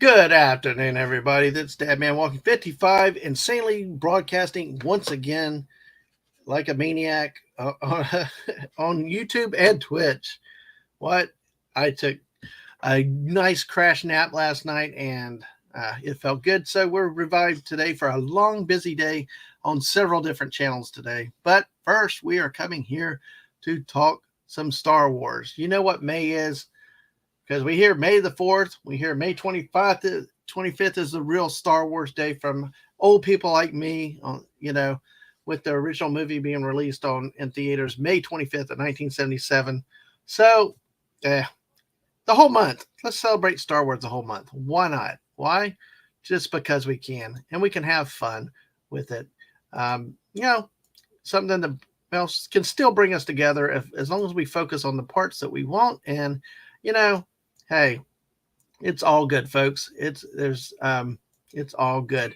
Good afternoon, everybody. That's Dadman Walking 55, insanely broadcasting once again like a maniac on YouTube and Twitch. What? I took a nice crash nap last night and it felt good. So we're revived today for a long, busy day on several different channels today. But first, we are coming here to talk some Star Wars. You know what May is? Because we hear May the 4th, we hear May 25th is the real Star Wars day from old people like me, with the original movie being released in theaters May 25th of 1977. So, the whole month, let's celebrate Star Wars the whole month. Why not? Why? Just because we can, and we can have fun with it. Um, you know, something that can still bring us together as long as we focus on the parts that we want. And you know, hey, it's all good, folks. It's all good.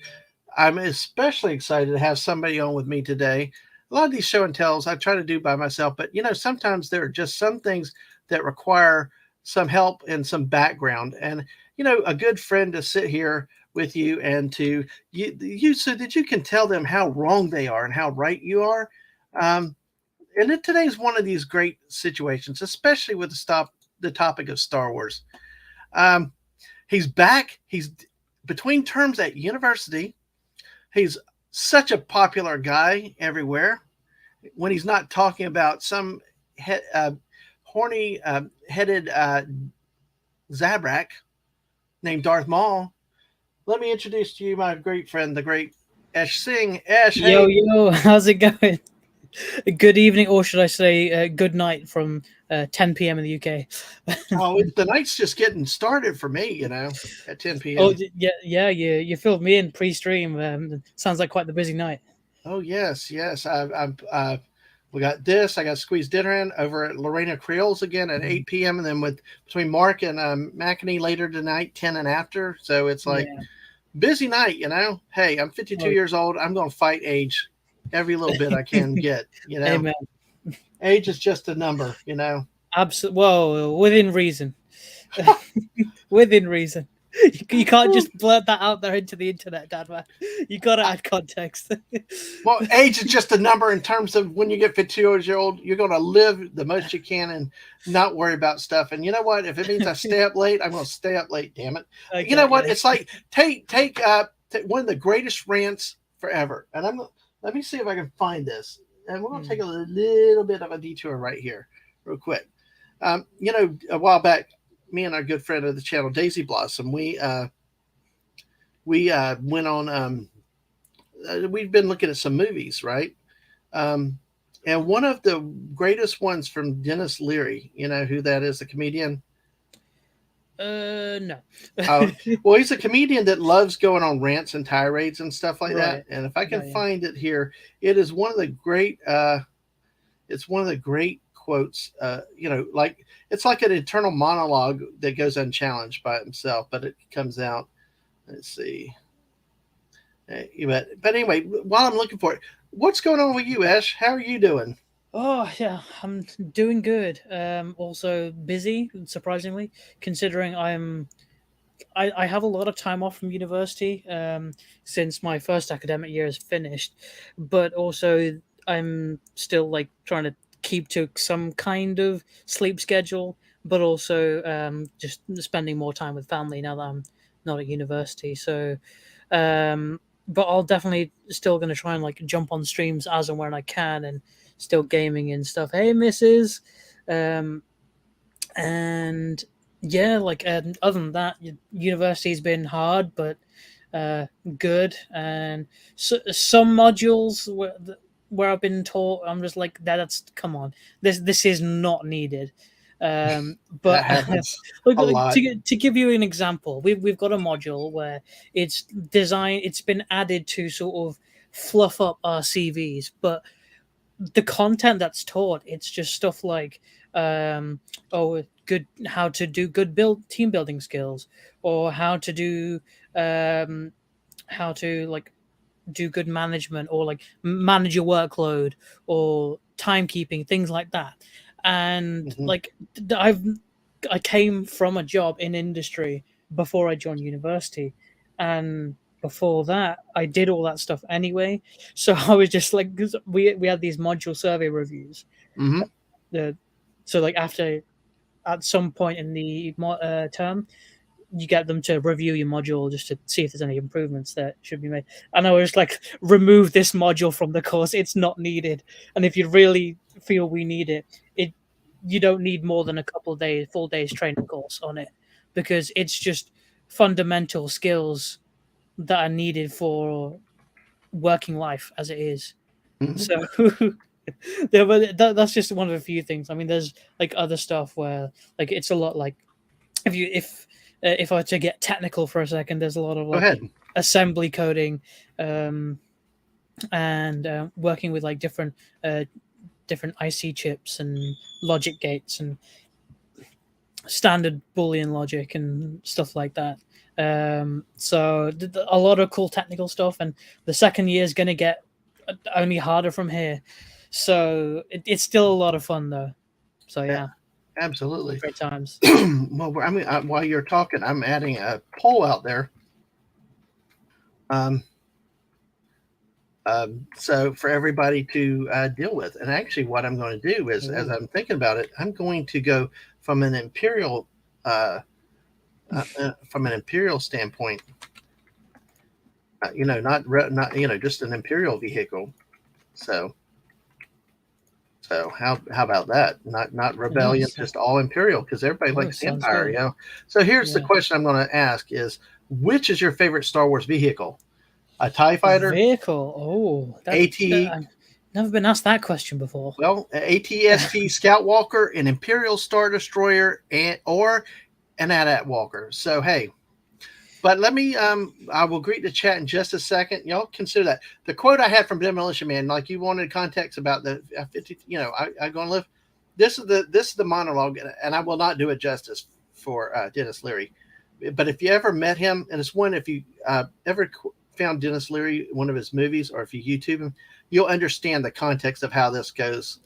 I'm especially excited to have somebody on with me today. A lot of these show and tells I try to do by myself, but sometimes there are just some things that require some help and some background. And a good friend to sit here with you and to you so that you can tell them how wrong they are and how right you are. Um, and today's one of these great situations, especially with the topic of Star Wars. Um, he's back. He's between terms at university. He's such a popular guy everywhere. When he's not talking about some horny headed Zabrak named Darth Maul, let me introduce to you my great friend, the great Ash Singh. Ash, Yo, hey. yo, how's it going? Good evening, or should I say good night from 10 p.m. in the UK? Oh, the night's just getting started for me, at 10 Oh, p.m. yeah, yeah, you filled me in pre-stream. Sounds like quite the busy night. Oh, yes, yes. We got this. I got squeezed dinner in over at Lorena Creole's again at Mhm. 8 p.m. And then between Mark and McAnee later tonight, 10 and after. So it's like Yeah. busy night. Hey, I'm 52 Oh, years old. I'm going to fight age every little bit I can get. amen. Age is just a number. Absolutely. Well, within reason. Within reason. You can't just blurt that out there into the internet, Dad. Man. You gotta add context. Well, age is just a number in terms of when you get 52 years old, you're going to live the most you can and not worry about stuff. And you know what? If it means I stay up late, I'm going to stay up late. Damn it! I You know get what? you. It's like take one of the greatest rants forever. And let me see if I can find this. And we're going to take Hmm. a little bit of a detour right here, real quick. A while back, me and our good friend of the channel, Daisy Blossom, we went on. We've been looking at some movies, right? Um, and one of the greatest ones from Dennis Leary, you know who that is, the comedian. No. Oh, well, he's a comedian that loves going on rants and tirades and stuff like that. Right. And if I can Yeah, yeah. find it here, it is one of the great. It's one of the great quotes. Like it's like an internal monologue that goes unchallenged by himself, but it comes out. Let's see. But anyway, while I'm looking for it, what's going on with you, Ash? How are you doing? Oh yeah, I'm doing good. Also busy, surprisingly, considering I have a lot of time off from university. Since my first academic year is finished, but also I'm still like trying to keep to some kind of sleep schedule, but also just spending more time with family now that I'm not at university. So, but I'll definitely still going to try and like jump on streams as and when I can, and still gaming and stuff. Hey, missus. Um, and yeah, like other than that, university's been hard, but uh, good. And some modules where I've been taught, I'm just like, that's come on, this is not needed. That But happens look, a lot. to give you an example, we've got a module where it's been added to sort of fluff up our CVs, but the content that's taught, it's just stuff like good, how to do good team building skills, or um how to like do good management, or like manage your workload, or timekeeping, things like that. And Hmm. like I came from a job in industry before I joined university, and before that, I did all that stuff anyway. So I was just like, because we had these module survey reviews. Mm-hmm. The so like after at some point in the term, you get them to review your module just to see if there's any improvements that should be made. And I was like, remove this module from the course; it's not needed. And if you really feel we need it, you don't need more than a couple of days, full days training course on it, because it's just fundamental skills that are needed for working life as it is. Mm-hmm. So yeah, but that's just one of a few things. I mean, there's like other stuff where like it's a lot like if I were to get technical for a second, there's a lot of Go like ahead. assembly coding, um, and working with like different IC chips and logic gates and standard Boolean logic and stuff like that. So a lot of cool technical stuff, and the second year is going to get only harder from here. So it's still a lot of fun though. So Yeah, yeah, absolutely. great times. Well, I mean, while you're talking, I'm adding a poll out there. Um, so for everybody to deal with. And actually, what I'm going to do is, as Ooh. I'm thinking about it, I'm going to go from an imperial standpoint. Not just an imperial vehicle. So how about that? Not Yeah, rebellion, just all imperial, because everybody likes the sounds empire, good. you know. So here's the Yeah. question I'm going to ask: is which is your favorite Star Wars vehicle? A Tie Fighter, Vehicle. Oh, AT, I've never been asked that question before. well, ATST Scout Walker, an Imperial Star Destroyer, or an AT-AT Walker. So hey, but let me I will greet the chat in just a second. Y'all consider that. The quote I had from Demolition Man, like you wanted context about the 50, I going to live. This is the monologue, and I will not do it justice for Dennis Leary. But if you ever met him, and it's one, if you ever found Dennis Leary, one of his movies, or if you YouTube him, you'll understand the context of how this goes.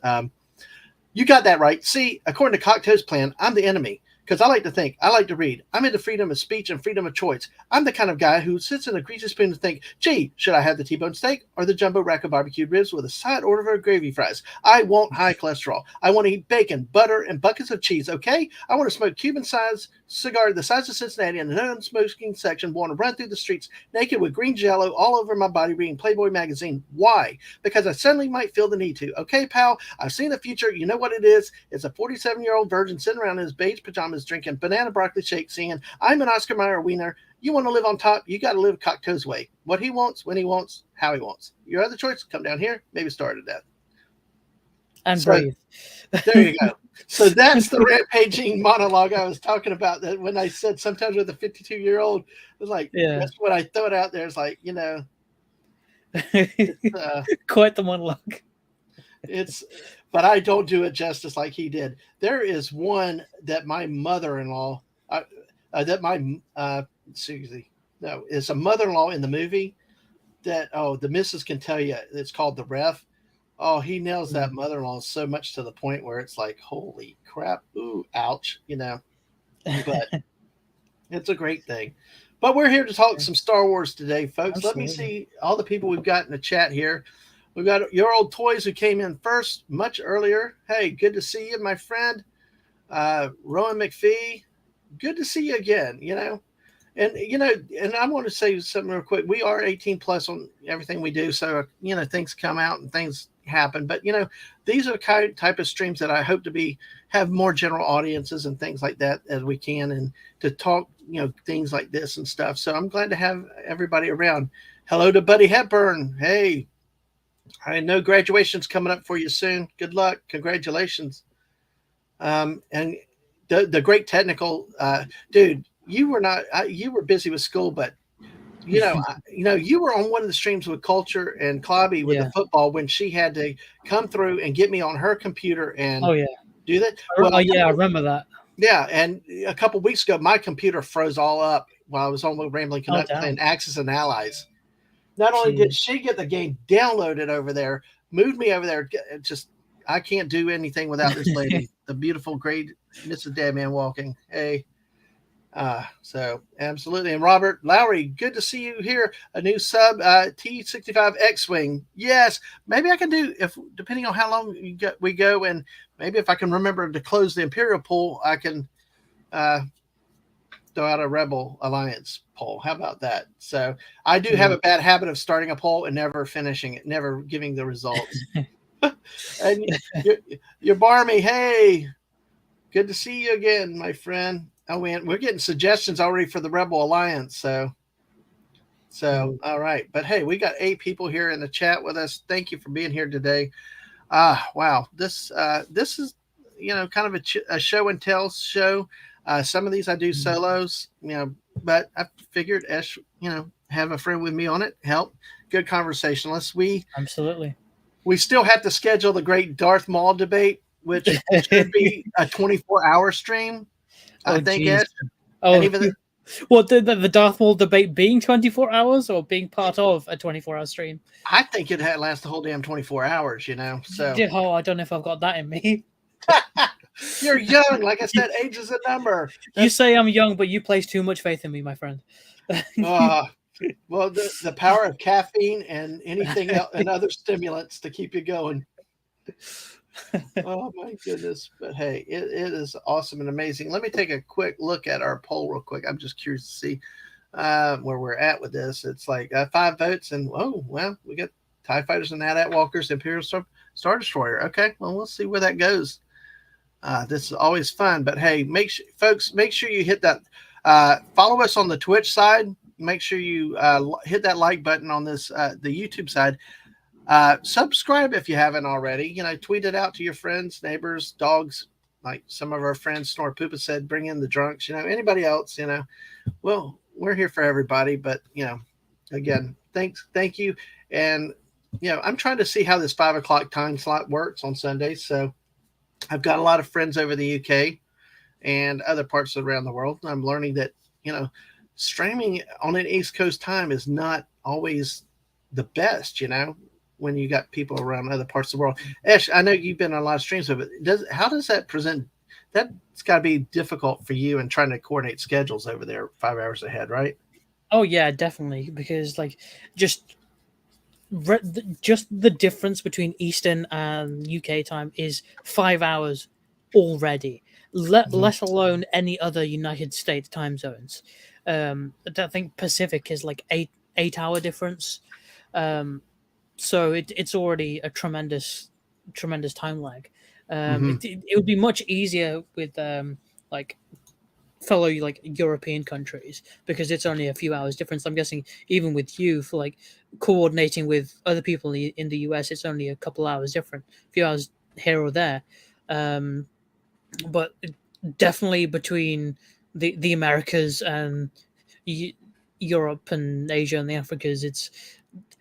You got that right. See, according to Cocteau's plan, I'm the enemy. Because I like to think, I like to read. I'm into freedom of speech and freedom of choice. I'm the kind of guy who sits in a greasy spoon and think, gee, should I have the T-bone steak or the jumbo rack of barbecued ribs with a side order of gravy fries? I want high cholesterol. I want to eat bacon, butter, and buckets of cheese, okay? I want to smoke Cuban-sized cigar the size of Cincinnati in the non-smoking section. Want to run through the streets naked with green jello all over my body reading Playboy magazine. Why? Because I suddenly might feel the need to. Okay, pal, I've seen the future. You know what it is? It's a 47-year-old virgin sitting around in his beige pajamas drinking banana broccoli shake singing, I'm an Oscar Mayer wiener. You want to live on top, you got to live Cocteau's way. What he wants, when he wants, how he wants. Your other choice, come down here, maybe starve to death. And So breathe. there you go. So that's the rampaging monologue I was talking about. That when I said sometimes with a 52-year-old, it was like, Yeah. that's what I thought out there. It's like, Quite the monologue. but I don't do it justice like he did. There is one that my mother-in-law, it's a mother-in-law in the movie that, the missus can tell you, it's called The Ref. Oh, he nails that mother-in-law so much to the point where it's like, holy crap, ooh, ouch, but it's a great thing. But we're here to talk some Star Wars today, folks. Let me Absolutely. see all the people we've got in the chat here. We've got your old toys who came in first much earlier. Hey, good to see you, my friend. Rowan McPhee, good to see you again, and I want to say something real quick. We are 18 plus on everything we do. So, things come out and things happen, but these are the type of streams that I hope to have more general audiences and things like that as we can, and to talk, things like this and stuff. So I'm glad to have everybody around. Hello to Buddy Hepburn. Hey, I know graduation's coming up for you soon. Good luck. Congratulations. And the great technical, dude, you were busy with school, but you were on one of the streams with Culture and Clobby with the Yeah. football when she had to come through and get me on her computer and Oh yeah. do that. Oh Well, yeah, I remember that. yeah, and a couple weeks ago, my computer froze all up while I was on with Rambling Oh Canuck damn. playing Axis and Allies. Not only did Jeez. she get the game downloaded over there, moved me over there, just I can't do anything without this lady, the beautiful, great Mrs. Dadman walking. Hey. So absolutely. And Robert Lowry, good to see you here. A new sub, T65 X-Wing. Yes, maybe I can do, if depending on how long we go, and maybe if I can remember to close the Imperial pool, I can uh, throw out a Rebel Alliance poll. How about that? So I do have Ooh. a bad habit of starting a poll and never finishing it, never giving the results. And you're Barmy. Hey, good to see you again, my friend. Oh man, we're getting suggestions already for the Rebel Alliance. So Ooh. all right. But hey, we got 8 people here in the chat with us. Thank you for being here today. Wow. This is kind of a show and tell show. Some of these I do solos, but I figured Esh, have a friend with me on it. Help. Good conversationalists. Absolutely. We still have to schedule the great Darth Maul debate, which should be a 24-hour stream, I Oh, think, jeez. Esh. And Oh, even what the Darth Maul debate being 24 hours or being part of a 24-hour stream? I think it had last the whole damn 24 hours, So Oh, I don't know if I've got that in me. you're young. Like I said, age is a number. You That's say I'm young, but you place too much faith in me, my friend. uh well, the power of caffeine and anything else and other stimulants to keep you going. Oh my goodness. But hey, it is awesome and amazing. Let me take a quick look at our poll real quick. I'm just curious to see where we're at with this. It's like 5 votes, and oh well, we got TIE fighters and AT-AT walkers, Imperial Star Destroyer. Okay, well we'll see where that goes. This is always fun, but hey, folks, make sure you hit that. Follow us on the Twitch side. Make sure you hit that like button on this the YouTube side. Subscribe if you haven't already. Tweet it out to your friends, neighbors, dogs. Like some of our friends, Snore Poopa said, bring in the drunks. Anybody else. Well, we're here for everybody. But again, thank you, and I'm trying to see how this 5 o'clock time slot works on Sundays. So I've got a lot of friends over the UK and other parts around the world. I'm learning that streaming on an East Coast time is not always the best. When you got people around other parts of the world. Ash, I know you've been on a lot of streams of it. How does that present? That's got to be difficult for you and trying to coordinate schedules over there 5 hours ahead, right? Oh yeah, definitely. Because like just just the difference between Eastern and UK time is 5 hours already. Mm-hmm. Let alone any other United States time zones. I think Pacific is like 8 hour difference. Um, so it's already a tremendous time lag. Mm-hmm. It would be much easier with like fellow like European countries because it's only a few hours difference. I'm guessing even with you for like coordinating with other people in the US, it's only a couple hours different, a few hours here or there. Um, but definitely between the Americas and Eu- Europe and Asia and the Africas,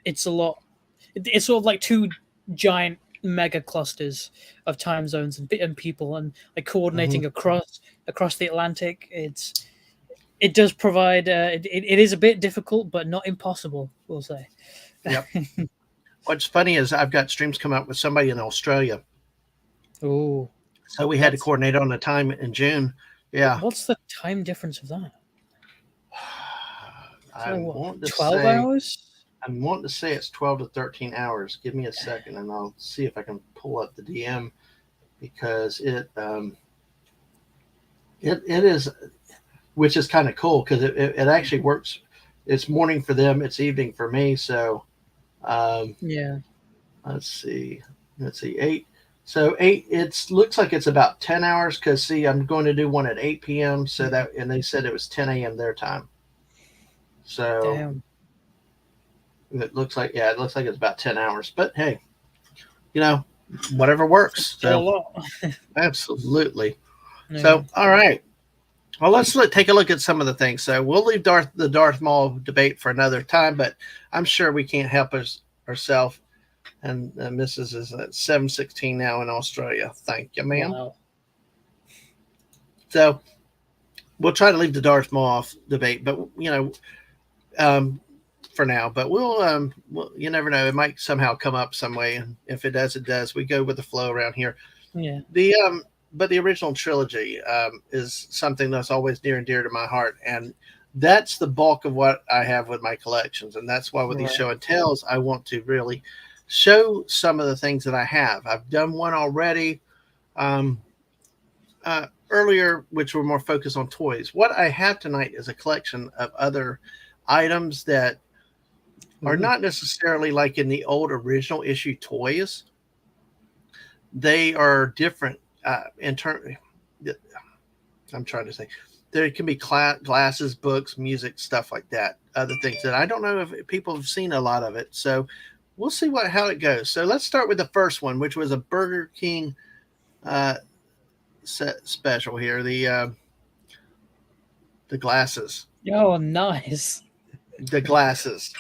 it's a lot. It's sort of like two giant mega clusters of time zones and people and like Mm-hmm. coordinating across the Atlantic. It does provide it is a bit difficult but not impossible, we'll say. Yep. What's funny is I've got streams coming up with somebody in Australia, Oh, so we had to that's coordinate on the time in June. Yeah, what's the time difference of that? It's I like what, want to 12 say hours? I'm wanting to say it's 12 to 13 hours. Give me a second, and I'll see if I can pull up the DM because it is, which is kind of cool because it actually works. It's morning for them, it's evening for me. So um, Yeah. let's see, 8. So 8. It looks like it's about 10 hours because see, I'm going to do one at 8 p.m. So that, and they said it was 10 a.m. their time. So Damn. it looks like it's about 10 hours. But hey, you know, whatever works. Still a So lot. absolutely. Yeah. So all right. Well, take a look at some of the things. So we'll leave the Darth Maul debate for another time, but I'm sure we can't help ourselves. And Mrs. is at 7:16 now in Australia. Thank you, ma'am. Wow. So we'll try to leave the Darth Maul off debate, but um, for now. But you never know. It might somehow come up some way, and if it does, it does. We go with the flow around here. Yeah. The but the original trilogy is something that's always near and dear to my heart, and that's the bulk of what I have with my collections, and that's why with these Right. show and tells, I want to really show some of the things that I have. I've done one already um, earlier, which were more focused on toys. What I have tonight is a collection of other items that are Ooh. not necessarily like in the old original issue toys. They are different in terms. I'm trying to say there can be glasses, books, music, stuff like that. Other things that I don't know if people have seen a lot of it. So we'll see how it goes. So let's start with the first one, which was a Burger King uh, special here. The glasses, Oh, nice. the glasses.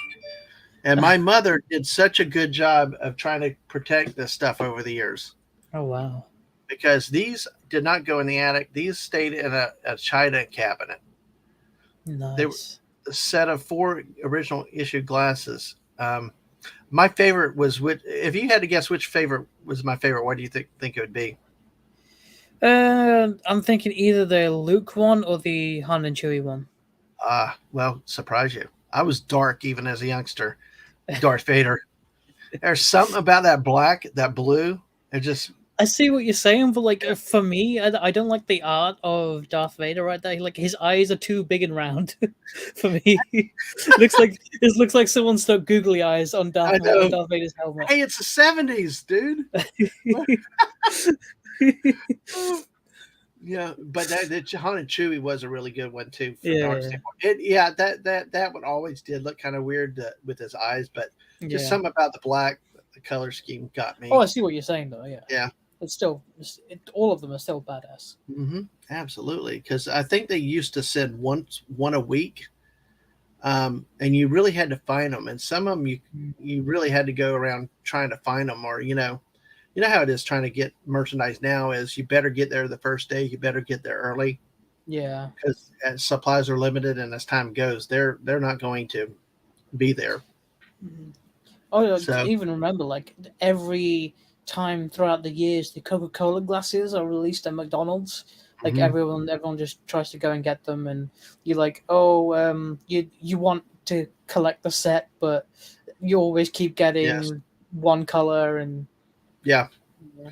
And my mother did such a good job of trying to protect this stuff over the years Oh, wow. because these did not go in the attic. These stayed in a china cabinet. They were Nice. a set of four original issue glasses. My favorite was which. If you had to guess which favorite was my favorite, what do you think it would be? I'm thinking either the Luke one or the Han and Chewie one. Well, surprise you. I was dark even as a youngster. Darth Vader. There's something about that black, that blue. It just I see what you're saying, but like for me, I don't like the art of Darth Vader right there. Like his eyes are too big and round for me. Looks like someone stuck googly eyes on I know. Darth Vader's helmet. Hey, it's the '70s, dude. Yeah, but that Han and Chewie was a really good one too for dark Yeah, standpoint. Yeah, that one always did look kind of weird with his eyes, but just yeah. something about the black, the color scheme got Oh, me. I see what you're saying though. Yeah, Yeah, all of them are still badass. absolutely. Because I think they used to send one a week, and you really had to find them, and some of them you really had to go around trying to find them, or you know how it is trying to get merchandise now is you better get there the first day, you better get there early Yeah. because supplies are limited, and as time goes, they're not going to be there. Mhm. Oh, yeah, So even remember, like every time throughout the years, the Coca-Cola glasses are released at McDonald's. Like mhm, everyone just tries to go and get them, and you're like, oh, you want to collect the set, but you always keep yes, getting one color, and yeah, yeah.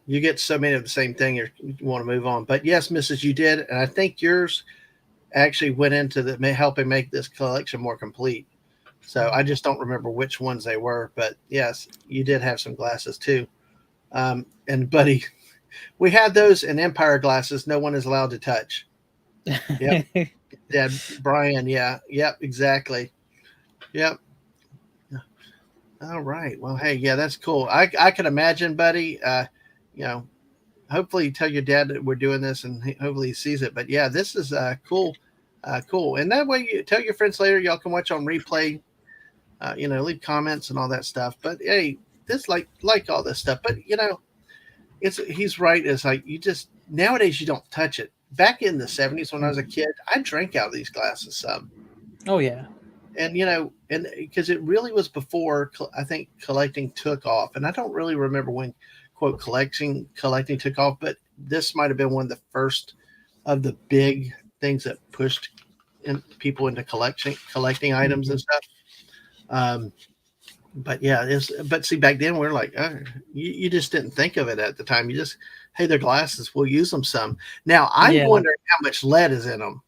you get so many of the same thing, you want to move on. But yes, Mrs., you did, and I think yours actually went into helping make this collection more complete. So I just don't remember which ones they were, but yes, you did have some glasses too. And buddy, we had those in Empire glasses. No one is allowed to touch. Yep, Dad, Brian. Yeah, yep, exactly. Yep. All right. Well, hey, yeah, that's cool. I can imagine, buddy. You know, hopefully you tell your dad that we're doing this, and hopefully he sees it. But yeah, this is cool, cool. And that way, you tell your friends later. Y'all can watch on replay. Leave comments and all that stuff. But hey, this like all this stuff. But it's he's right. It's like you just nowadays you don't touch it. Back in the '70s when I was a kid, I drank out of these glasses some, Oh yeah. and and because it really was before I think collecting took off, and I don't really remember when quote collecting took off, but this might have been one of the first of the big things that pushed people into collecting items Mhm. and stuff. Um, but yeah, but see, back then we are like, you just didn't think of it at the time. You just, hey, they're glasses, we'll use them some. Now I'm Yeah. wondering how much lead is in them.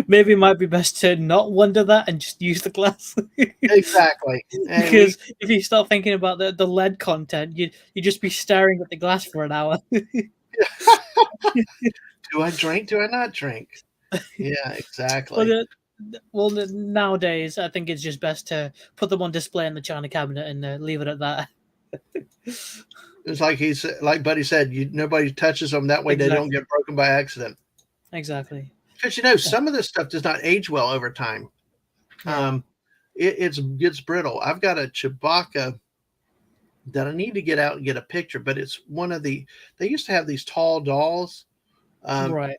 Maybe it might be best to not wonder that and just use the glass. Exactly. Hey, we Because if you start thinking about the lead content, you just be staring at the glass for an hour. do I drink? Do I not drink? Yeah, But exactly. nowadays, I think it's just best to put them on display in the china cabinet and leave it at that. It's like like Buddy said, nobody touches them. That way they don't Exactly. get broken by accident. Exactly. Because Yeah. some of this stuff does not age well over time. Yeah. It gets brittle. I've got a Chewbacca that I need to get out and get a picture, but it's one of they used to have these tall dolls um, Right.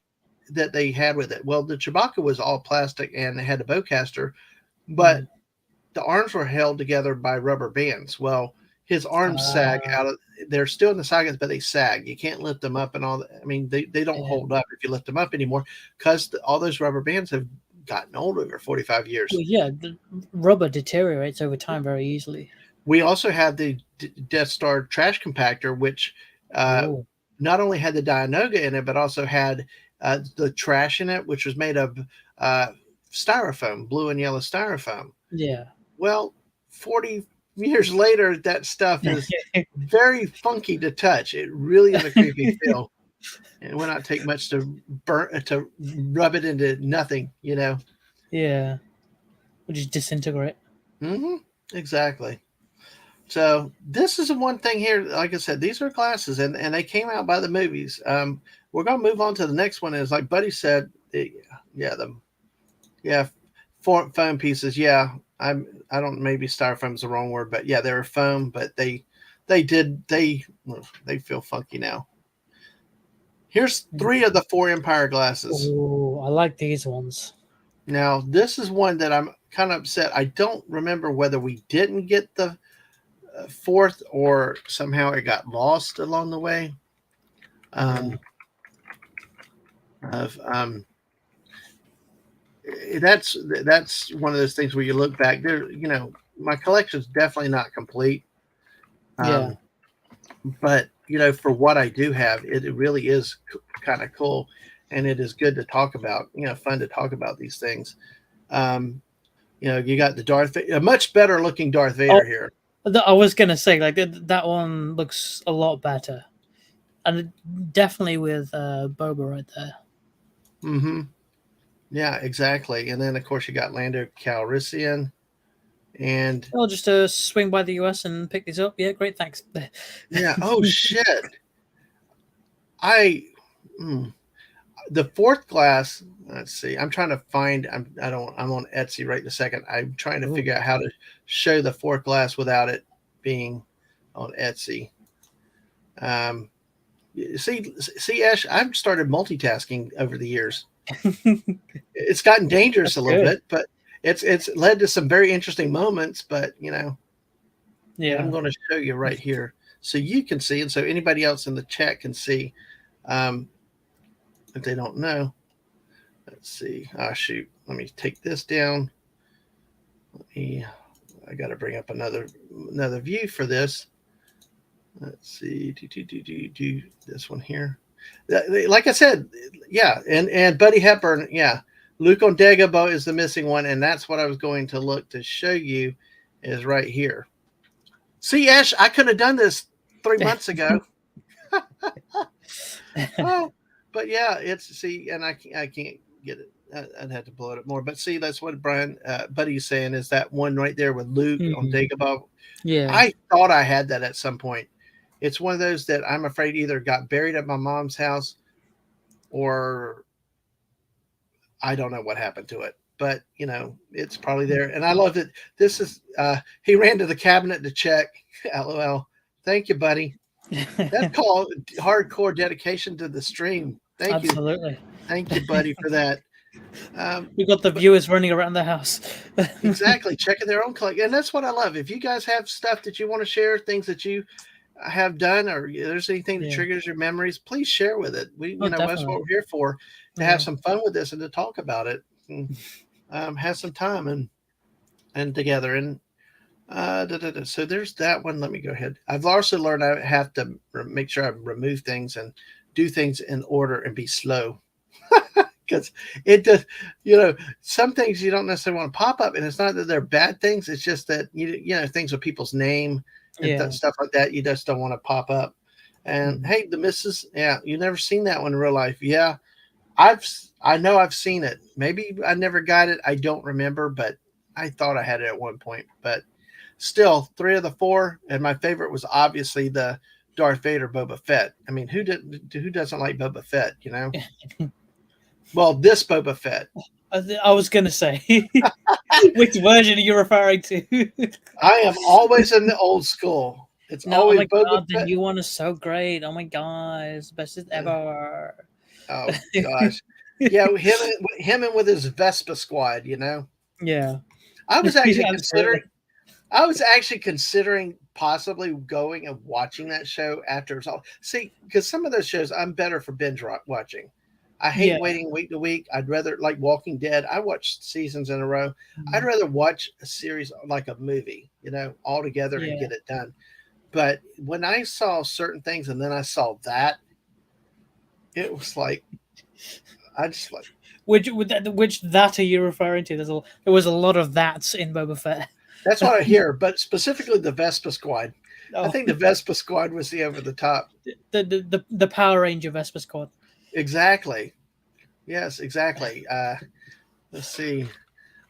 that they had with it. Well, the Chewbacca was all plastic and it had a bowcaster, but Mm. the arms were held together by rubber bands. Well, his arms sag Uh, out of. They're still in the sockets, but they sag. You can't lift them up and all. I mean, they don't yeah. hold up if you lift them up anymore because all those rubber bands have gotten old over 45 years. Well, yeah, the rubber deteriorates over time very easily. We also had the Death Star trash compactor, which uh, Oh, not only had the Dianoga in it, but also had the trash in it, which was made of uh, styrofoam, blue and yellow styrofoam. yeah. Well, 40 years later, that stuff is very funky to touch. It really is a creepy feel. And it would not take much to rub it into nothing, you know. Yeah, would just disintegrate. Hmm. Exactly. So this is the one thing here. Like I said, these are glasses, and they came out by the movies. We're gonna move on to the next one. Is like Buddy said, yeah, the yeah, foam pieces. Yeah, I don't maybe styrofoam's the wrong word, but yeah, they were foam, but they feel funky now. Here's three of the four Empire glasses. Oh, I like these ones. Now this is one that I'm kind of upset. I don't remember whether we didn't get the fourth or somehow it got lost along the way. Yeah, Um, of that's one of those things where you look back there. You know, my collection's definitely not complete, yeah, um, but you know, for what I do have, it really is kind of cool, and it is good to talk about. You know, fun to talk about these things. Um, you know, you got the a much better looking Darth oh, Vader here. I was gonna say like that one looks a lot better, and definitely with Boba right there. Hmm. Yeah, exactly. And then of course you got Lando Calrissian, and I'll just swing by the US and pick these up. Yeah, great, thanks. yeah. Oh shit! I mm, the fourth glass. Let's see. I'm trying to find. I don't. I'm on Etsy right in a second. I'm trying to Ooh. figure out how to show the fourth glass without it being on Etsy. Um, see, Ash. I've started multitasking over the years. It's gotten dangerous That's a little good. bit, but it's led to some very interesting moments. But you know, and I'm Yeah. going to show you right here so you can see, and so anybody else in the chat can see. Um, if they don't know, let's see. Ah, shoot. Let me take this down. I got to bring up another view for this. Let's see. Do this one here. Like I said, yeah, and Buddy Hepburn, yeah. Luke on Dagobah is the missing one, and that's what I was going to look to show you is right here. See, Ash, I could have done this 3 months ago. Oh, but yeah, it's see, and I can't get it. I'd have to blow it up more. But see, that's what Brian Buddy's saying is that one right there with Luke on Mhm. Dagobah. Yeah. I thought I had that at some point. It's one of those that I'm afraid either got buried at my mom's house or I don't know what happened to it. But you know, it's probably there. And I love that this is he ran to the cabinet to check. LOL. Thank you, buddy. That's called hardcore dedication to the stream. Thank you. Absolutely. Thank you, buddy, for that. We got the But viewers running around the house. exactly, checking their own collection. And that's what I love. If you guys have stuff that you want to share, things that you have done, or there's anything that Yeah. triggers your memories, please share with it. Oh, That's what definitely. we're here for, to have Yeah. some fun with this and to talk about it, and have some time and together. And so there's that one. Let me go ahead. I've also learned I have to make sure I remove things and do things in order and be slow because it does. You know, some things you don't necessarily want to pop up, and it's not that they're bad things. It's just that you know things with people's name and Yeah. stuff like that. You just don't want to pop up. And Mhm. hey, the missus, yeah, you never seen that one in real life. Yeah, I know I've seen it. Maybe I never got it. I don't remember, but I thought I had it at one point. But still, three of the four, and my favorite was obviously the Darth Vader Boba Fett. I mean, who doesn't like Boba Fett? You know, well, this Boba Fett. I was gonna say, which version are you referring to? I am always in the old school. It's No, oh always my Boba god, the Fett. new one is so great. Oh my god, it's bestest Uh, ever. oh gosh, yeah, him and with his Vespa squad. You know, Yeah, I was actually considering. absolutely. I was actually considering possibly going and watching that show after it's all. See, because some of those shows I'm better for watching. I hate Yeah. waiting week to week. I'd rather like Walking Dead. I watched seasons in a row. I'd Mm, rather watch a series like a movie, all together and yeah. get it done. But when I saw certain things and then I saw that, it was like I just like Which that are you referring to? There was a lot of that's in Boba Fett. that's what I hear. But specifically the Vespa Squad. I Oh, think the Vespa Squad was the over the top. the Power Ranger Vespa Squad. Exactly. Yes, exactly. Let's see.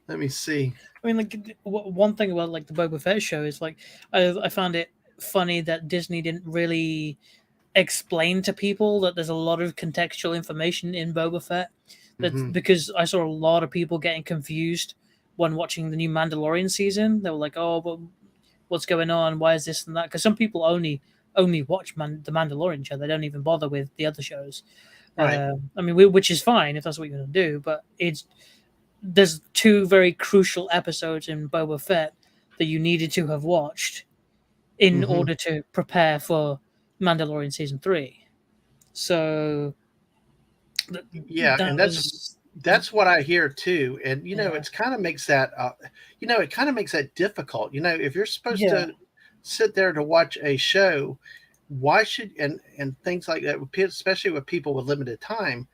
Let me see. I mean, like one thing about like the Boba Fett show is like I found it funny that Disney didn't really explain to people that there's a lot of contextual information in Boba Fett. That's Hmm. because I saw a lot of people getting confused when watching the new Mandalorian season. They were like, "Oh, but what's going on? Why is this and that?" Because some people only watch the Mandalorian show. They don't even bother with the other shows. Right. I mean, which is fine if that's what you're going to do. But there's two very crucial episodes in Boba Fett that you needed to have watched in Hmm. order to prepare for Mandalorian season 3. So th- Yeah, that and was that's what I hear too. And yeah, it's kind of makes that it kind of makes that difficult. If you're supposed yeah, to sit there to watch a show, why should and things like that, especially with people with limited time,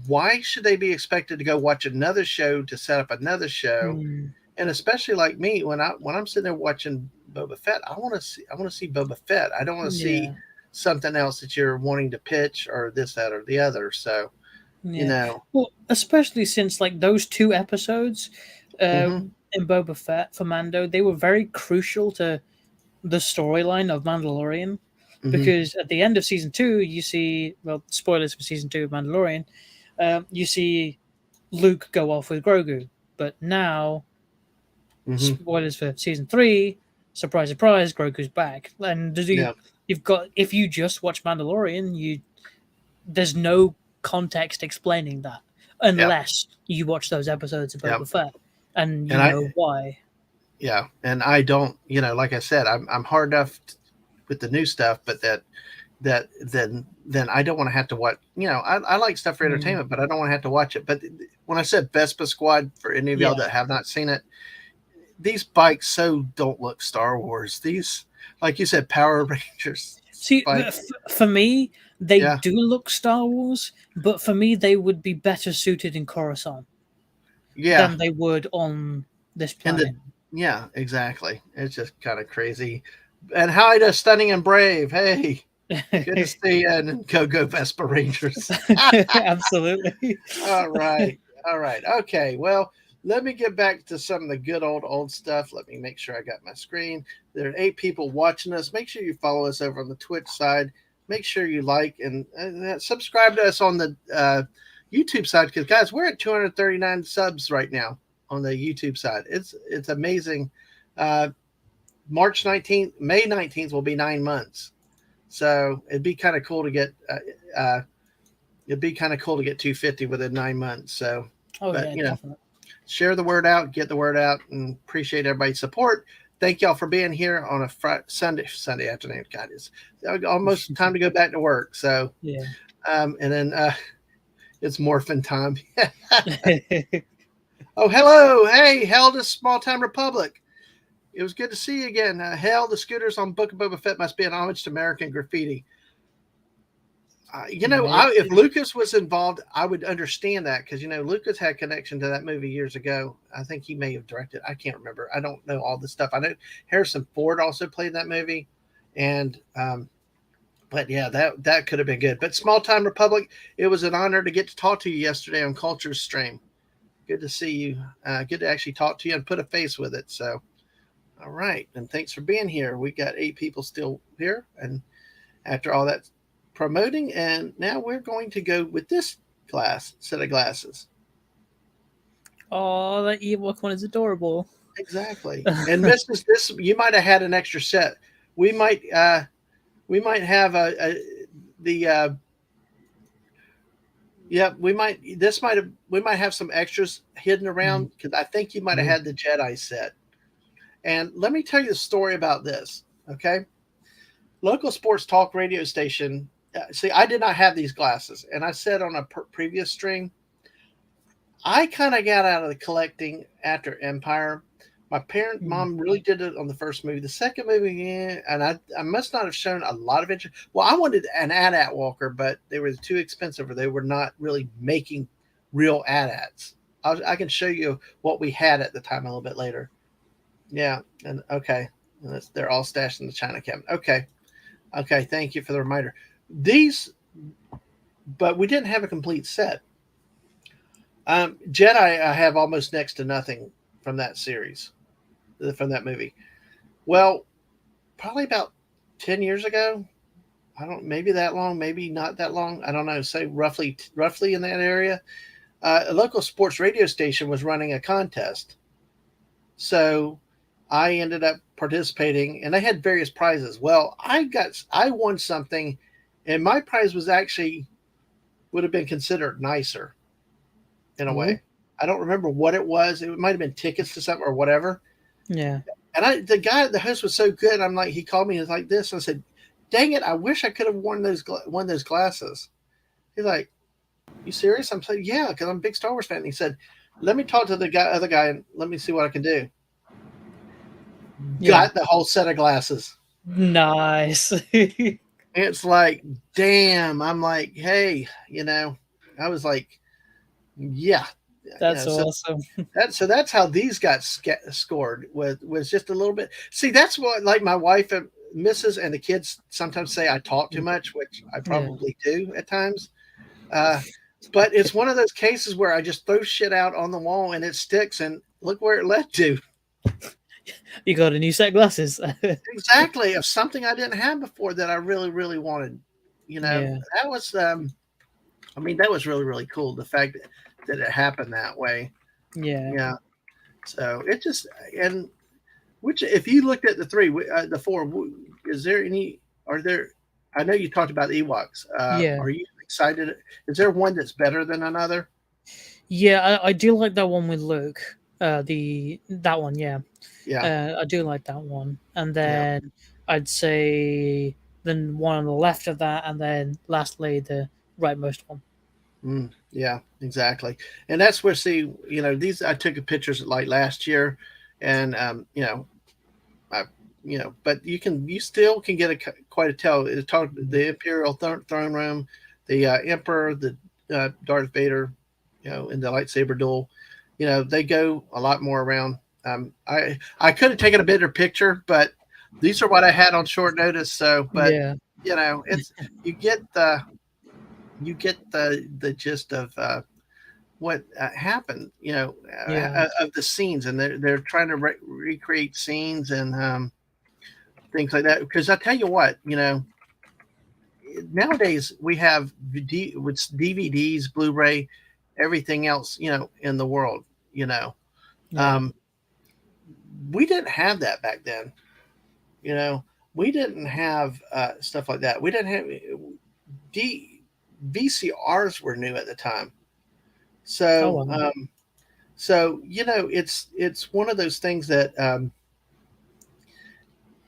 why should they be expected to go watch another show to set up another show? mm, And especially like me, when I'm sitting there watching Boba Fett, I want to see Boba Fett. I don't want to see yeah, something else that you're wanting to pitch or this, that, or the other. So you yeah. know, Well, especially since like those two episodes uh, hmm in Boba Fett for Mando, they were very crucial to the storyline of Mandalorian. hmm Because at the end of season 2, you see, well, spoilers for season 2 of Mandalorian, you see Luke go off with Grogu. But now, hmm spoilers for season 3, surprise, surprise, Grogu's back. And yeah, you've got, if you just watch Mandalorian, there's no context explaining that yeah, unless you watch those episodes of yeah, Boba Fett and and you know why. and I don't, like I said, I'm hard enough with the new stuff, but then I don't want to have to watch. I like stuff for Mm, entertainment, but I don't want to have to watch it. But when I said Vespa Squad, for any of y'all yeah. that have not seen it, these bikes so don't look Star Wars. These, like you said, Power Rangers See, bikes. for me, they Yeah, do look Star Wars, but for me, they would be better suited in Coruscant yeah, than they would on this and planet. yeah, exactly. It's just kind of crazy. And hi to Stunning and Brave. Hey, good to see you, and go Vespa Rangers. Absolutely. All right. All right. Okay. Well, let me get back to some of the good old stuff. Let me make sure I got my screen. There are 8 people watching us. Make sure you follow us over on the Twitch side. Make sure you like and subscribe to us on the YouTube side, because guys, we're at 239 subs right now on the YouTube side. It's amazing. Uh, March 19th, May 19th will be 9 months. So it'd be kind of cool to get uh, 250 within 9 months. So, Oh but yeah, definitely. share the word out, get the word out, and appreciate everybody's support. Thank y'all for being here on a Sunday afternoon. God, it's almost time to go back to work. So, Yeah. and then it's morphin time. Oh, hello, hey, hell to Small Time Republic. It was good to see you again. Hell, the scooters on Book of Boba Fett must be an homage to American graffiti. If Maybe. Lucas was involved, I would understand that, because Lucas had connection to that movie years ago. I think he may have directed. I can't remember. I don't know all the stuff. I know Harrison Ford also played that movie, and but yeah, that could have been good. But Small Time Republic, it was an honor to get to talk to you yesterday on Culture's stream. Good to see you. Good to actually talk to you and put a face with it. So, all right, and thanks for being here. We got 8 people still here, and after all that promoting, and now we're going to go with this set of glasses. Oh, that Ewok one is adorable. Exactly. And Mrs. This, you might have had an extra set. We might have a the yeah, we might have some extras hidden around, because I think you might have Mhm. had the Jedi set. And let me tell you the story about this. Okay, local sports talk radio station. See, I did not have these glasses, and I said on a previous stream, I kind of got out of the collecting after Empire. My parent, Mm. mom really did it on the first movie. The second movie, yeah, and I must not have shown a lot of interest. Well, I wanted an AT-AT walker, but they were too expensive, or they were not really making real AT-ATs. I can show you what we had at the time a little bit later. Yeah, and okay, and they're all stashed in the china cabinet. Okay, okay, thank you for the reminder. These, but we didn't have a complete set. Jedi, I have almost next to nothing from that series, from that movie. Well, probably about 10 years ago. I don't, maybe that long, maybe not that long. I don't know. Say roughly in that area. A local sports radio station was running a contest. So I ended up participating and they had various prizes. Well, I won something and my prize was actually would have been considered nicer in a Cool. way. I don't remember what it was. It might have been tickets to something or whatever. Yeah. And the host was so good. I'm like, he called me. It's like this. I said, "Dang it! I wish I could have worn those glasses." He's like, "You serious?" I'm saying, "Yeah," because I'm a big Star Wars fan. And he said, "Let me talk to the other guy, and let me see what I can do." Yeah. Got the whole set of glasses. Nice. It's like, damn. I'm like, hey, I was like, yeah, That's so awesome. that's how these got scored was just a little bit. See, that's what like my wife and Mrs. and the kids sometimes say I talk too much, which I Yeah. probably do at times. Uh, but it's one of those cases where I just throw shit out on the wall and it sticks, and look where it led to. You got a new set of glasses. Exactly, of something I didn't have before that I really, really wanted. Yeah. That was, I mean, that was really, really cool. The fact that it happened that way. Yeah. Yeah. So it just, and which, if you looked at the four, is there any, are there, I know you talked about Ewoks. Yeah. Are you excited? Is there one that's better than another? Yeah, I do like that one with Luke. That one, yeah. Yeah. I do like that one. And Yeah. then I'd say then one on the left of that, and then lastly the rightmost one. Yeah, exactly. And that's where, see, these, I took pictures like last year and, I, but you still can get quite a tell. It talked the Imperial throne room, the Emperor, the Darth Vader, in the lightsaber duel. They go a lot more around. I could have taken a better picture, but these are what I had on short notice. So, but Yeah. it's you get the gist of what happened. Yeah. Of the scenes, and they're trying to recreate scenes and things like that. Because I tell you what, nowadays we have with DVDs, Blu-ray, everything else, in the world. Yeah. Um, we didn't have that back then. You know, we didn't have stuff like that. We didn't have D, VCRs were new at the time. Oh So, wow. it's one of those things that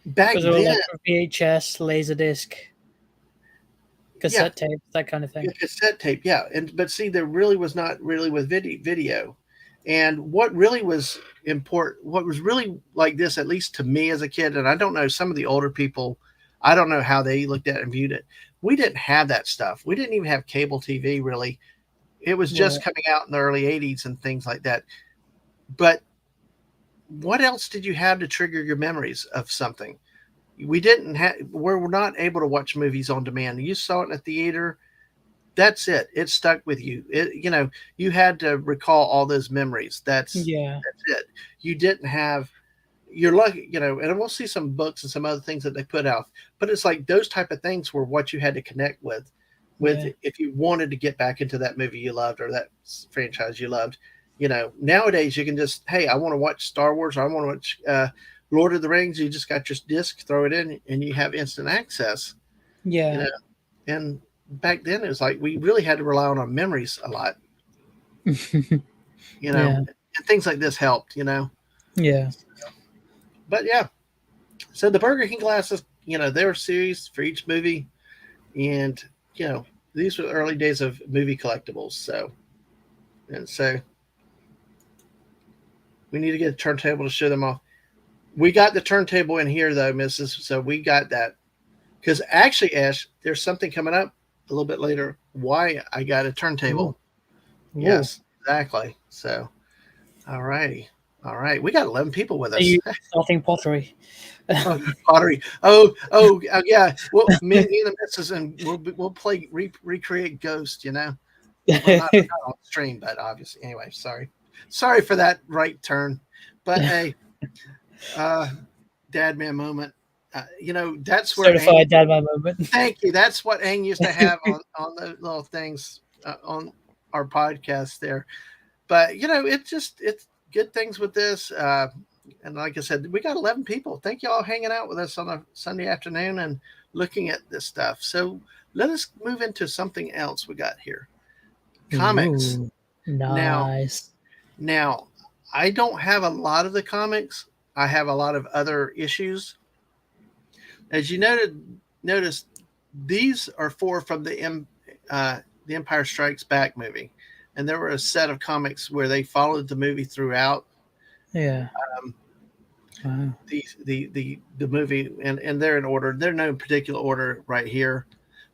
back Because they were then, like VHS, Laserdisc, yeah, cassette tape, that kind of thing. cassette tape, yeah. And but see, there really was not really with video. And what really was important, what was really like this, at least to me as a kid, and I don't know some of the older people, I don't know how they looked at it and viewed it. We didn't have that stuff. We didn't even have cable TV really. It was Right. just coming out in the early 80s and things like that. But what else did you have to trigger your memories of something? We didn't have, we're not able to watch movies on demand. You saw it in a theater. That's it. It stuck with you. You had to recall all those memories. Yeah. That's it. You didn't have, you're lucky, and we'll see some books and some other things that they put out, but it's like those type of things were what you had to connect with Yeah. if you wanted to get back into that movie you loved or that franchise you loved. Nowadays you can just, hey, I want to watch Star Wars, or I want to watch Lord of the Rings. You just got your disc, throw it in, and you have instant access. You Yeah. know, and back then it was like we really had to rely on our memories a lot. Yeah. And things like this helped. Yeah. but yeah, so the Burger King glasses, they're series for each movie, and these were the early days of movie collectibles. So we need to get a turntable to show them off. We got the turntable in here though, Mrs. So we got that because actually, Ash, there's something coming up a little bit later. Why I got a Ooh. turntable? Ooh. Yes, exactly. So, all righty, all right. We got 11 people with Are us. you starting pottery? Oh, pottery. Oh, yeah. Well, me and the missus, and we'll play recreate Ghost. Well, not on stream, but obviously. Anyway, sorry for that right turn. But hey, uh, Dadman moment. That's where Ang. Certified Dadman moment. Thank you. That's what Ang used to have on the little things on our podcast there. But it's good things with this. And like I said, we got 11 people. Thank you all hanging out with us on a Sunday afternoon and looking at this stuff. So let us move into something else we got here. Comics. Ooh, Now, nice. now, I don't have a lot of the comics. I have a lot of other issues. As you noticed, these are four from the Empire Strikes Back movie, and there were a set of comics where they followed the movie throughout. Yeah. Um, Wow. the movie, and they're in order. They're no particular order right here.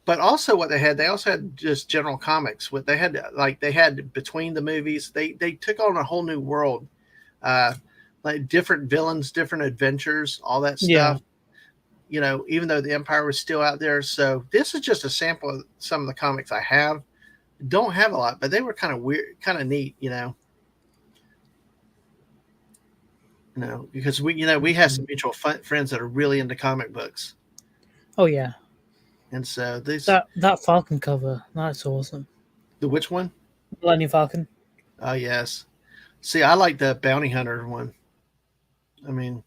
But also, what they also had just general comics. What they had between the movies, they took on a whole new world, uh, like different villains, different adventures, all that Yeah. stuff. Even though the Empire was still out there. So this is just a sample of some of the comics I have. Don't have a lot, but they were kind of weird, kind of neat. Because we have some mutual friends that are really into comic books, Oh yeah. and so this That Falcon cover, that's awesome. the which one? Millennium Falcon. Oh yes. See, I like the bounty hunter one. I mean,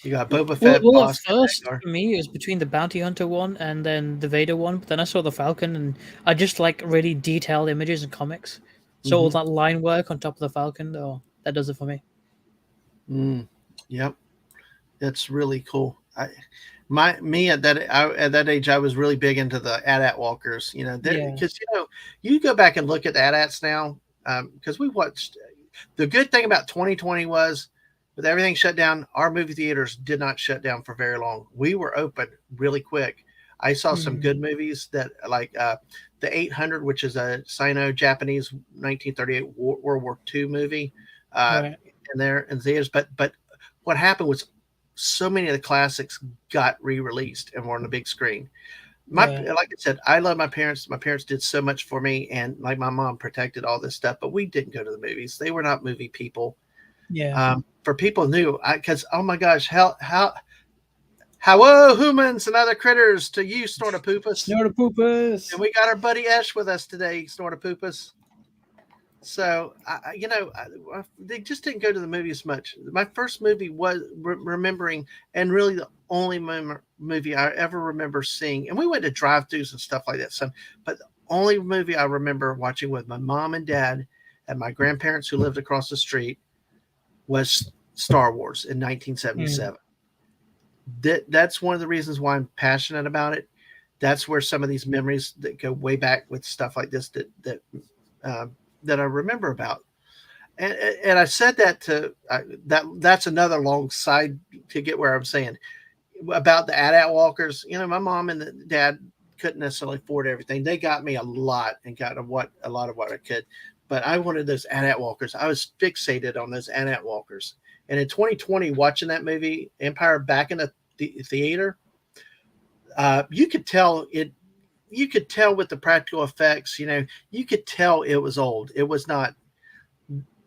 you got Boba Fett, Well, at Boss, first Hagar. for me it was between the Bounty Hunter one and then the Vader one, but then I saw the Falcon and I just like really detailed images and comics. So all Mm-hmm. that line work on top of the Falcon, oh, that does it for me. Yep, that's really cool. At that age, I was really big into the AT-AT walkers. Yeah. Because you go back and look at the AT-ATs now. Because we watched. The good thing about 2020 was, with everything shut down, our movie theaters did not shut down for very long. We were open really quick. I saw some Mm, good movies that like the 800, which is a Sino-Japanese 1938 World War II movie, uh, right. in there in theaters. But what happened was so many of the classics got re-released and were on the big screen. Yeah. Like I said, I love my parents. My parents did so much for me, and like my mom protected all this stuff. But we didn't go to the movies. They were not movie people. Yeah. For people new, because oh my gosh, hello humans and other critters to you, Snortopoopus. Snortopoopus. And we got our buddy Ash with us today, Snortopoopus. So they just didn't go to the movies much. My first movie was remembering, and really the only movie I ever remember seeing. And we went to drive-throughs and stuff like that. But the only movie I remember watching with my mom and dad and my grandparents who lived across the street was Star Wars in Mm, 1977. That's one of the reasons why I'm passionate about it. That's where some of these memories that go way back with stuff like this uh, that I remember about. And I said that that's another long side to get where I'm saying about the AT-AT walkers. My mom and the dad couldn't necessarily afford everything. They got me a lot and got a lot of what I could, but I wanted those AT-AT walkers. I was fixated on those AT-AT walkers. And in 2020, watching that movie Empire back in the theater, you could tell it. You could tell with the practical effects. You could tell it was old. It was not.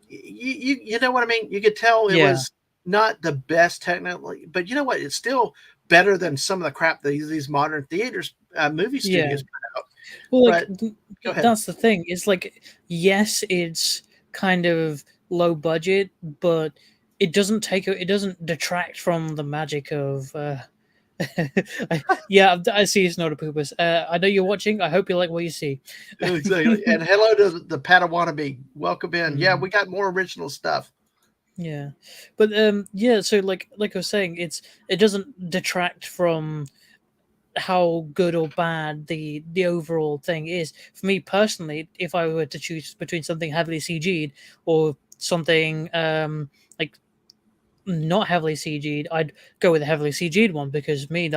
You know what I mean? You could tell it yeah. was not the best technically, but you know what? It's still better than some of the crap that these modern theaters, movie Yeah. studios put out. Well, like But go ahead. that's the thing. It's like yes, it's kind of low budget, but it doesn't detract from the magic of. Yeah, I see Snortopoopus. I know you're watching. I hope you like what you see. Exactly. And hello to the Padawannabe. Welcome in. Yeah, Mm, we got more original stuff. Yeah, but yeah. So like I was saying, it doesn't detract from how good or bad the overall thing is. For me personally, if I were to choose between something heavily CG'd or something like not heavily CG'd, I'd go with the heavily CG'd one because me,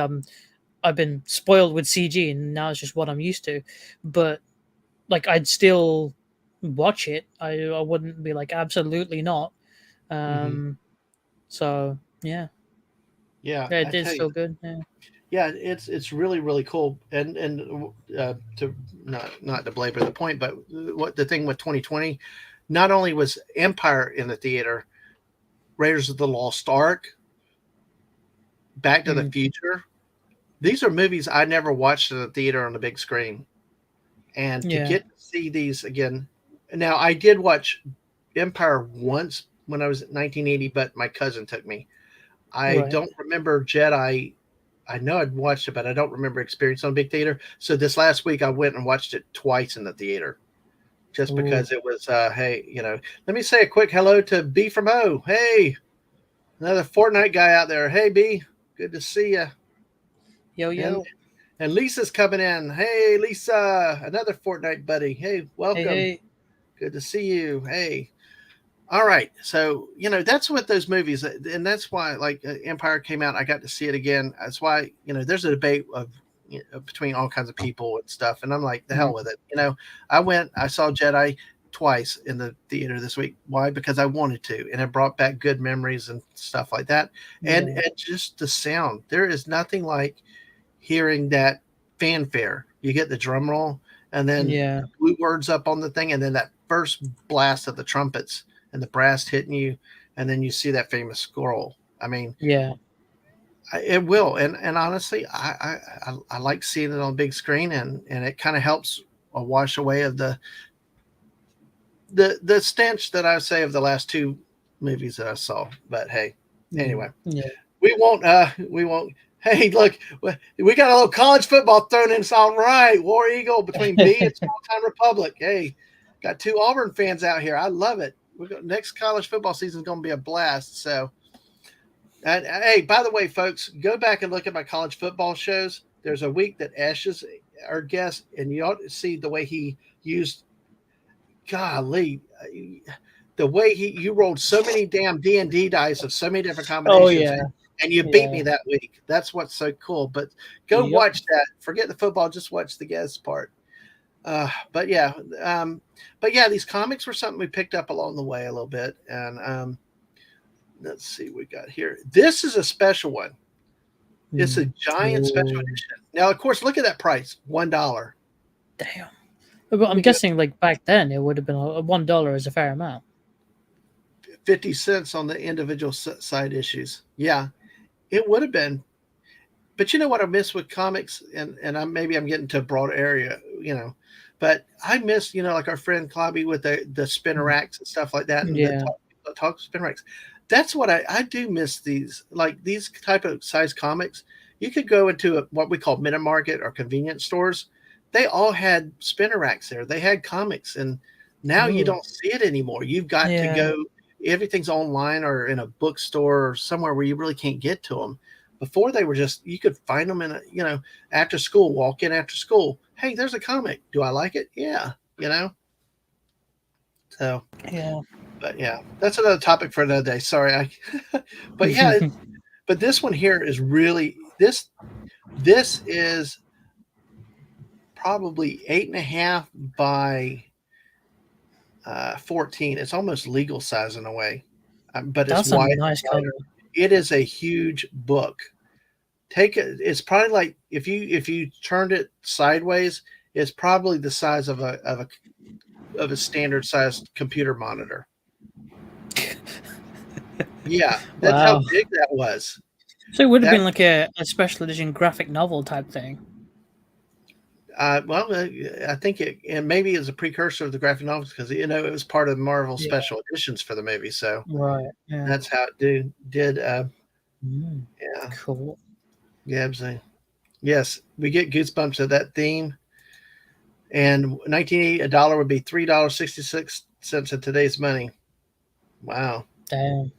I've been spoiled with CG and now it's just what I'm used to. But like I'd still watch it. I wouldn't be like absolutely not. Hmm. Um, so yeah, Yeah, yeah, I it is tell you, still good. Yeah, yeah, it's really really cool. And to not to belabor the point, but what the thing with 2020, not only was Empire in the theater, Raiders of the Lost Ark, Back to the mm, Future. These are movies I never watched in the theater on the big screen, and to yeah, get to see these again. Now I did watch Empire once when I was at 1980, but my cousin took me. I right. don't remember Jedi. I know I'd watched it, but I don't remember experience on big theater. So this last week I went and watched it twice in the theater, just Ooh, because it was. Hey, let me say a quick hello to B from O. Hey, another Fortnite guy out there. Hey B, good to see you. yo And yo, and Lisa's coming in. Hey Lisa, another Fortnite buddy. Hey, hey welcome. hey, Good to see you. Hey. All right, so that's what those movies, and that's why like Empire came out. I got to see it again. That's why there's a debate of between all kinds of people and stuff, and I'm like the hell with mm, it. I saw Jedi twice in the theater this week. Why? Because I wanted to, and it brought back good memories and stuff like that. And yeah, just the sound. There is nothing like hearing that fanfare. You get the drum roll, and then yeah, the blue words up on the thing, and then that first blast of the trumpets and the brass hitting you, and then you see that famous scroll. I mean, yeah, it will, and honestly, I like seeing it on big screen, and it kind of helps wash away of the stench that I say of the last two movies that I saw. But hey, mm, anyway, yeah. we won't. Hey, look, we got a little college football thrown in. It's all right. War Eagle between B and Small Town Republic. Hey, got two Auburn fans out here. I love it. Next college football season is going to be a blast. So, and hey, by the way, folks, go back and look at my college football shows. There's a week that Ash is our guest, and you ought to see the way he used. Golly, the way you rolled so many damn D&D dice of so many different Oh combinations, yeah, and you beat yeah, me that week. That's what's so cool. But go yep, watch that. Forget the football. Just watch the guest part. But yeah, these comics were something we picked up along the way a little bit. And let's see what we got here. This is a special one. It's a mm. giant special Ooh, edition. Now, of course, look at that price, $1. damn. But Let I'm me go guessing like back then it would have been $1 is a fair amount. 50 cents on the individual side issues. Yeah, it would have been. But you know what I miss with comics, and maybe I'm getting to a broad area, but I miss like our friend Clobby with the spinner Mm, racks and stuff like that, and the yeah, talk spinner racks. That's what I do miss these like these type of size comics. You could go into what we call minute market or convenience stores. They all had spinner racks there. They had comics, and now you ooh, don't see it anymore. You've got to yeah, go. Everything's online or in a bookstore or somewhere where you really can't get to them. Before they were just you could find them in after school, walk in after school. Hey, there's a comic. Do I like it? Yeah, you know. So, yeah. but yeah, that's another topic for another day. Sorry, but yeah, but this one here is really this is probably 8.5 by 14. It's almost legal size in a way, but it's That's a wide. nice cover. It is a huge book. Take it. It's probably like if you turned it sideways, it's probably the size of a standard sized computer monitor. Yeah, that's how Wow. big that was. So it would have That been like a special edition graphic novel type thing. well, I think it and maybe it's a precursor of the graphic novels because it was part of Marvel Yeah. special editions for the movie. So Right. Yeah. that's how it did. Mm, Yeah, cool. yeah, absolutely. Yes, we get goosebumps at that theme. And 1980, a dollar would be $3.66 in today's money. Wow. Damn.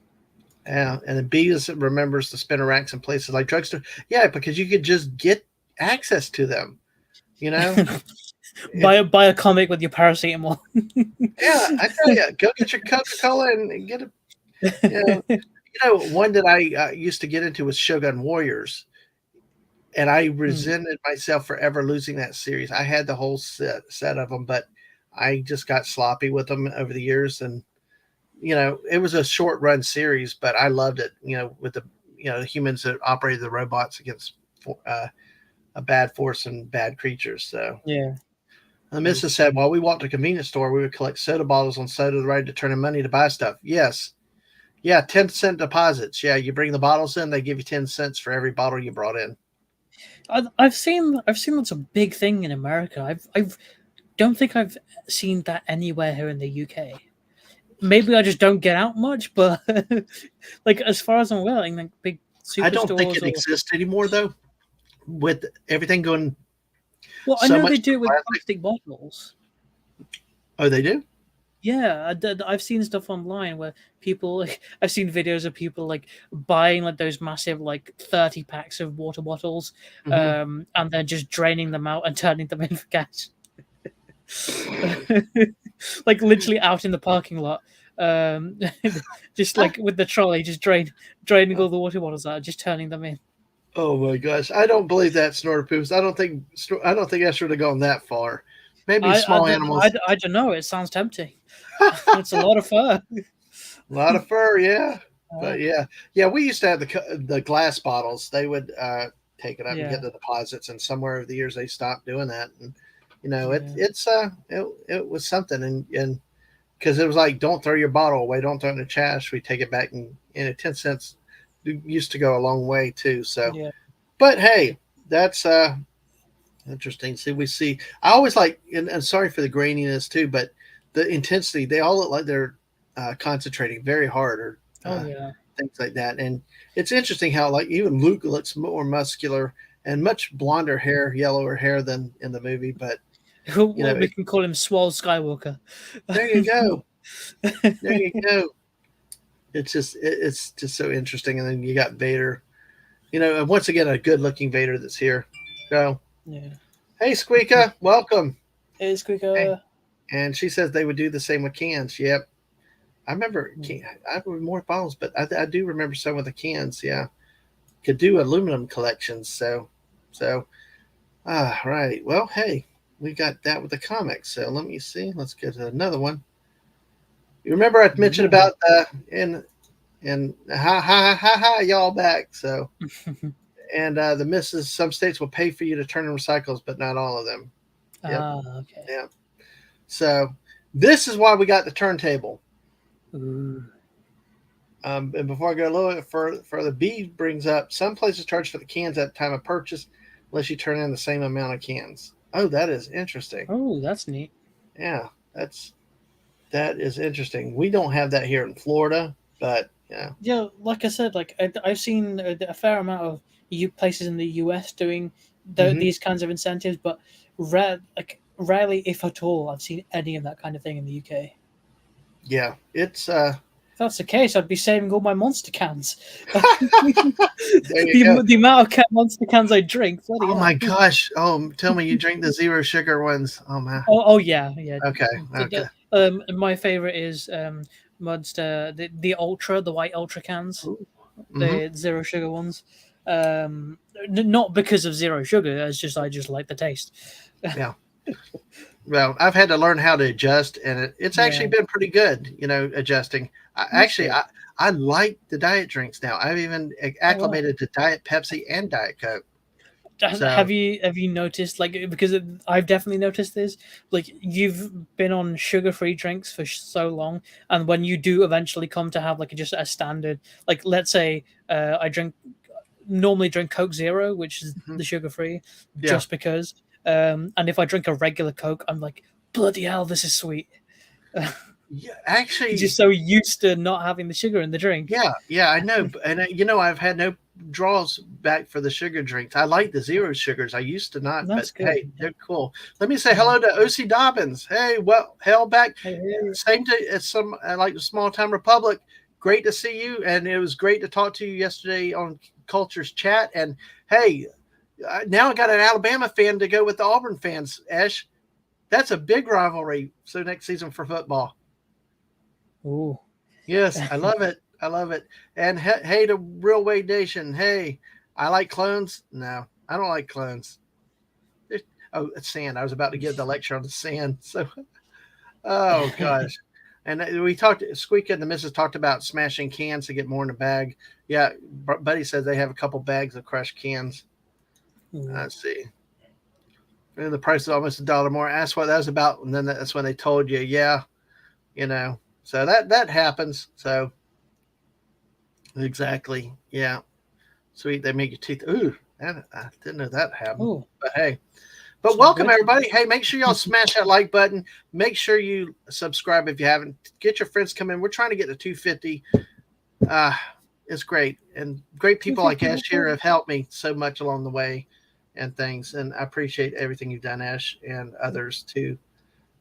Yeah, and then B is remembers the spinner racks in places like drugstore. Yeah, because you could just get access to them. You know, if Buy a comic with your paracetamol. yeah, I tell you, go get your Coca Cola and get a you know one that I used to get into was Shogun Warriors, and I Hmm. resented myself for ever losing that series. I had the whole set of them, but I just got sloppy with them over the years, and it was a short run series, but I loved it. With the humans that operated the robots against uh, a bad force and bad creatures. So Yeah. the missus said, while we walked to a convenience store, we would collect soda bottles on side of the road to turn in money to buy stuff. Yes. Yeah, 10-cent deposits. Yeah, you bring the bottles in, they give you 10 cents for every bottle you brought in. I've seen that's a big thing in America. I've don't think I've seen that anywhere here in the UK. Maybe I just don't get out much, but like as far as I'm aware, like big I don't think superstores it or exists anymore, though, with everything going well, I so know they much to do it with plastic. plastic bottles. Oh, they do? Yeah, I've seen stuff online where people like I've seen videos of people like buying like those massive like 30 packs of water bottles, Hmm. and then just draining them out and turning them in for gas. Like literally out in the parking lot, um, just like with the trolley, just draining all the water bottles out, just turning them in. Oh my gosh, I don't believe that snorter poops. I don't think I should have gone that far. Maybe small animals. I don't know. It sounds tempting. It's a lot of fur. A lot of fur, yeah. Uh, But yeah, we used to have the glass bottles. They would take it up and get yeah, the deposits, and somewhere over the years they stopped doing that. And yeah, it was something, and because it was like, don't throw your bottle away, don't throw it in the trash. We take it back, and 10 cents used to go a long way too. So, yeah. but hey, that's interesting. See. I always like, and sorry for the graininess too, but the intensity. They all look like they're concentrating very hard, or Oh yeah. things like that. And it's interesting how, like, even Luke looks more muscular and much blonder hair, yellower hair than in the movie. But Well, we can call him Swole Skywalker. there you go, there you go. It's just so interesting. And then you got Vader. And once again, a good looking Vader that's here. So, Yeah. hey, Squeaka, welcome. Hey, Hey. Squeaker. And she says they would do the same with cans. Yep. I remember I have more bottles, but I do remember some of the cans. Yeah. Could do aluminum collections. So, right. Well, hey, we got that with the comics. So let me see. Let's get to another one. You remember I mentioned Yeah. about and ha y'all back. So, and the missus, some states will pay for you to turn in recycles, but not all of them. Yep. Okay. Yeah. So this is why we got the turntable. Ooh. And before I go a little bit further, B brings up some places charge for the cans at the time of purchase, unless you turn in the same amount of cans. Oh, that is interesting. Oh, that's neat. Yeah, that is interesting. We don't have that here in Florida, but yeah. Yeah, like I said, like I've seen a fair amount of places in the US doing Hmm. these kinds of incentives, but rarely, if at all, I've seen any of that kind of thing in the UK. Yeah, it's If that's the case, I'd be saving all my monster cans. there you go. The amount of monster cans I drink, bloody Oh my hell. gosh. Oh, tell me you drink the zero sugar ones. Oh my. Oh yeah, yeah. Okay. Okay. My favorite is Monster, the Ultra, the white Ultra cans, Mm-hmm. the zero sugar ones. Not because of zero sugar. It's just I just like the taste. Yeah. Well, I've had to learn how to adjust, and it's actually Yeah, been pretty good, adjusting. that's good. I like the diet drinks now. I've even Oh wow. acclimated to Diet Pepsi and Diet Coke. So, Have you noticed like because I've definitely noticed this like you've been on sugar-free drinks for so long, and when you do eventually come to have like just a standard, like let's say I normally drink Coke Zero, which is mhm, the sugar-free, yeah. just because, and if I drink a regular Coke, I'm like bloody hell, this is sweet. Yeah, You're actually, just so used to not having the sugar in the drink. yeah, I know. And I've had no draws back for the sugar drinks. I like the zero sugars. I used to not, but That's good. hey, they're cool. Let me say Yeah. hello to OC Dobbins. Hey, well, hell back. Hey, hey. Same to as some like the Small Time Republic. great to see you, and it was great to talk to you yesterday on Culture's Chat. And hey, now I got an Alabama fan to go with the Auburn fans. Ash, that's a big rivalry. So next season for football. Ooh. Yes, I love it. I love it. And hey to Real Wade Nation. Hey, I like clones. No, I don't like clones. Oh, it's sand. I was about to give the lecture on the sand. So, oh gosh. And we talked, Squeak and the missus talked about smashing cans to get more in the bag. Yeah, Buddy says they have a couple bags of crushed cans. Let's see. And the price is almost $1 more. Ask what that was about, and then that's when they told you, yeah, So that happens. So exactly, yeah. Sweet, they make your teeth. Ooh, I didn't know that happened. Ooh. But hey. But welcome, everybody. Hey, make sure y'all smash that like button. Make sure you subscribe if you haven't. Get your friends come in. We're trying to get to 250. It's great. And great people like Ash here have helped me so much along the way and things. And I appreciate everything you've done, Ash, and others too.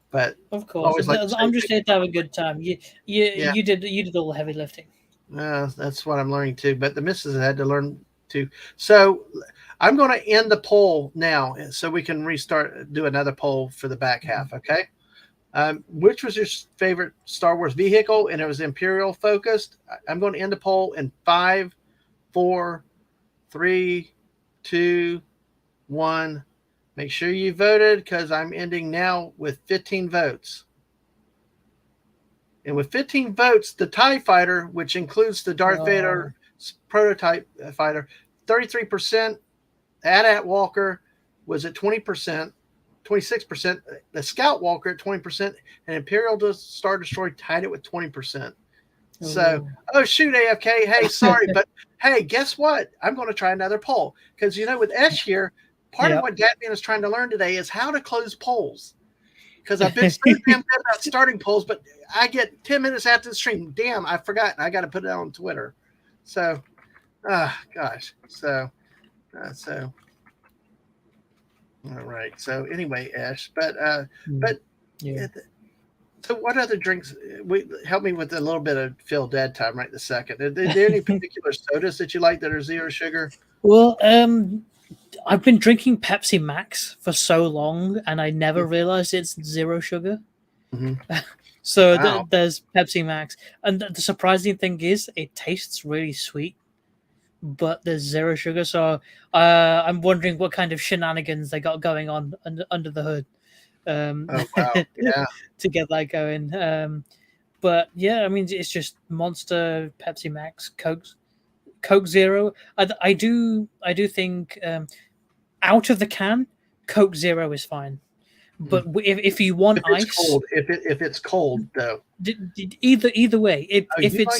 But of course, I'm just here to have a good time. You did all the heavy lifting. That's what I'm learning too. But the missus had to learn too. So I'm going to end the poll now so we can do another poll for the back half. Okay. Which was your favorite Star Wars vehicle? And it was Imperial focused. I'm going to end the poll in 5, 4, 3, 2, 1. Make sure you voted because I'm ending now with 15 votes. And with 15 votes, the TIE fighter, which includes the Darth Vader prototype fighter, 33%. AT-AT Walker was at 20%, 26%. The Scout Walker at 20%, and Imperial Star Destroyer tied it with 20%. So, shoot, AFK. Hey, sorry, but hey, guess what? I'm going to try another poll because with Esh here, part of what Dadman is trying to learn today is how to close polls. Because I've been so damn good about starting polls, but I get 10 minutes after the stream. Damn, I forgot. I got to put it on Twitter. So, gosh. So all right. So anyway, Ash, but yeah. So what other drinks? Help me with a little bit of Phil Dead time right this second. Are there any particular sodas that you like that are zero sugar? Well, I've been drinking Pepsi Max for so long, and I never realized it's zero sugar. Mm-hmm. So there's Pepsi Max, and the surprising thing is it tastes really sweet, but there's zero sugar. So I'm wondering what kind of shenanigans they got going on under the hood to get that going. But yeah, I mean, it's just Monster, Pepsi Max, Coke Zero. I do think out of the can, Coke Zero is fine. But if you want ice, cold, if it's cold though, either way, if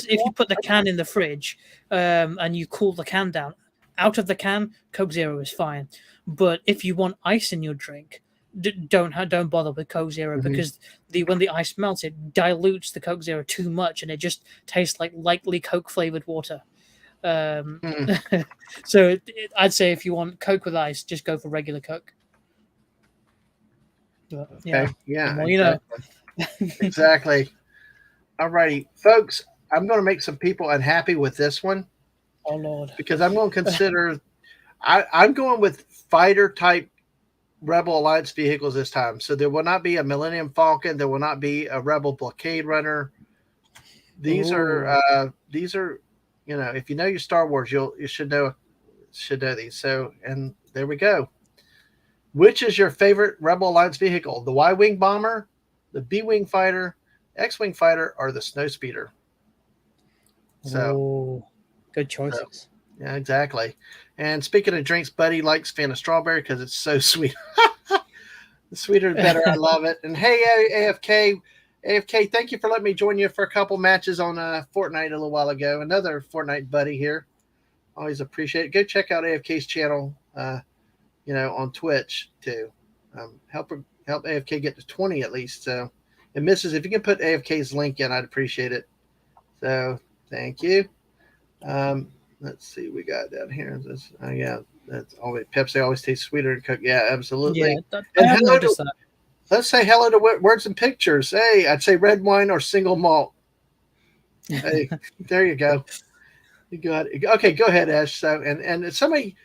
you put the can in the fridge, and you cool the can down, out of the can, Coke Zero is fine. But if you want ice in your drink, don't bother with Coke Zero because when the ice melts, it dilutes the Coke Zero too much, and it just tastes like lightly Coke flavored water. So I'd say if you want Coke with ice, just go for regular Coke. Okay. Yeah. Exactly. All righty, folks. I'm going to make some people unhappy with this one. Oh Lord! Because I'm going to consider. I'm going with fighter type Rebel Alliance vehicles this time. So there will not be a Millennium Falcon. There will not be a Rebel Blockade Runner. These are. If you know your Star Wars, you should know these. So, and there we go. Which is your favorite Rebel Alliance vehicle? The Y-Wing bomber, the B-Wing fighter, X-Wing fighter, or the Snowspeeder? So, good choices. Yeah, exactly. And speaking of drinks, Buddy likes Fanta Strawberry because it's so sweet. The sweeter the better. I love it. And hey, AFK, thank you for letting me join you for a couple matches on Fortnite a little while ago. Another Fortnite buddy here. Always appreciate it. Go check out AFK's channel. On Twitch too. Help AFK get to 20 at least. So, and Mrs., if you can put AFK's link in, I'd appreciate it. So, thank you. Let's see, we got down here. That's always Pepsi always tastes sweeter than Coke. Yeah, absolutely. Yeah, let's say hello to Words and Pictures. Hey, I'd say red wine or single malt. Hey, there you go. You got it. Okay. Go ahead, Ash. So, and somebody,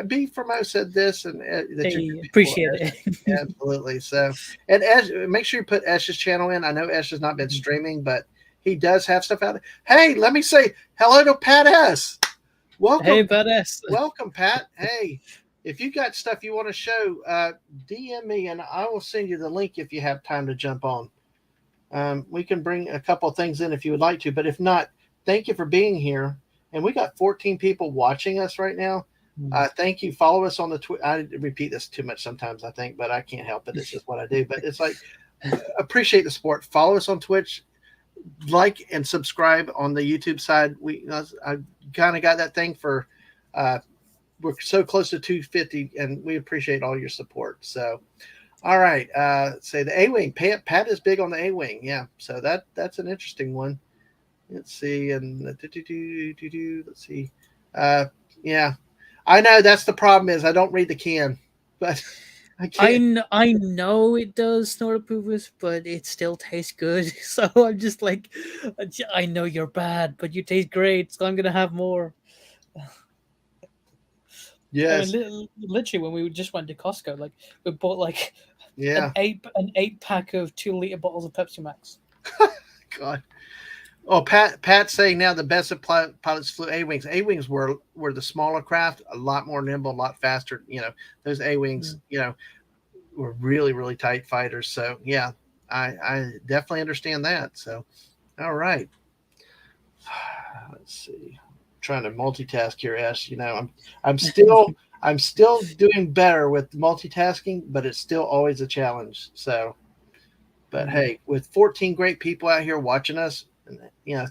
B Formo said this, and that you're I good people, appreciate Ash. it. Absolutely. So, and Ash, make sure you put Ash's channel in. I know Ash has not been streaming, but he does have stuff out there. Hey, let me say hello to Pat S. Hey, Welcome, badass. welcome, Pat. Hey, if you got stuff you want to show, DM me and I will send you the link if you have time to jump on. We can bring a couple of things in if you would like to, but if not, thank you for being here. And we got 14 people watching us right now. Thank you. Follow us on the Twitter. I repeat this too much sometimes, I think, but I can't help it. It's just what I do. But it's like, appreciate the support. Follow us on Twitch, like and subscribe on the YouTube side. I kind of got that thing for, uh, we're so close to 250, and we appreciate all your support. So, all right. Say the A Wing. Pat is big on the A Wing. Yeah. So that's an interesting one. Let's see. And let's see. Uh, yeah. I know that's the problem is I don't read the can, but I can't. I know it does snort approvers, but it still tastes good. So I'm just like, I know you're bad, but you taste great, so I'm gonna have more. I mean, Yes. literally, when we just went to Costco, like we bought like Yeah. an 8 pack of 2 liter bottles of Pepsi Max. God. Oh, Pat's saying now the best of pilots flew A wings. A wings were the smaller craft, a lot more nimble, a lot faster. Those A wings, Mm. were really really tight fighters. So yeah, I definitely understand that. So all right, let's see. Trying to multitask here, Ash. I'm still I'm still doing better with multitasking, but it's still always a challenge. So, but Mm. hey, with 14 great people out here watching us,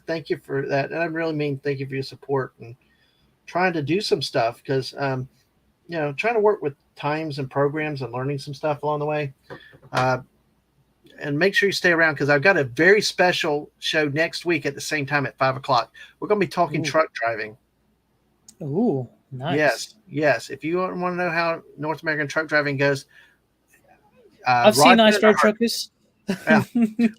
thank you for that, and I really mean thank you for your support and trying to do some stuff because trying to work with times and programs and learning some stuff along the way. Uh, and make sure you stay around because I've got a very special show next week at the same time at 5 o'clock. We're going to be talking Ooh, truck driving. ooh, nice. Yes, yes. If you want to know how North American truck driving goes, I've seen Rod nice road Thunderhart. truckers. Yeah,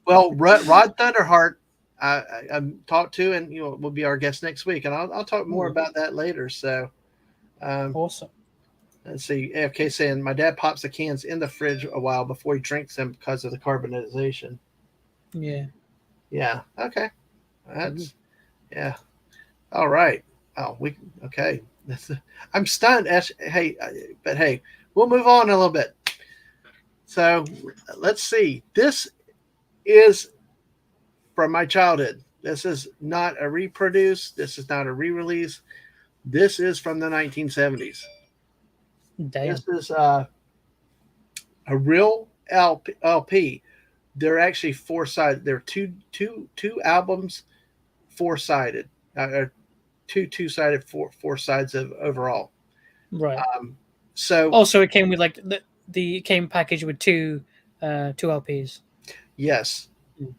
well, Rod Thunderhart, I'm talked to, and will be our guest next week, and I'll talk more Ooh, about that later. So, um, awesome. let's see. AFK saying my dad pops the cans in the fridge a while before he drinks them because of the carbonization. Yeah. Yeah. Okay. Ooh. That's yeah. All right. Oh, okay. I'm stunned. Hey, but hey, we'll move on a little bit. So let's see. This is from my childhood. This is not a reproduce. This is not a re-release. This is from the 1970s. This Damn. is a real LP. They're actually four-sided. They're two albums, four-sided. Two-sided, four sides of overall. Right. Um, so Also, it came with like the it came packaged with two LPs. yes.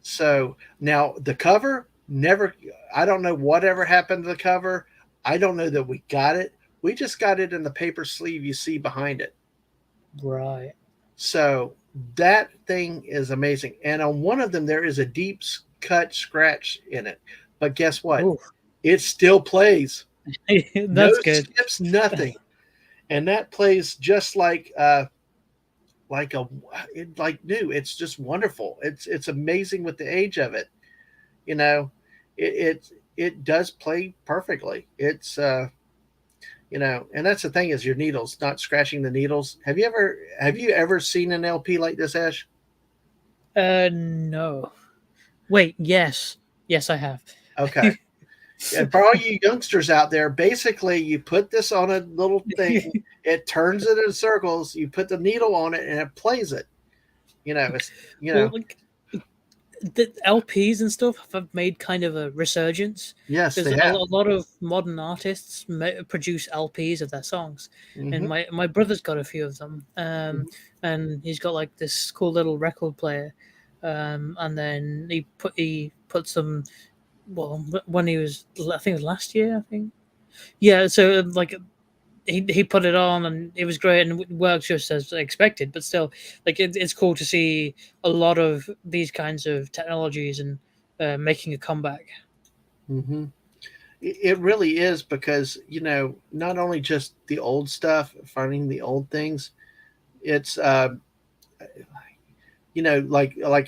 So now the cover never. I don't know whatever happened to the cover. I don't know that we got it. We just got it in the paper sleeve you see behind it. Right. So that thing is amazing. And on one of them there is a deep cut scratch in it. But guess what? Ooh, It still plays. No that's good. skips, nothing. And that plays just like like new. It's just wonderful. It's amazing with the age of it. You know, it does play perfectly. It's and that's the thing is your needles not scratching the needles. Have you ever seen an LP like this, Ash? No. Wait, yes. Yes, I have. Okay. And for all you youngsters out there, basically you put this on a little thing, it turns it in circles, you put the needle on it and it plays it. It's Well, like the LPs and stuff have made kind of a resurgence yes, because they a have. lot of modern artists produce LPs of their songs, and Hmm. my brother's got a few of them, and he's got like this cool little record player, and then he put some. Well, when he was, I think it was last year, I think. Yeah, so like he put it on and it was great and it worked just as expected, but still, like it's cool to see a lot of these kinds of technologies and making a comeback. hmm It really is because not only just the old stuff, finding the old things. It's like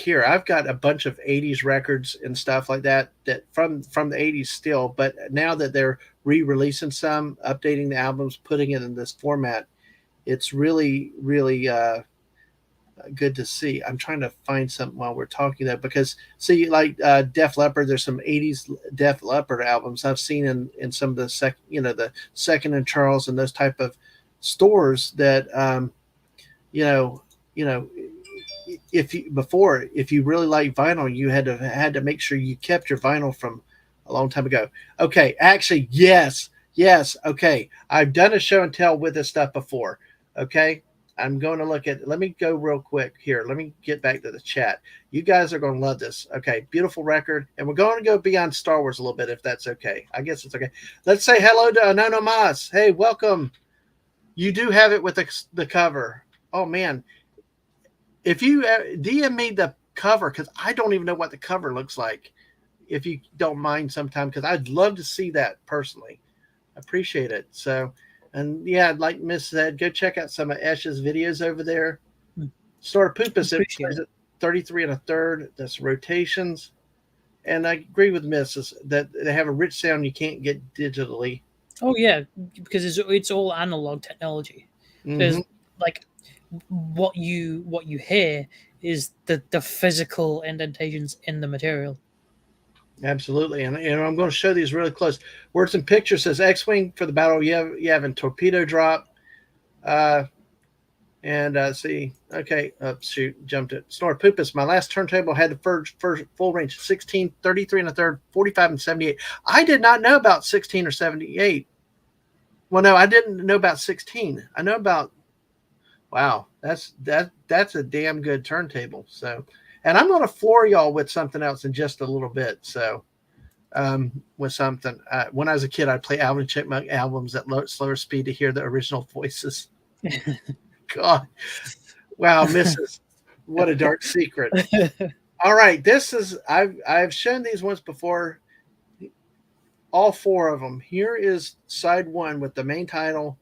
here I've got a bunch of 80s records and stuff like that from the 80s still, but now that they're re-releasing some, updating the albums, putting it in this format, it's really good to see. I'm trying to find something while we're talking that, because see, like Def Leppard, there's some 80s Def Leppard albums I've seen in some of the the Second and Charles and those type of stores that you know you know if you really like vinyl, you had to make sure you kept your vinyl from a long time ago. Okay, actually, yes. Okay, I've done a show and tell with this stuff before. Okay, I'm going to look at. Let me go real quick here. Let me get back to the chat. You guys are going to love this. Okay, beautiful record, and we're going to go beyond Star Wars a little bit if that's okay. I guess it's okay. Let's say hello to Anono Mas. Hey, welcome. You do have it with the cover. Oh man, if you DM me the cover, because I don't even know what the cover looks like, if you don't mind sometime, because I'd love to see that personally. I appreciate it. So, and yeah, like Miss said, go check out some of Esh's videos over there. Store Poopus, it plays at 33 and a third. That's rotations. And I agree with Mrs. that they have a rich sound you can't get digitally. Oh yeah, because it's all analog technology. There's like what you hear is the physical indentations in the material. Absolutely, and I'm going to show these really close. Words and Picture says X-wing for the battle. You have a torpedo drop, and see. Okay, shoot, jumped it. Snort Poopus. My last turntable had the first full range 16, 33 and a third, 45 and 78. I did not know about 16 or 78. Well, no, I didn't know about 16. I know about. Wow, that's a damn good turntable. So, and I'm going to floor y'all with something else in just a little bit. So, with something, when I was a kid, I'd play Alvin and Chipmunk albums at slower speed to hear the original voices. God, wow, Mrs. What a dark secret. All right, this is I've shown these once before. All four of them. Here is side one with the main title,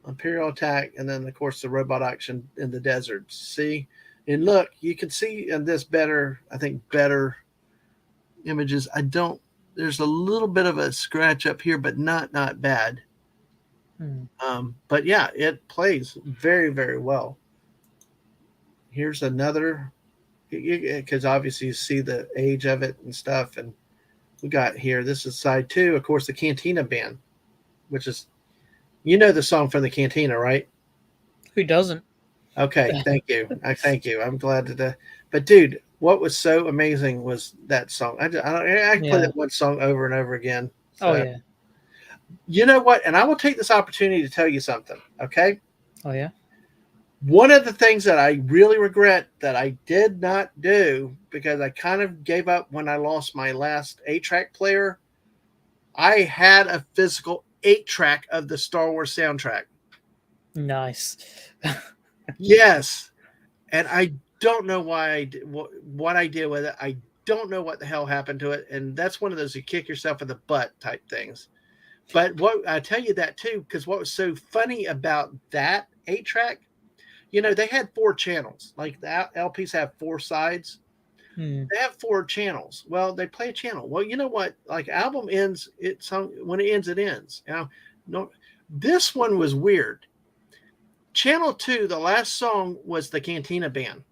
Imperial Attack, and then of course the robot action in the desert. See, and look, you can see in this better, I think better images. There's a little bit of a scratch up here, but not bad. But yeah, it plays very, very well. Here's another, because obviously you see the age of it and stuff. And we got here, this is side two, of course, the Cantina Band, which is, the song from the Cantina, right? Who doesn't? Okay, thank you. Thank you. I'm glad that. But dude, what was so amazing was that song. I play that one song over and over again. So, oh yeah. You know what? And I will take this opportunity to tell you something. Okay. Oh yeah. One of the things that I really regret that I did not do, because I kind of gave up when I lost my last 8-track player, I had a physical 8-track of the Star Wars soundtrack. Nice. Yes. And I don't know why I did what I did with it. I don't know what the hell happened to it. And that's one of those you kick yourself in the butt type things. But what I tell you that too, because what was so funny about that 8-track, they had 4 channels. Like the LPs have 4 sides. They have 4 channels. Well, they play a channel. Well, you know what? Like album ends, when it ends, it ends. No, this one was weird. Channel 2, the last song was the Cantina Band.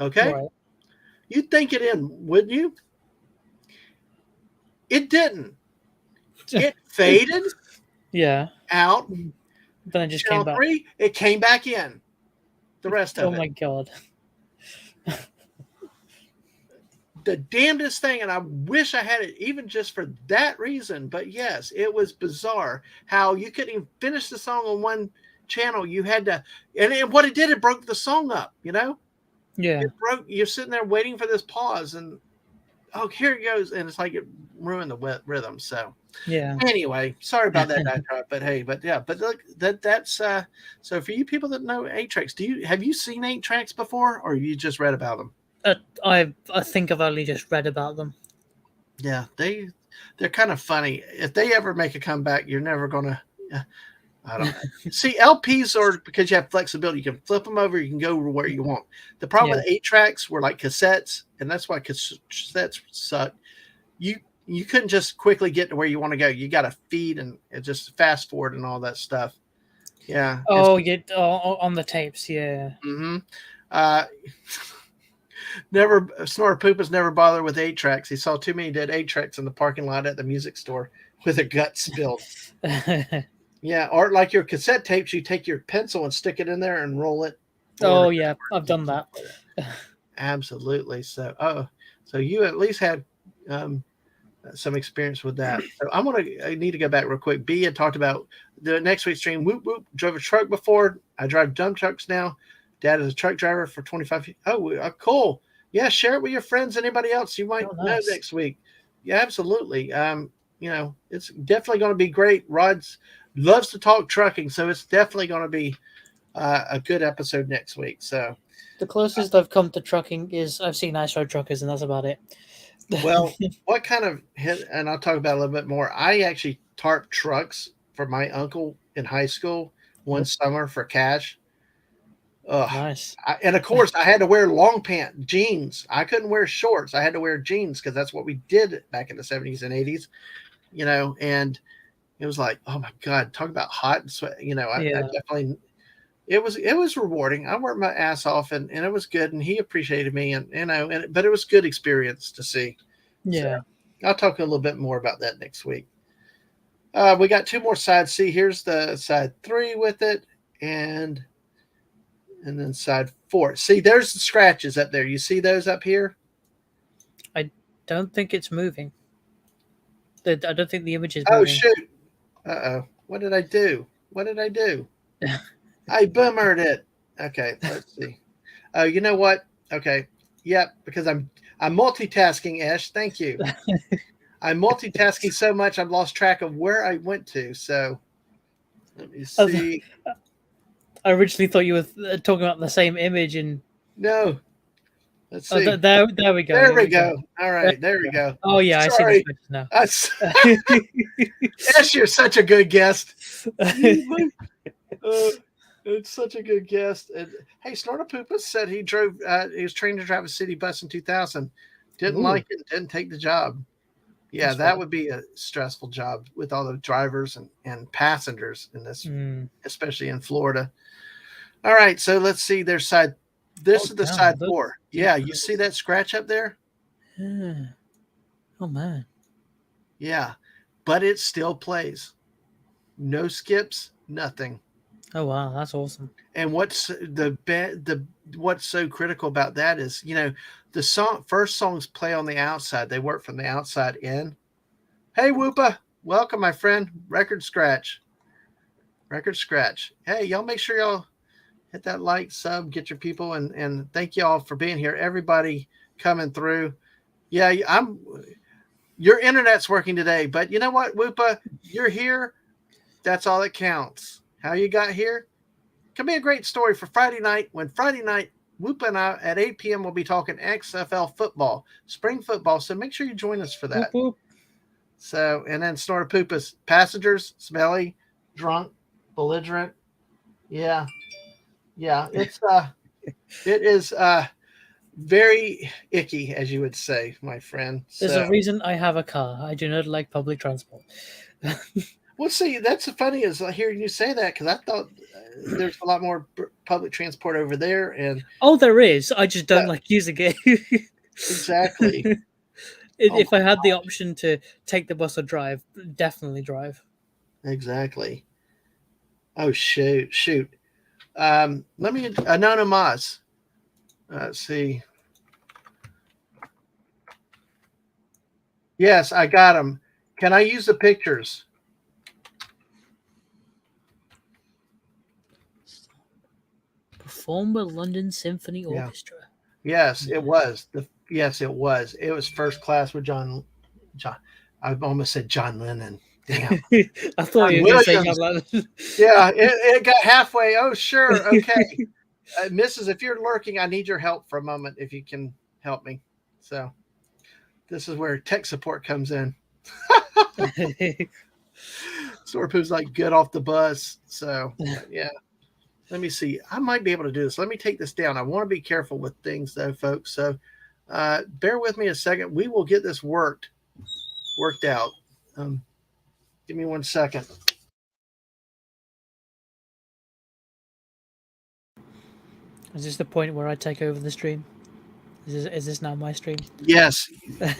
Okay? Right. You'd think it in, wouldn't you? It didn't. It faded out. Then it just Channel came back. 3, it came back in. The rest of it. Oh my god. The damnedest thing, and I wish I had it even just for that reason. But yes, it was bizarre how you couldn't even finish the song on one channel. You had to, and what it did, it broke the song up. Yeah. It broke. You're sitting there waiting for this pause, and here it goes, and it's like it ruined the rhythm. So yeah. Anyway, sorry about that, but hey, but look, that's so for you people that know 8-tracks, have you seen 8-tracks before, or you just read about them? I think I've only just read about them. Yeah, They're kind of funny. If they ever make a comeback, you're never gonna. I don't know. See, LPs are because you have flexibility. You can flip them over. You can go where you want. The problem Yeah. with 8 tracks were like cassettes, and that's why cassettes suck. You couldn't just quickly get to where you want to go. You got to feed and just fast forward and all that stuff. Yeah. Oh, yeah. On the tapes. Yeah. Mm-hmm. Uh, never Snore Poopas never bothered with 8 tracks. He saw too many dead 8 tracks in the parking lot at the music store with their guts spilled. Yeah, or like your cassette tapes, you take your pencil and stick it in there and roll it. Oh yeah, I've done that. Absolutely. So you at least had some experience with that. So I need to go back real quick. B had talked about the next week's stream. Whoop whoop. Drove a truck before. I drive dump trucks now. Dad is a truck driver for 25 years. Oh, cool. Yeah, share it with your friends. Anybody else you might know next week. Yeah, absolutely. It's definitely going to be great. Rod's loves to talk trucking, so it's definitely going to be a good episode next week. So the closest I've come to trucking is I've seen Ice Road Truckers, and that's about it. Well, what kind of hit? And I'll talk about it a little bit more. I actually tarped trucks for my uncle in high school one summer for cash. Nice. And of course, I had to wear long pant jeans. I couldn't wear shorts. I had to wear jeans because that's what we did back in the 70s and 80s. And it was like, oh my God, talk about hot and sweat. I definitely. It was rewarding. I worked my ass off and it was good. And he appreciated me but it was good experience to see. Yeah. So I'll talk a little bit more about that next week. We got 2 more sides. See, here's the side 3 with it. And then side 4. See, there's the scratches up there. You see those up here? I don't think it's moving. I don't think the image is moving. Oh, shoot. Uh-oh. What did I do? I boomered it. Okay, let's see. Oh, you know what? Okay. Yep, because I'm multitasking, Ash. Thank you. I'm multitasking so much I've lost track of where I went to. So let me see. I originally thought you were talking about the same image and no. Let's see. There we go. There we go. All right, there we go. Oh yeah, sorry. I see the now. Ash, you're such a good guest. It's such a good guest. And hey, Snortapoopa said he was trained to drive a city bus in 2000. Didn't like it, didn't take the job. Yeah, that's that would be a stressful job with all the drivers and passengers in this, especially in Florida. All right, so let's see their side. This is the side 4. Yeah, you see that scratch up there? Yeah. Oh man. Yeah, but it still plays. No skips, nothing. Oh wow, that's awesome. And what's so critical about that is, the first songs play on the outside. They work from the outside in. Hey, Whoopa, welcome, my friend. Record scratch. Hey, y'all make sure y'all hit that like, sub, get your people, and thank y'all for being here. Everybody coming through. Yeah, your internet's working today, but you know what, Whoopa, you're here. That's all that counts. How you got here? Can be a great story for Friday night. When Friday night, Whoopa and I at 8 p.m. we'll be talking XFL football, spring football. So make sure you join us for that. Whoop, whoop. So, and then Snortapoopa's passengers, smelly, drunk, belligerent. Yeah. It is very icky, as you would say, my friend. There's a reason I have a car. I do not like public transport. Well, see, that's the funny is hearing you say that because I thought there's a lot more public transport over there, and there is. I just don't like using it. Exactly. If I had the option to take the bus or drive, definitely drive. Exactly. Oh shoot! Let me anonymous. Let's see. Yes, I got them. Can I use the pictures? Performed by London Symphony Orchestra. Yes, it was. Yes, it was. It was first class with John. I almost said John Lennon. Damn. I thought you were going to say John Lennon. Yeah, it got halfway. Oh, sure. Okay. Mrs., if you're lurking, I need your help for a moment if you can help me. So this is where tech support comes in. Sorpoop's like good off the bus. So, but yeah, let me see. I might be able to do this. Let me take this down. I want to be careful with things though, folks. So, bear with me a second. We will get this worked out. Um, give me 1 second. Is this the point where I take over the stream? Is this now my stream? Yes,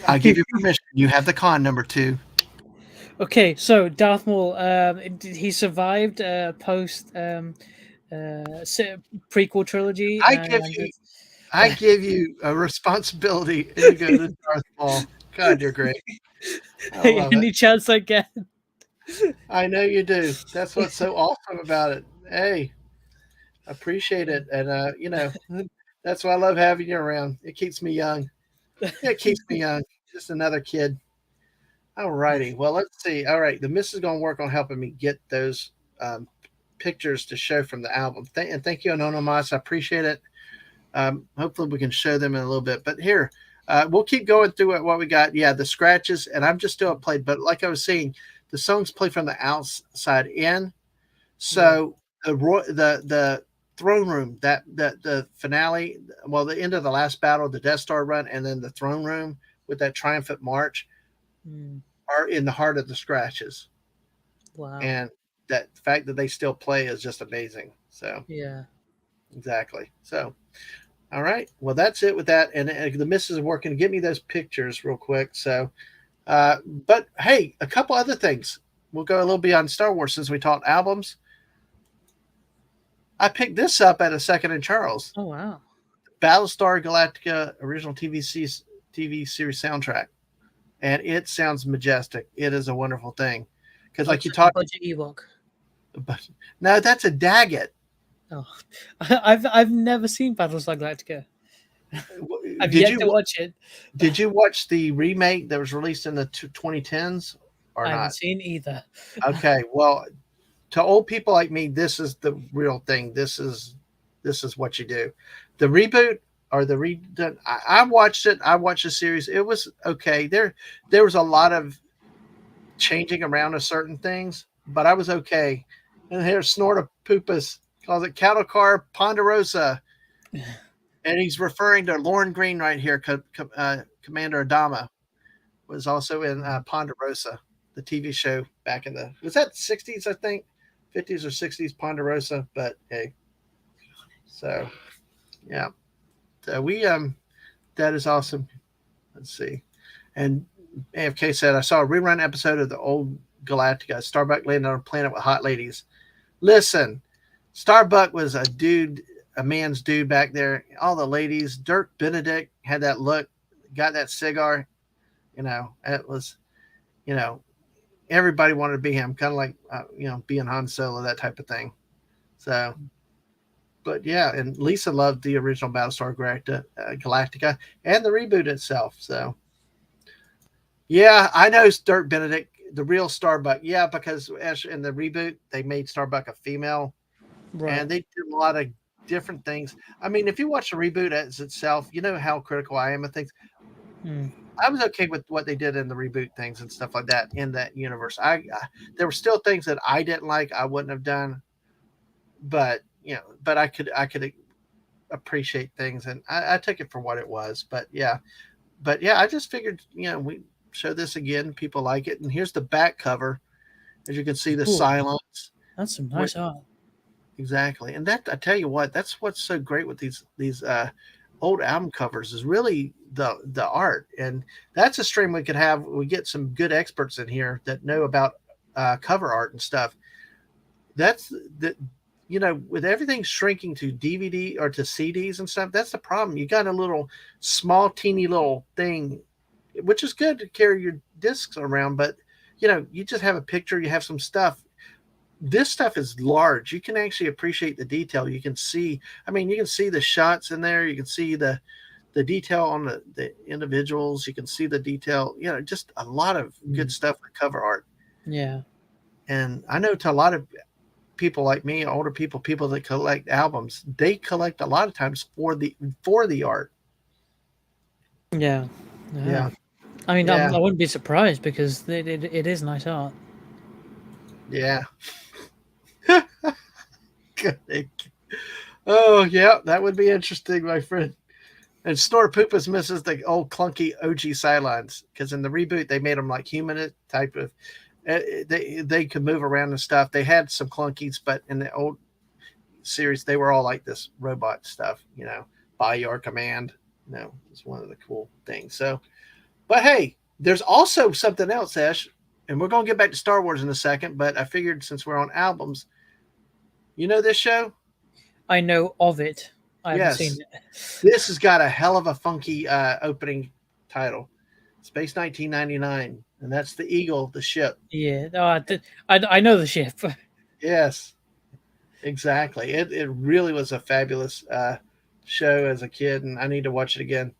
I give you permission. You have the con number 2. Okay, so Darth Maul, he survived post prequel trilogy, I give and you, I give you a responsibility, and you go to Darth Maul. God, you're great. I love it. any chance I get. I know you do. That's what's so awesome about it. Hey, appreciate it, and that's why I love having you around. It keeps me young. It keeps me young. Just another kid. All righty. Well, let's see. All right, the miss is going to work on helping me get those um, pictures to show from the album. And thank you, Anonymous. I appreciate it. Hopefully, we can show them in a little bit. But here, we'll keep going through what we got. Yeah, the scratches, and I'm just still played. But like I was saying, the songs play from the outside in. So the throne room, that the finale, well, the end of the last battle, the Death Star run, and then the throne room with that triumphant march Mm, are in the heart of the scratches, wow. and that fact that they still play is just amazing. So Yeah. exactly. So all right, well that's it with that, and the missus is working to get me those pictures real quick. So, but hey, a couple other things. We'll go a little beyond Star Wars since we talked albums. I picked this up at a Second and Charles. Oh wow. Battlestar Galactica original TV series soundtrack, and it sounds majestic. It is a wonderful thing because, like you talked, Budget Ewok. but no, that's a Daggett. Oh, I've never seen Battlestar Galactica. I've Did yet you to watch it. did you watch the remake that was released in the 2010s or I haven't not? seen either. Okay, well, to old people like me, this is the real thing. This is what you do. The reboot or the redone. I watched it. I watched the series. It was okay. There was a lot of changing around of certain things, but I was okay. And here's Snorta Poopas calls it Cattle Car Ponderosa, and he's referring to Lauren Green right here. Commander Adama was also in Ponderosa, the TV show back in the was that 60s, I think, 50s or 60s Ponderosa. But hey, so yeah, so we that is awesome. Let's see, and AFK said I saw a rerun episode of the old Galactica. Starbuck landed on a planet with hot ladies. Listen, Starbuck was a man's dude back there. All the ladies. Dirk Benedict had that look, got that cigar. It was, you know, everybody wanted to be him, kind of like, being Han Solo, that type of thing. So, but yeah, and Lisa loved the original Battlestar Galactica and the reboot itself. So, yeah, I know Dirk Benedict, the real Starbuck. Yeah, because in the reboot, they made Starbuck a female, Right. and they did a lot of different things. I mean, if you watch the reboot as itself, you know how critical I am of things. Mm. I was okay with what they did in the reboot things and stuff like that in that universe. There were still things that I didn't like. I wouldn't have done, but but I could appreciate things, and I took it for what it was. But yeah, I just figured we show this again. People like it, and here's the back cover. As you can see, the Ooh, silence. that's some What nice art. exactly, and that I tell you what, that's what's so great with these old album covers is really the art, and that's a stream we could have. We get some good experts in here that know about cover art and stuff. That's the with everything shrinking to DVD or to CDs and stuff. That's the problem. You got a little small, teeny little thing, which is good to carry your discs around, but you just have a picture, you have some stuff. This stuff is large. You can actually appreciate the detail. You can see, I mean, you can see the shots in there. You can see the detail on the individuals. You can see the detail, just a lot of good stuff with cover art. Yeah. And I know to a lot of people like me, older people that collect albums, they collect a lot of times for the art. Yeah. Yeah. I mean, Yeah, I wouldn't be surprised because it is nice art. yeah. Oh, yeah, that would be interesting, my friend. And Snorpoopas misses the old clunky OG sidelines because in the reboot they made them like human type of. They could move around and stuff. They had some clunkies, but in the old series they were all like this robot stuff. By your command. It's one of the cool things. So, but hey, there's also something else, Ash, and we're gonna get back to Star Wars in a second. But I figured since we're on albums, this show. I know of it. I haven't seen Yes, it. this has got a hell of a funky opening title. Space 1999, and that's the Eagle, the ship. Yeah, no, I know the ship. Yes, exactly. It really was a fabulous show as a kid, and I need to watch it again.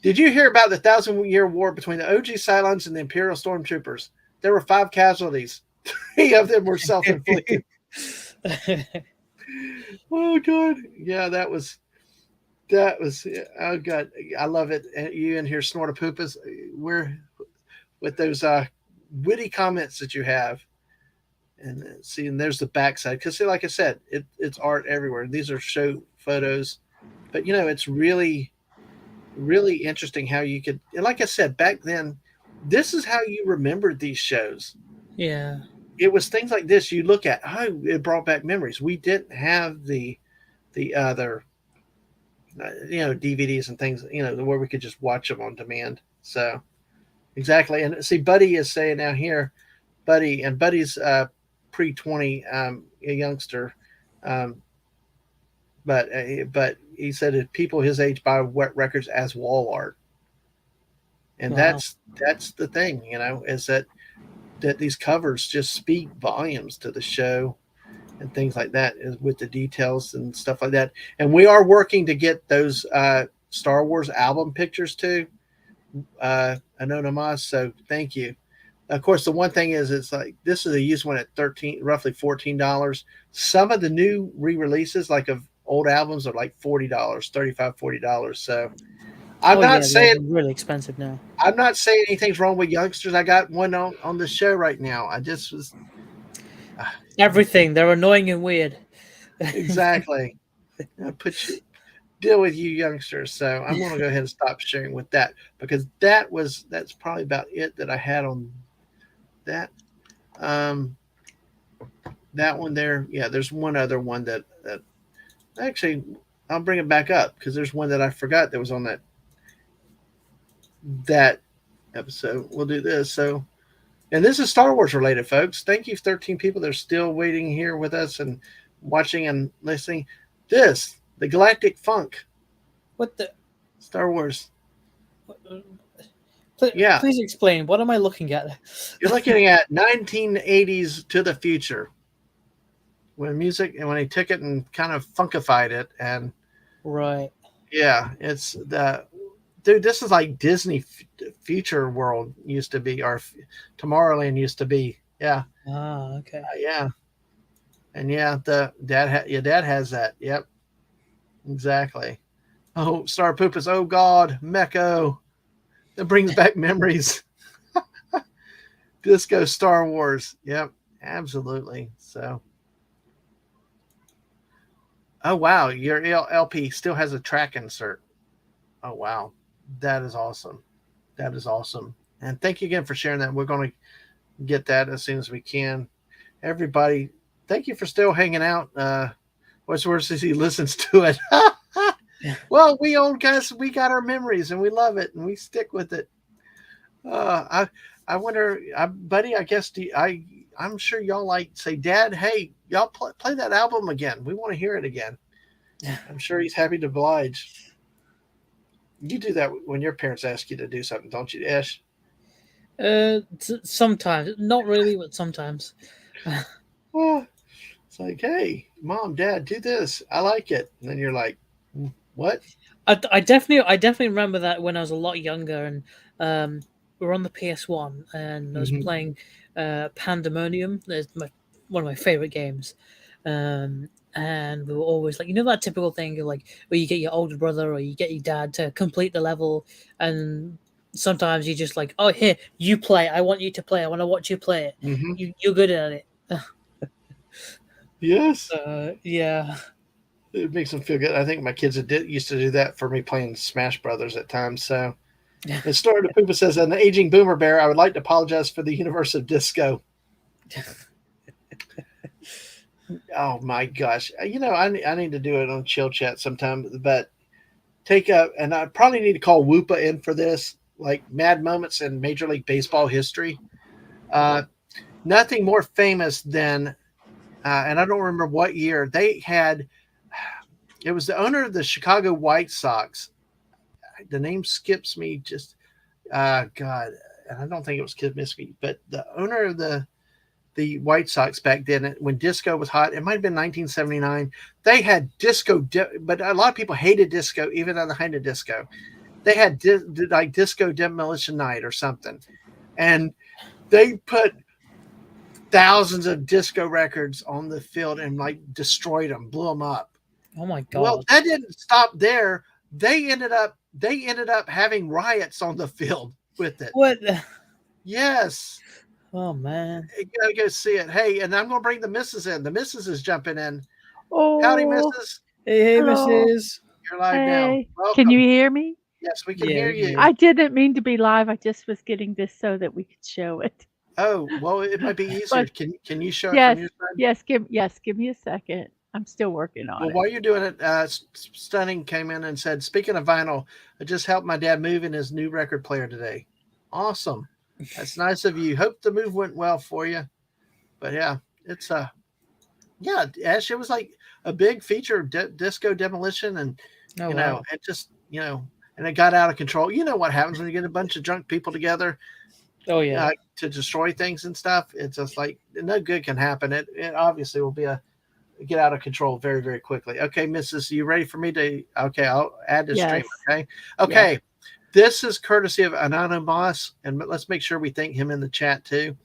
Did you hear about the Thousand-Year War between the OG Cylons and the Imperial Stormtroopers? There were 5 casualties. 3 of them were self-inflicted. Oh God, yeah, that was. Oh God, I love it. You and here, Snortapoopas. We're with those witty comments that you have. And see, and there's the backside because, like I said, it's art everywhere. These are show photos, but it's really, really interesting how you could. And like I said back then, this is how you remembered these shows. Yeah, It was things like this you look at. Oh, it brought back memories. We didn't have the other, DVDs and things, where we could just watch them on demand. So exactly, and see, Buddy is saying now here, Buddy's pre-20, a youngster, um, but he said that people his age buy wet records as wall art, and wow. that's the thing, is that these covers just speak volumes to the show and things like that with the details and stuff like that. And we are working to get those Star Wars album pictures too, anonymous. So thank you. Of course, the one thing is, it's like this is a used one at roughly $14. Some of the new re-releases, like of old albums, are like $40, 35, $40. So I'm Oh not yeah, saying they're really expensive now. I'm not saying anything's wrong with youngsters. I got one on the show right now. I just was uh, Everything. They're annoying and weird. exactly. Put you deal with you youngsters. So I'm going to go ahead and stop sharing with that because that's probably about it that I had on that. Um, that one there. Yeah, there's one other one that actually I'll bring it back up because there's one that I forgot that was on that episode. We'll do this. So, and this is Star Wars related, folks. Thank you, 13 people that are still waiting here with us and watching and listening. The Galactic Funk, What the? Star Wars. Please, Yeah, please explain. What am I looking at? you're looking at 1980s to the future when music and when he took it and kind of funkified it. And Right. yeah, it's the dude. This is like Disney Future World used to be, or Tomorrowland used to be. Yeah, Ah, okay. yeah, and yeah, the your dad has that. Yep, exactly. Oh, Star Poopas. Oh God, Mecco. That brings back memories. Disco Star Wars. Yep, absolutely. So, oh wow, your LP still has a track insert. Oh wow, that is awesome. That is awesome. And thank you again for sharing that. We're going to get that as soon as we can. Everybody, thank you for still hanging out. What's worse is he listens to it. Well, we old guys, we got our memories and we love it and we stick with it. I wonder, buddy. I guess I'm sure y'all like say, Dad, hey, y'all play that album again. We want to hear it again. I'm sure he's happy to oblige. You do that when your parents ask you to do something, don't you, Ash? Sometimes, not really, but sometimes. Well, it's like, hey, mom, dad, do this. I like it. And then you're like, what? I definitely remember that when I was a lot younger, and we were on the PS1, and I was Mm-hmm. playing Pandemonium. One of my favorite games, And we were always like, that typical thing of like where you get your older brother or you get your dad to complete the level, and sometimes you just like, oh, here, you play. I want you to play. I want to watch you play it. Mm-hmm. You're good at it. Yes. Yeah. It makes them feel good. I think my kids used to do that for me playing Smash Brothers at times. So, and Story to Poopa says, an aging boomer bear, I would like to apologize for the universe of disco. Oh my gosh. I need to do it on Chill Chat sometime, but and I probably need to call Whoopa in for this, like mad moments in Major League Baseball history. Nothing more famous than, and I don't remember what year, it was the owner of the Chicago White Sox. The name skips me just, God, and I don't think it was Kibisky, but the owner of the White Sox back then, when disco was hot, it might have been 1979. They had disco, but a lot of people hated disco, even on the height of disco. They had like Disco Demolition Night or something, and they put thousands of disco records on the field and like destroyed them, blew them up. Oh my God. Well, that didn't stop there. They ended up having riots on the field with it. What? Yes. Oh man. You gotta go see it. Hey, and I'm gonna bring the missus in. The missus is jumping in. Oh, Howdy, missus. Hey, hello. Mrs. You're live now. Hey, Welcome. can you hear me? Yes, we can Yeah, hear we can you. hear I didn't mean to be live. I just was getting this so that we could show it. Oh, well, it might be easier. But Can you show it yes, from your side? give me a second. I'm still working on Well, it. while you're doing it, Stunning came in and said, speaking of vinyl, I just helped my dad move in his new record player today. Awesome. That's nice of you. Hope the move went well for you. But yeah, it's Ash, it was like a big feature of Disco Demolition, and wow. it just and it got out of control. You know what happens when you get a bunch of drunk people together Oh yeah. to destroy things and stuff. It's just like no good can happen. It obviously will get out of control very, very quickly. Okay, Mrs., you ready for me to? Okay, I'll add to stream. Yes. Okay. Yes. This is courtesy of Anonymous, and let's make sure we thank him in the chat too.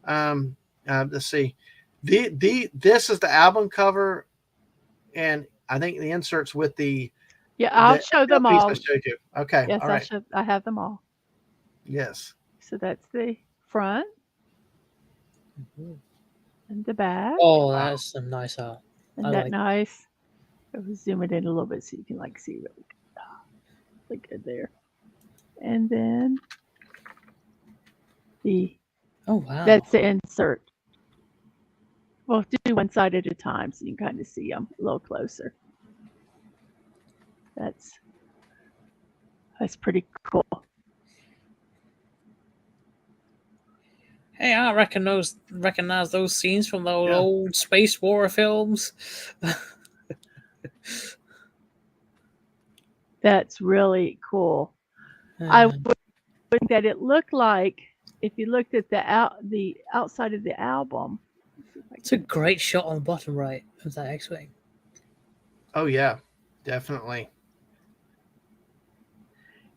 Let's see. This is the album cover, and I think the inserts with the I'll show them piece all. I showed you. Okay, Yes, all right. I have them all. Yes. So that's the front and the back. Oh, that's some nice art. Isn't I that like. nice? I will zoom it in a little bit so you can see really good there. And then Oh wow. that's the insert. We'll do one side at a time so you can kind of see them a little closer. That's pretty cool. Hey, I recognize those scenes from those old space war films. That's really cool. I would think that it looked like if you looked at the outside of the album. It's a great shot on the bottom right of that X-wing. Oh yeah, definitely.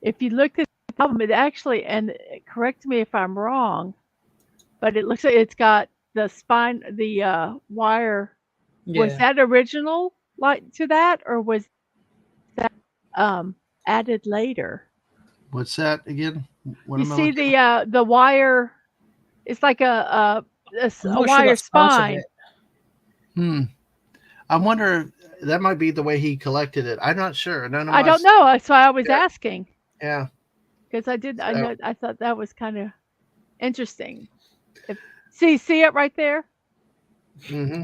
If you looked at the album, it actually, and correct me if I'm wrong, but it looks like it's got the spine, the wire. Yeah. Was that original like to that, or was that added later? What's that again? What You see the wire? It's like a wire spine. I wonder. That might be the way he collected it. I'm not sure. I don't know. That's why I was asking. Yeah. Because I thought that was kind of interesting. See it right there? Mm-hmm.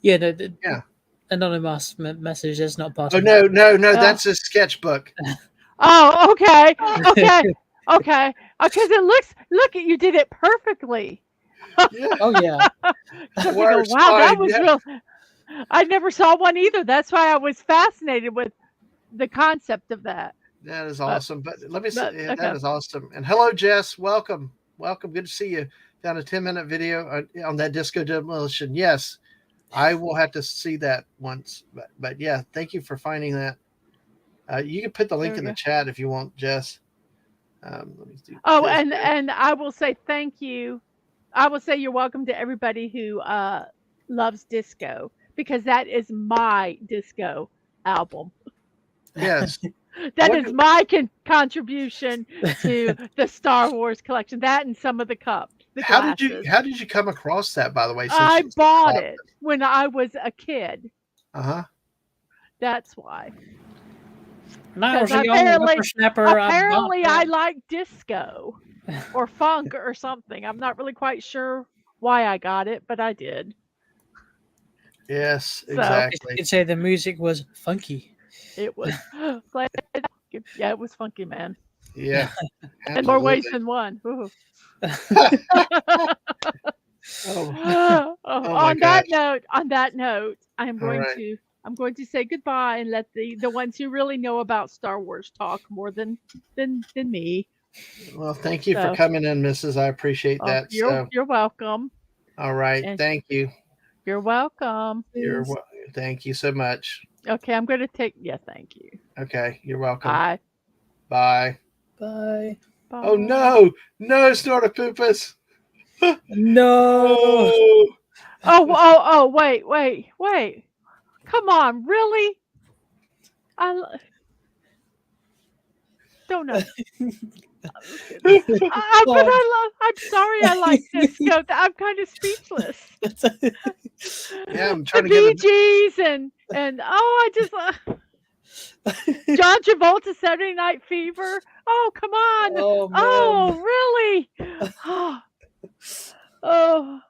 Yeah. Anonymous message is not part of it. No. That's a sketchbook. Oh, okay. Okay. Because look, you did it perfectly. Yeah. Oh, yeah. Wow, that was real. I never saw one either. That's why I was fascinated with the concept of that. That is awesome. But let me say, that is awesome. And hello, Jess. Welcome. Good to see you. Found a 10-minute video on that Disco Demolition. Yes, I will have to see that once. But yeah, thank you for finding that. You can put the link in the chat if you want, Jess. Let me see. And I will say thank you. I will say you're welcome to everybody who loves disco, because that is my disco album. Yes. That What is do- my contribution to the Star Wars collection. That and some of the cups, the glasses. how did you come across that, by the way? Since I it's bought it when I was a kid. Uh-huh. That's why. When I was Because a young whippersnapper, I bought apparently I that. like disco or funk or something. I'm not really quite sure why I got it, but I did. Yes, So exactly. You could say the music was funky. it was glad. Yeah, it was funky, man. Yeah, In more ways absolutely. than one. Ooh. Oh, Oh, oh my gosh. on that note, All right. I'm going to say goodbye and let the ones who really know about Star Wars talk more than me. Well, thank you for So, coming in, Mrs. I appreciate that. So, you're welcome, all right. and Thank you. you're welcome. Thank you so much. Okay, I'm going to take. Yeah, thank you. Okay, you're welcome. Bye. Bye. Bye. Oh Bye. no, no, Snortopoopus. No. Oh, Wait. Come on, really? I l- don't know. I'm sorry. I like disco. I'm kind of speechless. yeah, I'm The trying to get Bee a. Gees and I just John Travolta, Saturday Night Fever. Oh, come on. Oh man. Oh, really? Oh,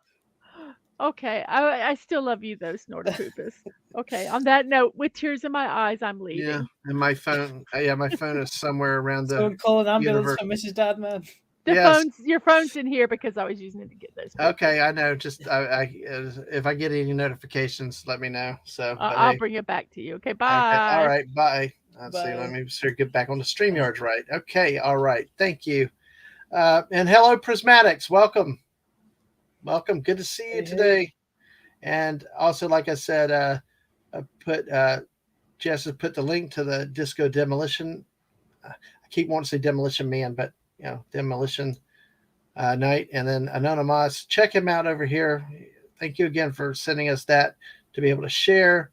okay. I still love you though, Snortopoopus. Okay. On that note, with tears in my eyes, I'm Yeah, leaving. and my phone. Yeah, my phone is somewhere around the Someone call an ambulance universe. for Mrs. Dadman. Yes. Your phone's in here because I was using it to get those papers. Okay, I know. Just if I get any notifications, let me know. So, but I'll hey, bring it back to you. Okay, okay, all bye. right, bye. Let's see. Let Bye. me sure get back on the StreamYards right. Okay, all right. Thank you. And hello, Prismatics. Welcome, welcome. Good to see you Hey, today. And also, like I said, I put Jess has put the link to the Disco Demolition. I keep wanting to say Demolition Man, but Demolition Night. And then Anonymous, check him out over here. Thank you again for sending us that to be able to share.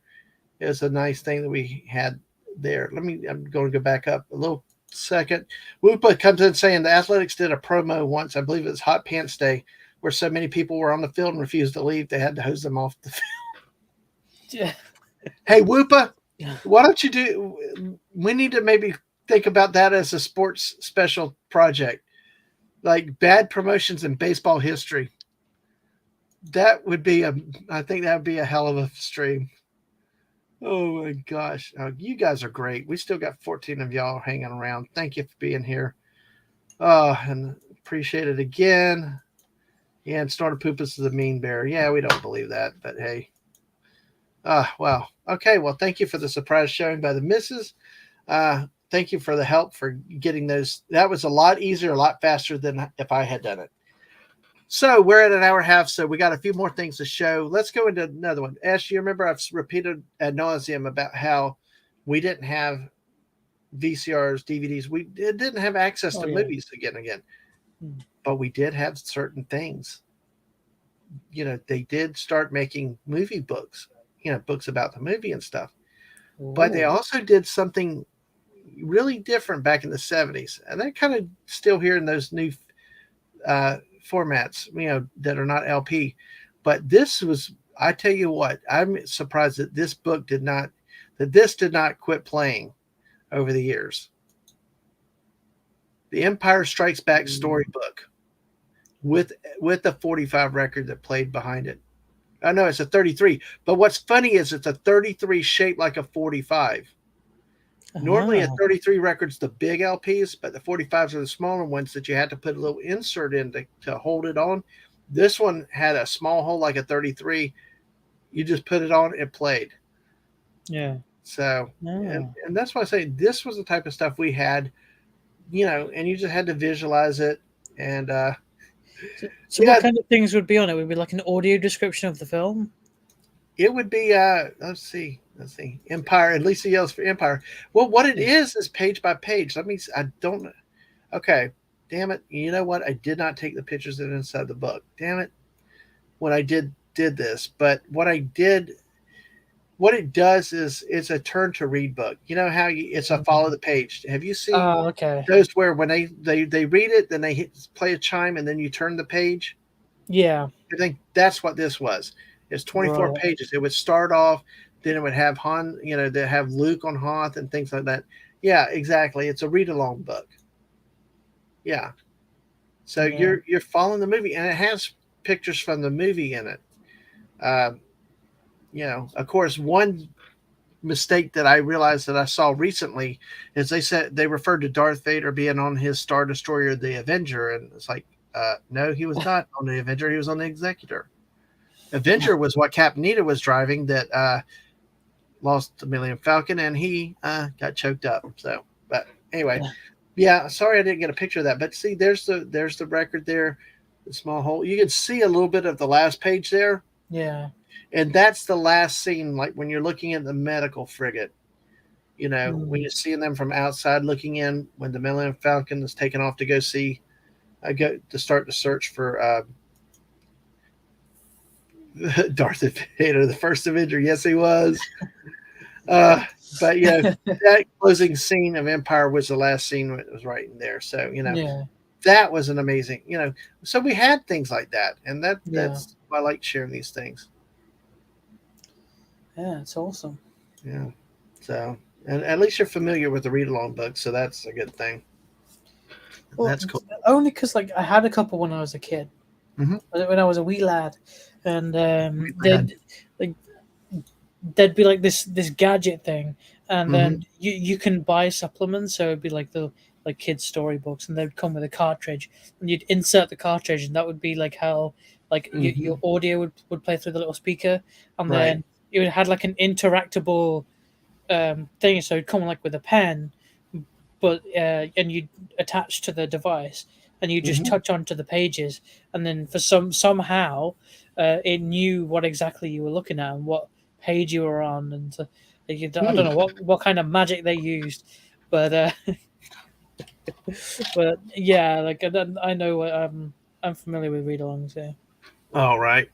It was a nice thing that we had there. I'm going to go back up a little second. Whoopa comes in saying the Athletics did a promo once. I believe it was Hot Pants Day, where so many people were on the field and refused to leave. They had to hose them off the field. Yeah. Hey, Whoopa, why don't you do? We need to maybe think about that as a sports special project, like bad promotions in baseball history. That would be I think that would be a hell of a stream. Oh my gosh. You guys are great. We still got 14 of y'all hanging around. Thank you for being here. And appreciate it again. Yeah, and Snortopoopus is a mean bear. Yeah, we don't believe that, but hey. Wow. Okay, well, thank you for the surprise showing by the missus. Thank you for the help for getting those. That was a lot easier, a lot faster than if I had done it. So we're at an hour and a half, so we got a few more things to show. Let's go into another one. Ash, you remember I've repeated ad nauseum about how we didn't have VCRs, DVDs. We didn't have access to movies again. But we did have certain things. They did start making movie books, books about the movie and stuff. Ooh. But they also did something really different back in the 70s. And they're kind of still here in those new formats, that are not LP. But this was, I tell you what, I'm surprised that this did not quit playing over the years. The Empire Strikes Back storybook with the 45 record that played behind it. I know it's a 33, but what's funny is it's a 33 shaped like a 45. Normally a 33 record's the big LPs, but the 45s are the smaller ones that you had to put a little insert in to hold it on. This one had a small hole like a 33. You just put it on, it played. Yeah. So, and that's why I say this was the type of stuff we had, and you just had to visualize it. And so what kind of things would be on it? Would it be like an audio description of the film? It would be, let's see, Empire, at least he yells for Empire. Well, what it is page by page. I don't know. Okay, damn it. You know what? I did not take the pictures inside the book. Damn it. When I did this. But what I did what it does is it's a turn to read book. You know how it's a follow the page. Have you seen Oh, okay. those where when they read it, then they play a chime, and then you turn the page? Yeah. I think that's what this was. It's 24 Right. pages. It would start off, then it would have Han, they have Luke on Hoth and things like that. Yeah, exactly. It's a read along book. Yeah. So Yeah. you're following the movie, and it has pictures from the movie in it. Uh, of course, one mistake that I realized that I saw recently is they said they referred to Darth Vader being on his Star Destroyer, the Avenger, and it's like, no, he was not on the Avenger. He was on the Executor. Avenger was what Cap Nita was driving that lost the Millennium Falcon, and he got choked up. So, but anyway, yeah. Sorry, I didn't get a picture of that. But see, there's the record there, the small hole. You can see a little bit of the last page there. Yeah. And that's the last scene, like when you're looking at the medical frigate. When you're seeing them from outside looking in, when the Millennium Falcon is taken off to go see, go to start the search for Darth Vader, the first Avenger. Yes, he was. But that closing scene of Empire was the last scene that was right in there. So Yeah. that was an amazing. So we had things like that, and Yeah. that's why I like sharing these things. Yeah, it's awesome. Yeah. So, and at least you're familiar with the read along book, so that's a good thing. Well, That's cool. only because like I had a couple when I was a kid, Mhm. when I was a wee lad, and Wee lad. there'd be like this gadget thing, and then Mhm. you can buy supplements, so it'd be like the like kids storybooks, and they'd come with a cartridge, and you'd insert the cartridge, and that would be like how like your Mhm. audio would play through the little speaker, and Right. then it would had like an interactable thing, so it'd come like with a pen, but and you attach to the device, and you just Mhm. touch onto the pages, and then for somehow it knew what exactly you were looking at and what page you were on, and I don't Hmm. know what kind of magic they used, but but yeah, like I know I'm familiar with read-alongs. Yeah. All right.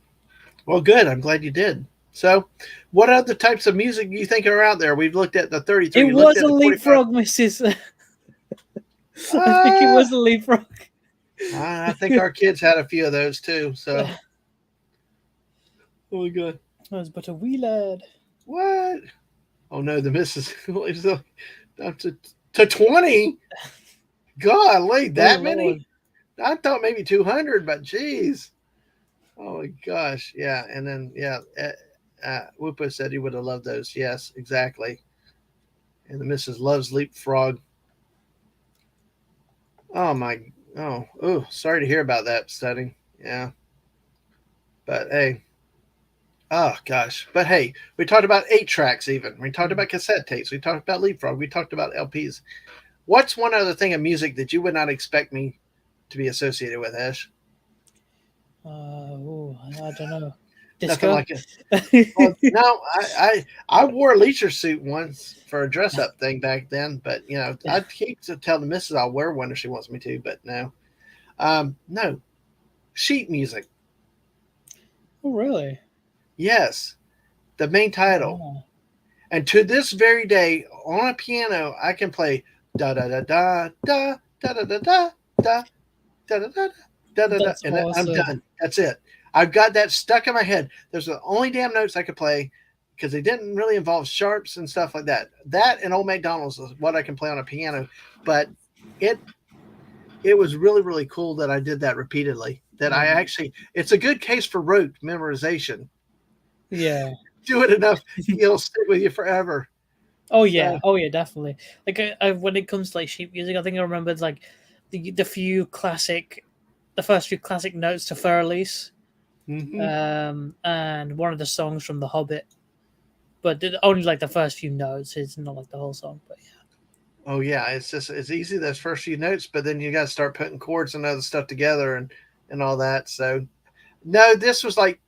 Well, good. I'm glad you did. So, what other types of music do you think are out there? We've looked at the 33. It You looked was at a the 45. leapfrog, Mrs. I think it Ah, was a leapfrog. I think our kids had a few of those too. So, oh my god, I was but a wee lad. what? Oh no, the missus up to 20. Golly, Oh that many? Lord. I thought maybe 200, but geez. Oh my gosh, yeah. And then Whoopa said he would have loved those. Yes, exactly. And the missus loves leapfrog. Oh my, oh, sorry to hear about that, studying. Yeah, but hey, oh gosh, but hey, we talked about 8 tracks. Even we talked about cassette tapes. We talked about leapfrog. We talked about LPs. What's one other thing of music that you would not expect me to be associated with, Ash? I don't know. Nothing Disco. like it. Well, no, I wore a leisure suit once for a dress up thing back then, but I keep to tell the missus I'll wear one if she wants me to, but no, no sheet music. Oh, really? Yes, the main title. Oh, And to this very day, on a piano, I can play da da da da da da da da da da da da da da da da, that's and I'm awesome. done. That's it. I've got that stuck in my head. Those are the only damn notes I could play because they didn't really involve sharps and stuff like that. That and Old McDonald's is what I can play on a piano. But it it was really really cool that I did that repeatedly. That I actually, it's a good case for rote memorization. Yeah. Do it enough, it'll stick with you forever. Oh So. yeah. Oh yeah. Definitely. Like when it comes to like sheet music, I think I remembered like the first few classic notes to Fur Elise, Mm-hmm. and one of the songs from The Hobbit, but only like the first few notes. It's not like the whole song, but yeah. Oh yeah, it's easy those first few notes, but then you got to start putting chords and other stuff together and all that. So no, this was like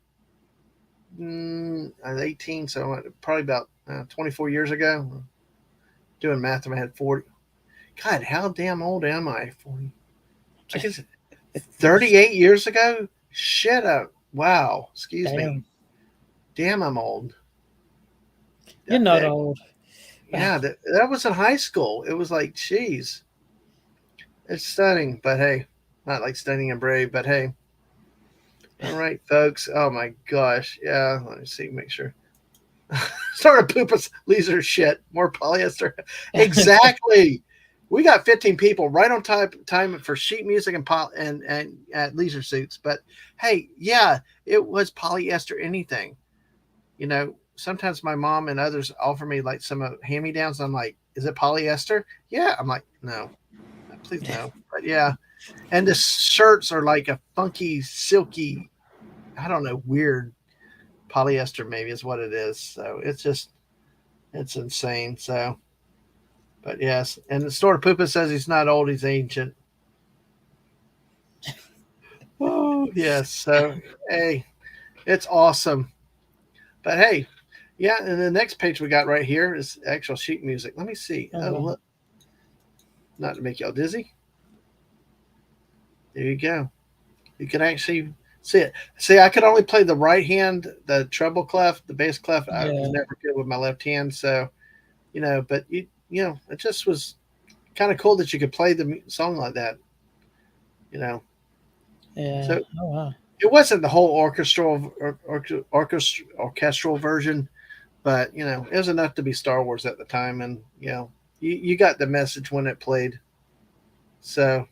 I was 18, so probably about 24 years ago. Doing math in my head, 40. God, how damn old am I? 40. I guess 38 years ago. Shit up. Wow. Excuse me. Damn. Damn, I'm old. You're not That- old. yeah, that was in high school. It was like, geez, it's stunning. But hey, not like stunning and brave, but hey. All right, folks. Oh my gosh. Yeah, let me see, make sure. Started pooping leisure shit. More polyester. Exactly. We got 15 people right on time for sheet music and leisure suits. But hey, yeah, it was polyester anything. Sometimes my mom and others offer me like some hand-me-downs. I'm like, is it polyester? Yeah. I'm like, no, please no. But yeah. And the shirts are like a funky, silky, I don't know, weird polyester maybe is what it is. So it's insane. So, but yes. And the store Poopa says he's not old, he's ancient. Oh, yes. So, hey, it's awesome. But hey, yeah. And the next page we got right here is actual sheet music. Let me see. Oh, look. Not to make y'all dizzy. There you go. You can actually see it. See, I could only play the right hand, the treble clef, the bass clef. I was never good with my left hand. So, but it just was kind of cool that you could play the song like that. Yeah. So oh, wow. It wasn't the whole orchestral version, but it was enough to be Star Wars at the time, and you got the message when it played. So,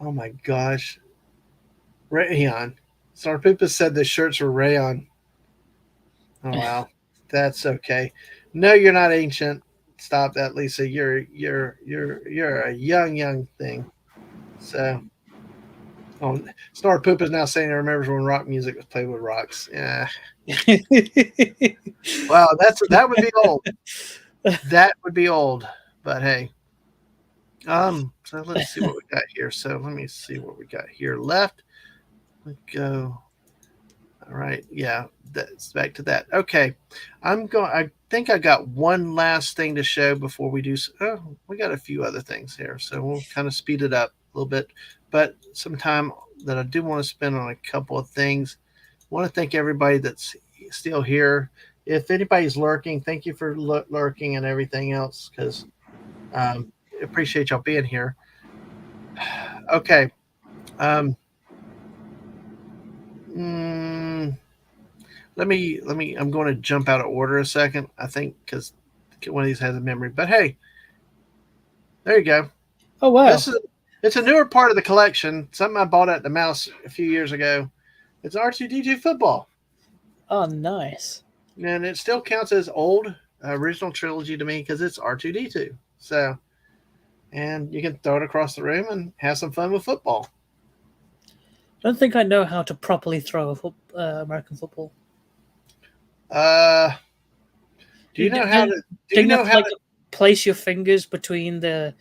oh my gosh, rayon. Sarpoopa said the shirts were rayon. Oh wow, that's okay. No, you're not ancient. Stop that, Lisa. You're a young thing. So. Oh, Snort Poop is now saying he remembers when rock music was played with rocks. Yeah. Wow, that would be old. That would be old. But hey. So let's see what we got here. So let me see what we got here left. Let's go. All right. Yeah, that's back to that. Okay. I think I got one last thing to show before we do. Oh, we got a few other things here. So we'll kind of speed it up a little bit. But some time that I do want to spend on a couple of things. I want to thank everybody that's still here. If anybody's lurking, thank you for lurking and everything else, because appreciate y'all being here. Okay. Let me. I'm going to jump out of order a second. I think because one of these has a memory. But hey, there you go. Oh wow! It's a newer part of the collection. Something I bought at the Mouse a few years ago. It's R2D2 football. Oh, nice. And it still counts as old original trilogy to me because it's R2D2. So, and you can throw it across the room and have some fun with football. I don't think I know how to properly throw American football. Do you know how to? Do you know how to place your fingers between the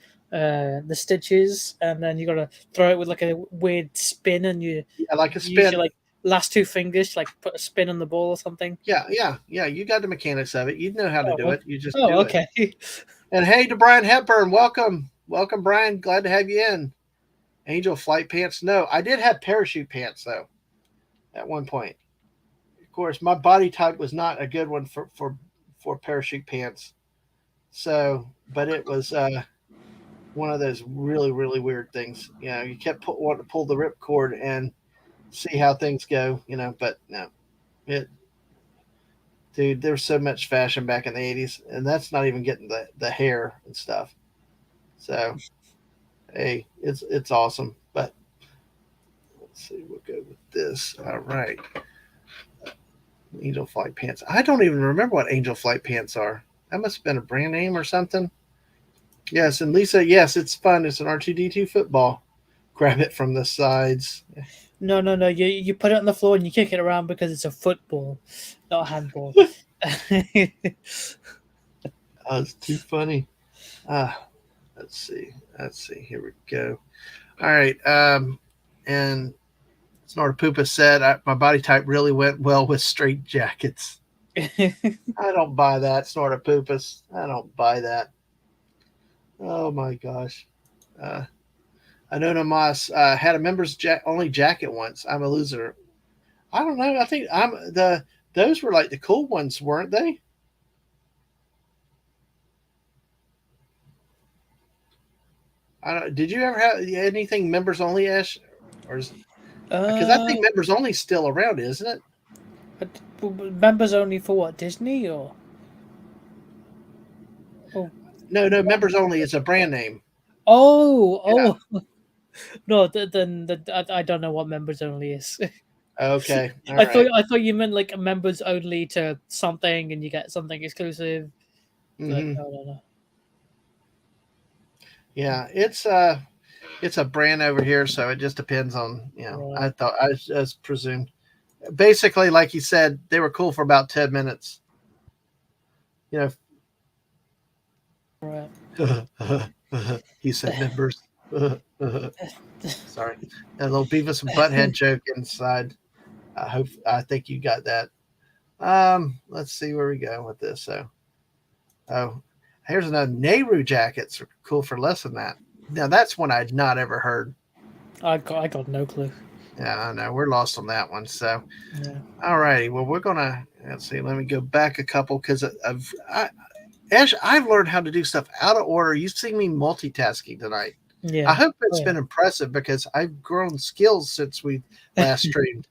stitches, and then you gotta throw it with like a weird spin, and you like a spin. Use your like last two fingers, like put a spin on the ball or something. Yeah. You got the mechanics of it. You know how to do it. You just do okay. it. And hey, to Brian Hepburn, welcome, Brian. Glad to have you in. Angel flight pants? No, I did have parachute pants though. At one point, of course, my body type was not a good one for parachute pants. So, but it was one of those really weird things. You kept wanting to pull the ripcord and see how things go. But no, dude, there was so much fashion back in the 80s, and that's not even getting the hair and stuff. So, hey, it's awesome. But let's see, we'll go with this. All right. Angel Flight Pants. I don't even remember what Angel Flight Pants are. That must have been a brand name or something. Yes, and Lisa, yes, it's fun. It's an R2D2 football. Grab it from the sides. No. You put it on the floor and you kick it around because it's a football, not a handball. Oh, it's too funny. Let's see. Here we go. All right. And Snortapoopa said, my body type really went well with straight jackets. I don't buy that, Snortapoopas. I don't buy that. Oh my gosh. I know Namas had a members only jacket once. I'm a loser. I don't know. I think those were like the cool ones, weren't they? Did you ever have anything members only, Ash? Or because I Uh, think members only is still around, isn't it? Members only for what, Disney or? Oh, No, members only is a brand name. oh. No, I don't know what members only is. Okay, all right. I thought you meant like members only to something, and you get something exclusive. But Mm-hmm. no. Yeah, it's a brand over here, so it just depends on Right. I just presumed. Basically, like you said, they were cool for about 10 minutes. You Right. know, he said members. Sorry, a little Beavis and Butthead joke inside. I think you got that. Let's see where we go with this. So, here's another Nehru jackets are cool for less than that. Now that's one I'd not ever heard. I got no clue. Yeah, I know we're lost on that one. So, Yeah. all righty. Well, we're gonna let's see. Let me go back a couple because Ash, I've learned how to do stuff out of order. You've seen me multitasking tonight. Yeah. I hope it's been impressive because I've grown skills since we last streamed.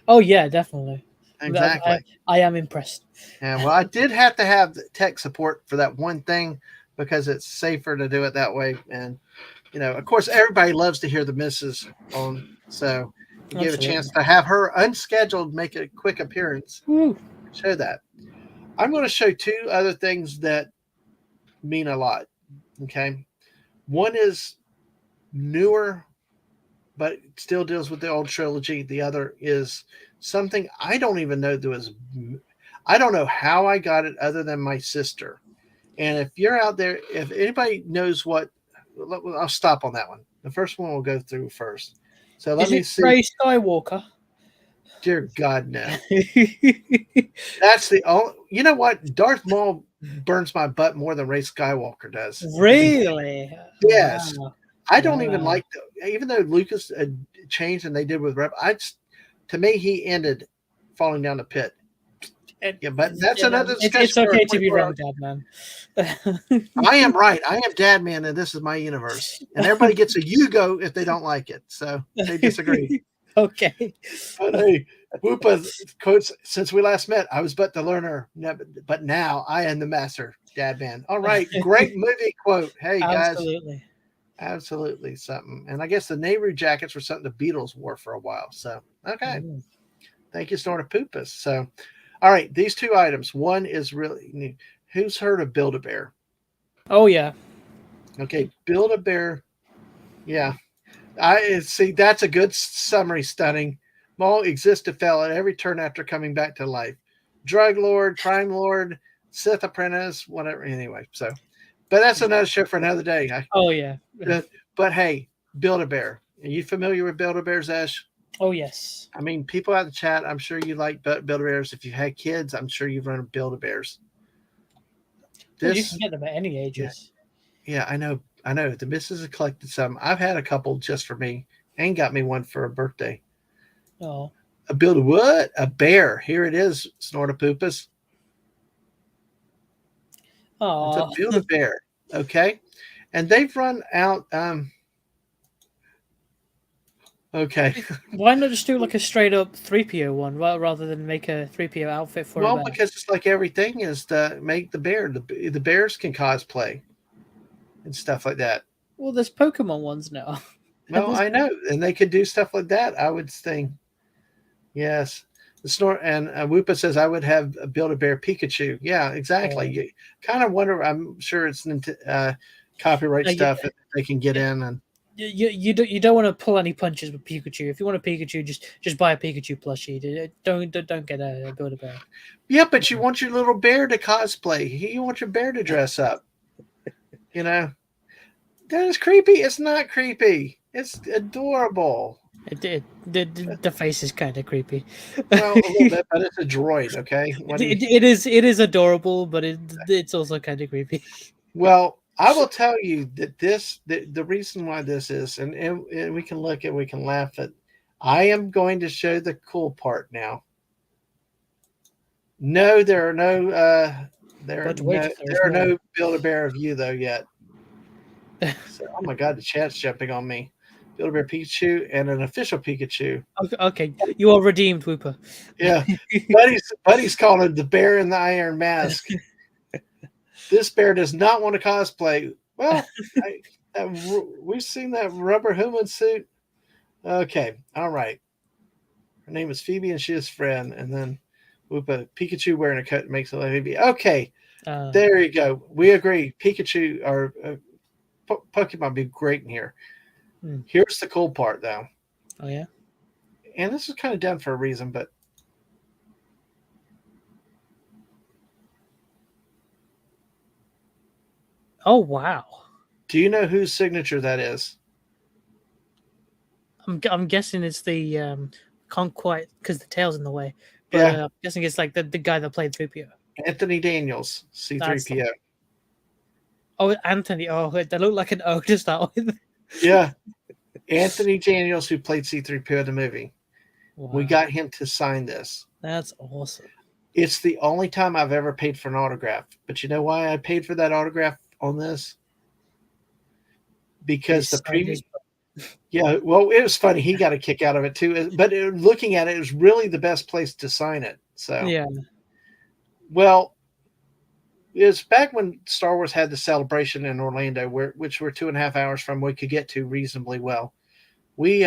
Oh yeah, definitely. Exactly. I am impressed. Yeah, well, I did have to have tech support for that one thing because it's safer to do it that way. And, of course, everybody loves to hear the missus on. So you gave a chance to have her unscheduled make a quick appearance. Woo. Show that. I'm going to show two other things that mean a lot. Okay. One is newer, but still deals with the old trilogy. The other is something I don't even know I don't know how I got it other than my sister. And if you're out there, if anybody knows I'll stop on that one. The first one we'll go through first. So let me see. Rey Skywalker? Dear God, no. That's the only. You know what? Darth Maul burns my butt more than Rey Skywalker does. Really? Yes. Wow. I don't even like even though Lucas changed and they did with Rep. To me, he ended falling down the pit. Yeah, but that's another discussion. It's okay to be wrong, Dadman. I am right. I am Dadman, and this is my universe. And everybody gets a you go if they don't like it. So they disagree. Okay. But hey, Whoopa quotes, since we last met, I was but the learner, but now I am the master, Dadman. All right. Great movie quote. Hey, guys. Absolutely something. And I guess the Nehru jackets were something the Beatles wore for a while. So, okay. Thank you, Snorter Poopus. So, all right, these two items. One is really new. Who's heard of Build-A-Bear? Oh, yeah. Okay, Build-A-Bear. Yeah. I see. That's a good summary. Stunning. Maul existed, fell at every turn after coming back to life. Drug Lord, Crime Lord, Sith Apprentice, whatever. Anyway, so. But that's another show for another day. Oh, yeah. But hey, Build-A-Bear. Are you familiar with Build-A-Bears, Ash? Oh, yes. I mean, people out in the chat, I'm sure you like Build-A-Bears. If you've had kids, I'm sure you've run Build-A-Bears. You can get them at any ages. Yeah, I know. The missus has collected some. I've had a couple just for me and got me one for a birthday. Oh. A what? A bear. Here it is, Snortopoopus. Oh. It's a Build-A-Bear. Okay. And they've run out. Okay. Why not just do like a straight up 3PO one rather than make a 3PO outfit for Well, because it's like everything is to make the bear. The bears can cosplay and stuff like that. Well, there's Pokemon ones now. Well, I know. And they could do stuff like that, I would think. Yes. The Snort and Whoopa says I would have a Build-A-Bear Pikachu. Yeah, exactly. You kind of wonder. I'm sure it's copyright stuff that they can get in and. You don't want to pull any punches with Pikachu. If you want a Pikachu, just buy a Pikachu plushie. Don't get a Build-A-Bear. Yeah, but you want your little bear to cosplay. You want your bear to dress up. That is creepy. It's not creepy. It's adorable. The face is kind of creepy. Well, a little bit, but it's a droid. Okay. It is adorable, but it's also kind of creepy. Well. I will tell you that the reason why this is, and we can laugh at. I am going to show the cool part now. No, there are no Build-A-Bear of you though yet. So, oh my god, the chat's jumping on me. Build-A-Bear Pikachu and an official Pikachu. Okay, you are redeemed, Whooper. Yeah, Buddy's calling it the Bear in the Iron Mask. This bear does not want to cosplay. Well, we've seen that rubber human suit. Okay, all right. Her name is Phoebe, and she is friend. And then Whoopa, Pikachu wearing a coat makes it like Phoebe. Okay, there you go. We agree. Pikachu or Pokemon be great in here. Here's the cool part, though. Oh yeah. And this is kind of done for a reason, but oh wow. Do you know whose signature that is? I'm guessing it's the can't quite because the tail's in the way. But Yeah. I'm guessing it's like the guy that played 3PO. Anthony Daniels, C3PO. Oh, Anthony. Oh, they look like an O to start with. Yeah. Anthony Daniels, who played C3PO in the movie. Wow. We got him to sign this. That's awesome. It's the only time I've ever paid for an autograph. But you know why I paid for that autograph on this? Because the previous... Yeah, well, it was funny. He got a kick out of it too. But looking at it, it was really the best place to sign it. So yeah. Well, it was back when Star Wars had the celebration in Orlando, which we're 2.5 hours from, we could get to reasonably well. We,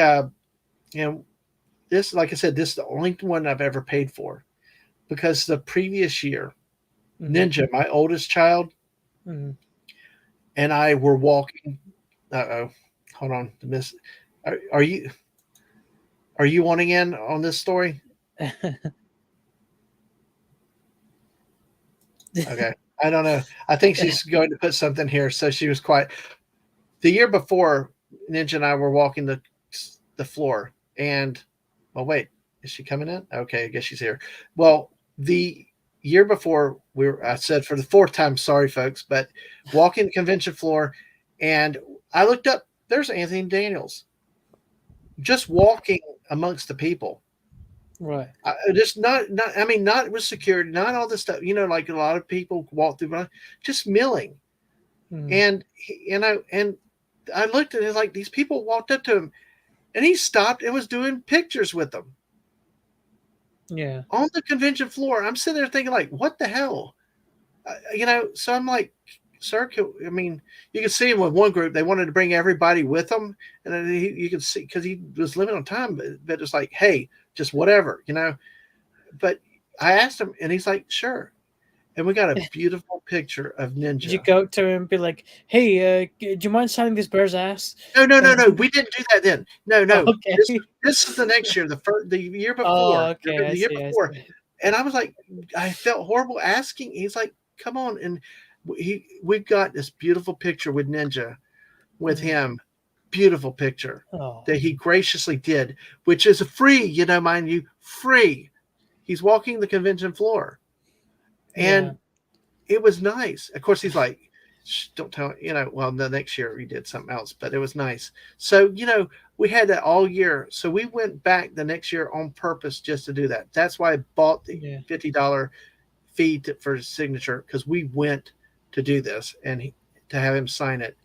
this, like I said, this is the only one I've ever paid for, because the previous year, Ninja, my oldest child, and I were walking. Hold on, are you wanting in on this story? Okay, I don't know. I think she's going to put something here, so she was quiet. The year before, Ninja and I were walking the floor, and wait, is she coming in? Okay, I guess she's here. Well, the year before, I said for the 4th time, sorry folks, but walking the convention floor, and I looked up. There's Anthony Daniels, just walking amongst the people. Right. Just not. I mean, not with security, not all this stuff. Like a lot of people walk through, just milling. And I looked at it like these people walked up to him, and he stopped and was doing pictures with them. Yeah. On the convention floor, I'm sitting there thinking, like, what the hell, So I'm like, sir, you could see him with one group. They wanted to bring everybody with them, and then you could see because he was living on time. But it's like, hey, just whatever, But I asked him, and he's like, sure. And we got a beautiful picture of Ninja. Did you go to him and be like, hey, do you mind signing this bear's ass? No. We didn't do that then. No. Okay. This is the next year, the year before. Oh, okay. The year before. And I was like, I felt horrible asking. He's like, come on. And we've got this beautiful picture with Ninja with him. Beautiful picture that he graciously did, which is free, mind you, free. He's walking the convention floor. And it was nice. Of course, he's like, don't tell, well, the next year we did something else, but it was nice. So, we had that all year. So we went back the next year on purpose just to do that. That's why I bought the $50 fee for his signature, because we went to do this and to have him sign it,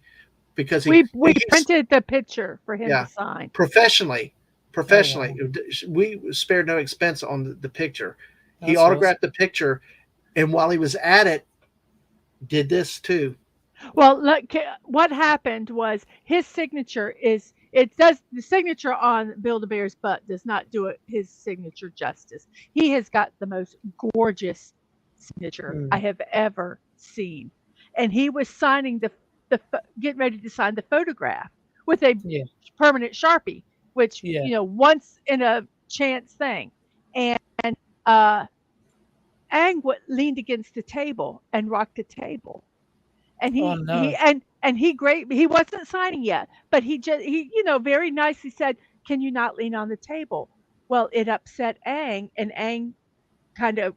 because we printed the picture for him to sign professionally. Oh, wow. We spared no expense on the picture. He autographed the picture, and while he was at it, did this too. Well, look, what happened was his signature the signature on Build-A-Bear's butt does not do his signature justice. He has got the most gorgeous signature I have ever seen. And he was signing getting ready to sign the photograph with a permanent Sharpie, which, once in a chance thing. And Aang leaned against the table and rocked the table. And he wasn't signing yet, but he very nicely said, "Can you not lean on the table?" Well, it upset Aang, and Aang kind of,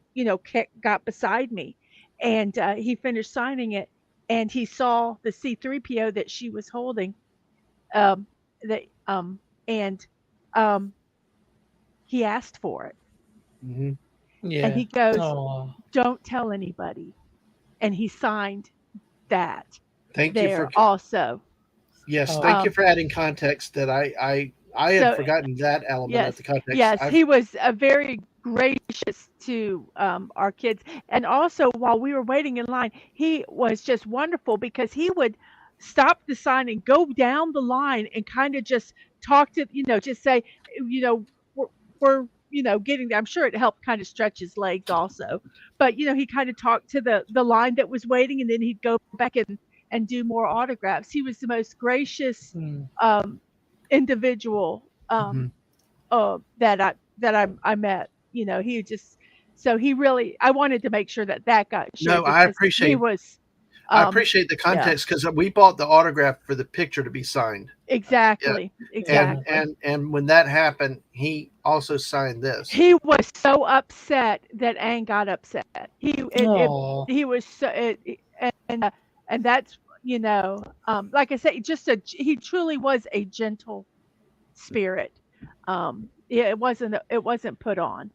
got beside me, and he finished signing it, and he saw the C3PO that she was holding, and he asked for it. Mm-hmm. Yeah. And he goes, "Don't tell anybody," and he signed that. Thank you for also. Yes, Oh. thank you for adding context that I had So forgotten that element of yes, the context. yes, he was very gracious to our kids, and also while we were waiting in line, he was just wonderful because he would stop the sign and go down the line and kind of just talk to, just say, you know, we're, we're getting there. I'm sure it helped kind of stretch his legs also, but he kind of talked to the line that was waiting, and then he'd go back and do more autographs. He was the most gracious Hmm. um, individual. Mhm. That I met. He just so he really I wanted to make sure that that got No, shared because he was I appreciate the yeah, context because we bought the autograph for the picture to be signed. Yeah, exactly, Yeah. exactly. and when that happened, he also signed this. He was so upset that Anne got upset. Oh. He was so and that's like I say, he truly was a gentle spirit. Yeah, it wasn't put on.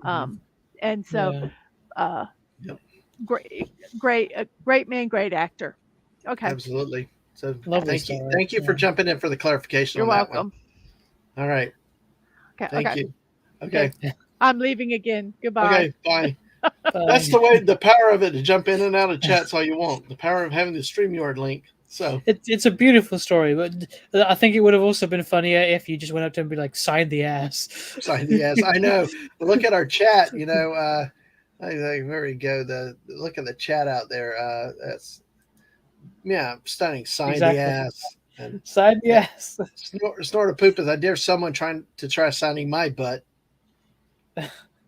Mhm. Um, and so Yeah. uh, Yep, great man, great actor. Okay, absolutely. So Lovely thank you, story. thank you for Yeah. jumping in for the clarification you're on that one. welcome. All right, Okay, thank okay, you. okay. Okay, I'm leaving again. Goodbye. okay, bye. That's Bye. the way, the power of it to jump in and out of chats all you want. The power of having the StreamYard link. So It's a beautiful story, but I think it would have also been funnier if you just went up to him and be like, "Sign the ass." sorry, yes, I know. Look at our chat. There we go. Look at the chat out there. That's stunning. Sign the Exactly. ass and Sign the yeah, ass. snort a poop as I dare someone trying to try signing my butt.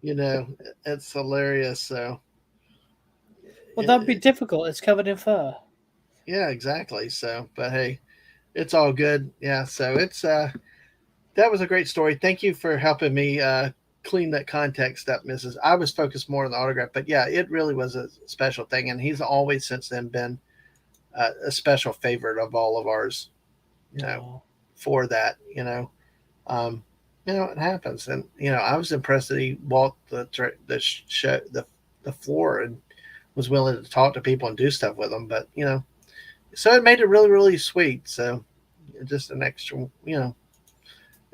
It's hilarious. So Well, it, that'd be difficult. It's covered in fur. yeah, exactly. So, but hey, it's all good. Yeah. So that was a great story. Thank you for helping me clean that context up, Mrs. I was focused more on the autograph, but yeah, it really was a special thing, and he's always since then been a special favorite of all of ours. You know, Oh. for that, um, it happens, and I was impressed that he walked the floor and was willing to talk to people and do stuff with them. But so it made it really really sweet. So just an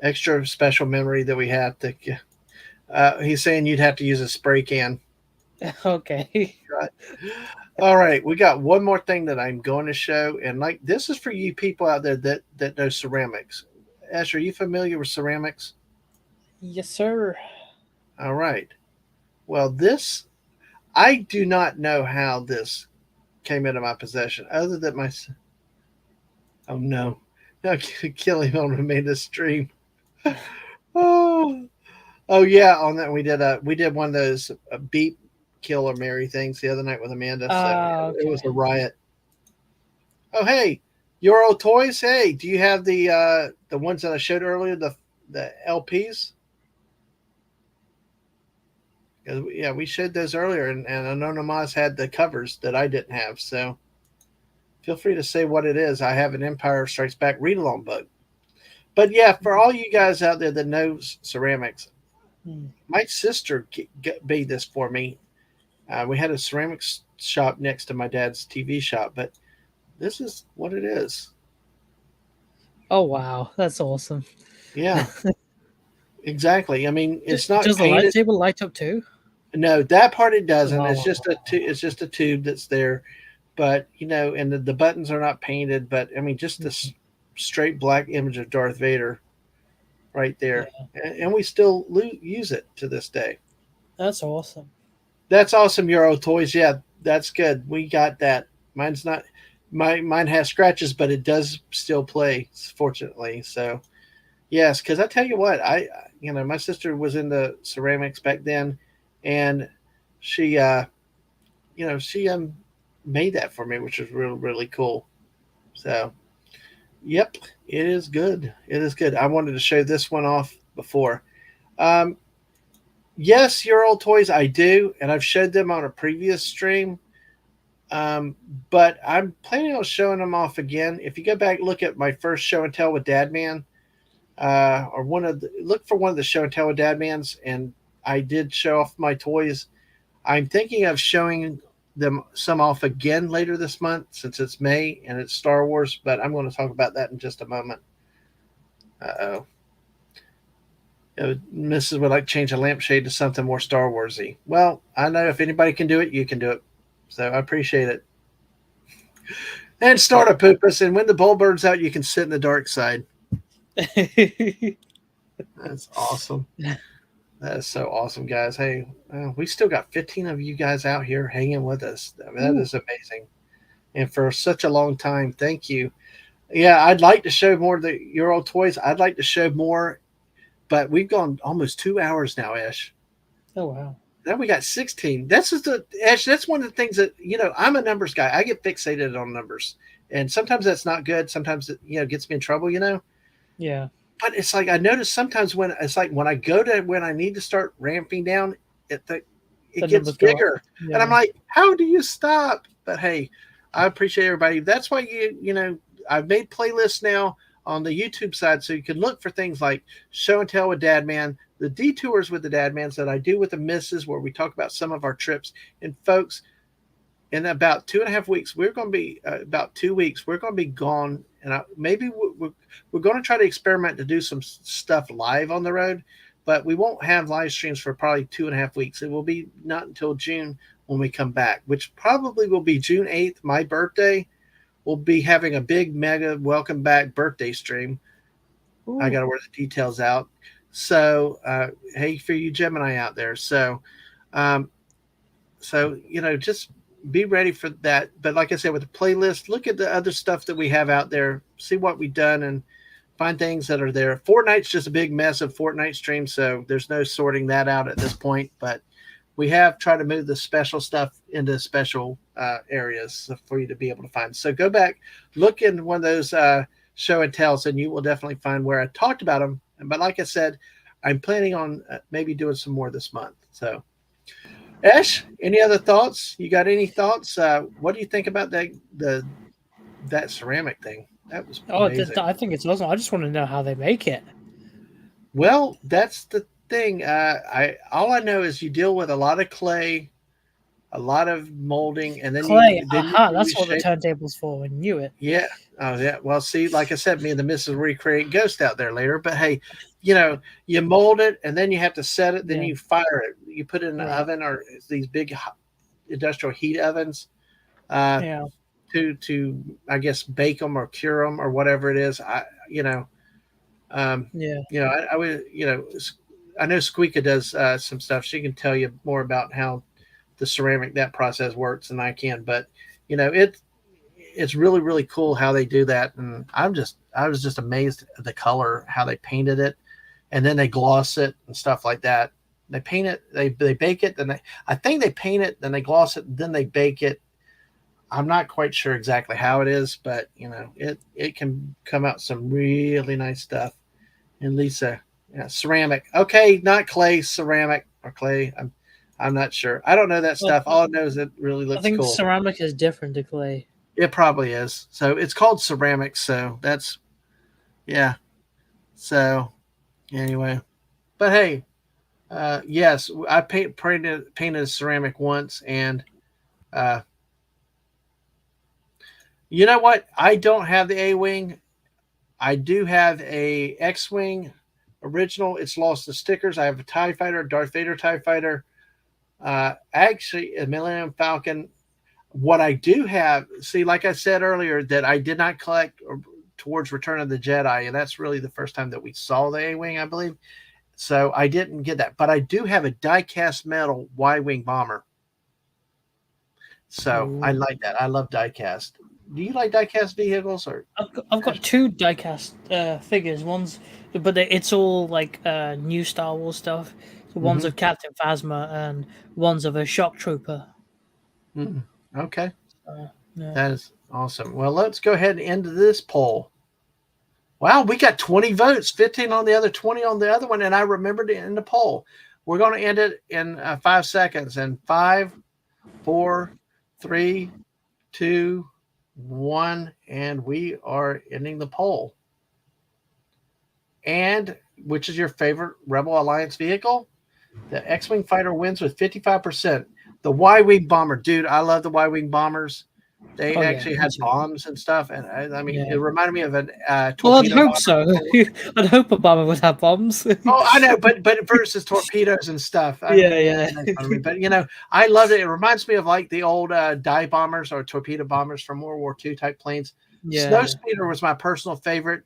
extra special memory that we have to. He's saying you'd have to use a spray can. Okay. Right. All right, we got one more thing that I'm going to show, and like this is for you people out there that know ceramics. Ash, are you familiar with ceramics? Yes, sir. All right. Well, this I do not know how this came into my possession, other than my. Oh no, no, kill him on Amanda's stream. Oh, oh yeah, on that we did one of those beat kill or marry things the other night with Amanda, so it was Okay. a riot. Oh hey, your old toys. Hey, do you have the ones that I showed earlier, the LPs? 'Cause yeah, we showed those earlier, and Anonymous had the covers that I didn't have. So feel free to say what it is. I have an Empire Strikes Back read along book. But yeah, for all you guys out there that knows ceramics, Hmm. my sister made this for me. We had a ceramics shop next to my dad's TV shop, but this is what it is. Oh wow, that's awesome. Yeah, exactly. I mean, it's not Does the painted. lightsaber light up too? No, that part it doesn't. It's Oh. just it's just a tube that's there. But and the buttons are not painted. But I mean, just this straight black image of Darth Vader right Yeah, there, and we still use it to this day. that's awesome. That's awesome, Euro toys. Yeah, that's good. We got that. Mine's not. Mine has scratches, but it does still play. Fortunately, so yes. Because I tell you what, my sister was into ceramics back then, and she she made that for me, which was really really cool. So yep, it is good. It is good. I wanted to show this one off before. Um, yes, your old toys, I do, and I've showed them on a previous stream. But I'm planning on showing them off again. If you go back look at my first show and tell with Dadman, or look for one of the show and tell with Dadmans, and I did show off my toys. I'm thinking of showing them some off again later this month since it's May and it's Star Wars, but I'm going to talk about that in just a moment. Uh-oh. Mrs. would like to change a lampshade to something more Star Warsy. Well, I know if anybody can do it, you can do it. So I appreciate it. And start a poopus, and when the bulb burns out, you can sit in the dark side. That's awesome. That is so awesome, guys. Hey, we still got 15 of you guys out here hanging with us. I mean, that is amazing. And for such a long time, thank you. Yeah, I'd like to show more of the Euro toys. I'd like to show more, but we've gone almost 2 hours now, Ash. Oh, wow. Now we got 16. That's just Ash, that's one of the things that, I'm a numbers guy. I get fixated on numbers. And sometimes that's not good. Sometimes it, gets me in trouble, Yeah. But it's like I notice sometimes when I go to when I need to start ramping down, it gets bigger, and I'm like, how do you stop? But hey, I appreciate everybody. That's why I've made playlists now on the YouTube side, so you can look for things like Show and Tell with Dadman, the detours with the Dadmans that I do with the misses, where we talk about some of our trips. And folks, in about 2.5 weeks, we're going to be about 2 weeks. We're going to be gone, and maybe we're going to try to experiment to do some stuff live on the road, but we won't have live streams for probably 2.5 weeks. It will be not until June when we come back, which probably will be June 8th, my birthday. We'll be having a big mega welcome back birthday stream. Ooh. I got to work the details out. So, hey, for you Gemini out there. So, just be ready for that. But like I said, with the playlist, look at the other stuff that we have out there, see what we've done, and find things that are there. Fortnite's just a big mess of Fortnite streams, so there's no sorting that out at this point. But we have tried to move the special stuff into special areas for you to be able to find. So go back, look in one of those show and tells, and you will definitely find where I talked about them. But like I said, I'm planning on maybe doing some more this month. So Ash, any other thoughts? You got any thoughts? What do you think about that ceramic thing? That was amazing. I think it's awesome. I just want to know how they make it. Well, that's the thing. All I know is you deal with a lot of clay, a lot of molding, and then clay. That's what the turntable's for. I knew it. Yeah. Oh, yeah. Well, see, like I said, me and the missus recreate Ghost out there later. But hey, you mold it, and then you have to set it. Then you fire it. You put it in an oven or these big industrial heat ovens. To I guess bake them or cure them or whatever it is. I would I know Squeaka does some stuff. She can tell you more about how the ceramic that process works than I can. But it's really, really cool how they do that. And I was just amazed at the color, how they painted it, and then they gloss it and stuff like that. They paint it, they bake it, then I think they paint it, then they gloss it, then they bake it. I'm not quite sure exactly how it is, but it can come out some really nice stuff. And Lisa, ceramic. Okay, not clay, ceramic or clay. I'm not sure. I don't know that stuff. All I know is it really looks cool. I think ceramic is different to clay. It probably is. So it's called ceramic. So that's, yeah. So anyway, but hey, yes, I painted a ceramic once, and you know what? I don't have the A-Wing. I do have a X-Wing original. It's lost the stickers. I have a TIE Fighter, a Darth Vader TIE Fighter. Actually, a Millennium Falcon. What I do have, see, like I said earlier, that I did not collect towards Return of the Jedi, and that's really the first time that we saw the A-Wing, I believe. So I didn't get that. But I do have a die-cast metal Y-Wing bomber. So I like that. I love die-cast. Do you like die-cast vehicles? Or I've got two die-cast figures. But it's all like new Star Wars stuff. So one's of Captain Phasma and one's of a shock trooper. Okay. That is awesome. Well, let's go ahead and end this poll. Wow, we got 20 votes, 15 on the other, 20 on the other one, and I remembered to end the poll. We're going to end it in 5 seconds. And 5, 4, 3, 2, 1, and we are ending the poll. And which is your favorite Rebel Alliance vehicle? The X-Wing fighter wins with 55%. The Y-wing bomber, dude. I love the Y-wing bombers. They Oh yeah, actually me had too. bombs and stuff, and I mean, it Yeah. reminded me of a Well, I'd torpedo hope bomber. so. I'd hope Obama would have bombs. Oh, I know, but versus torpedoes and stuff. I Yeah, mean, yeah. makes fun of me. But I loved it. It reminds me of like the old dive bombers or torpedo bombers from World War II type planes. Yeah. Snowspeeder was my personal favorite.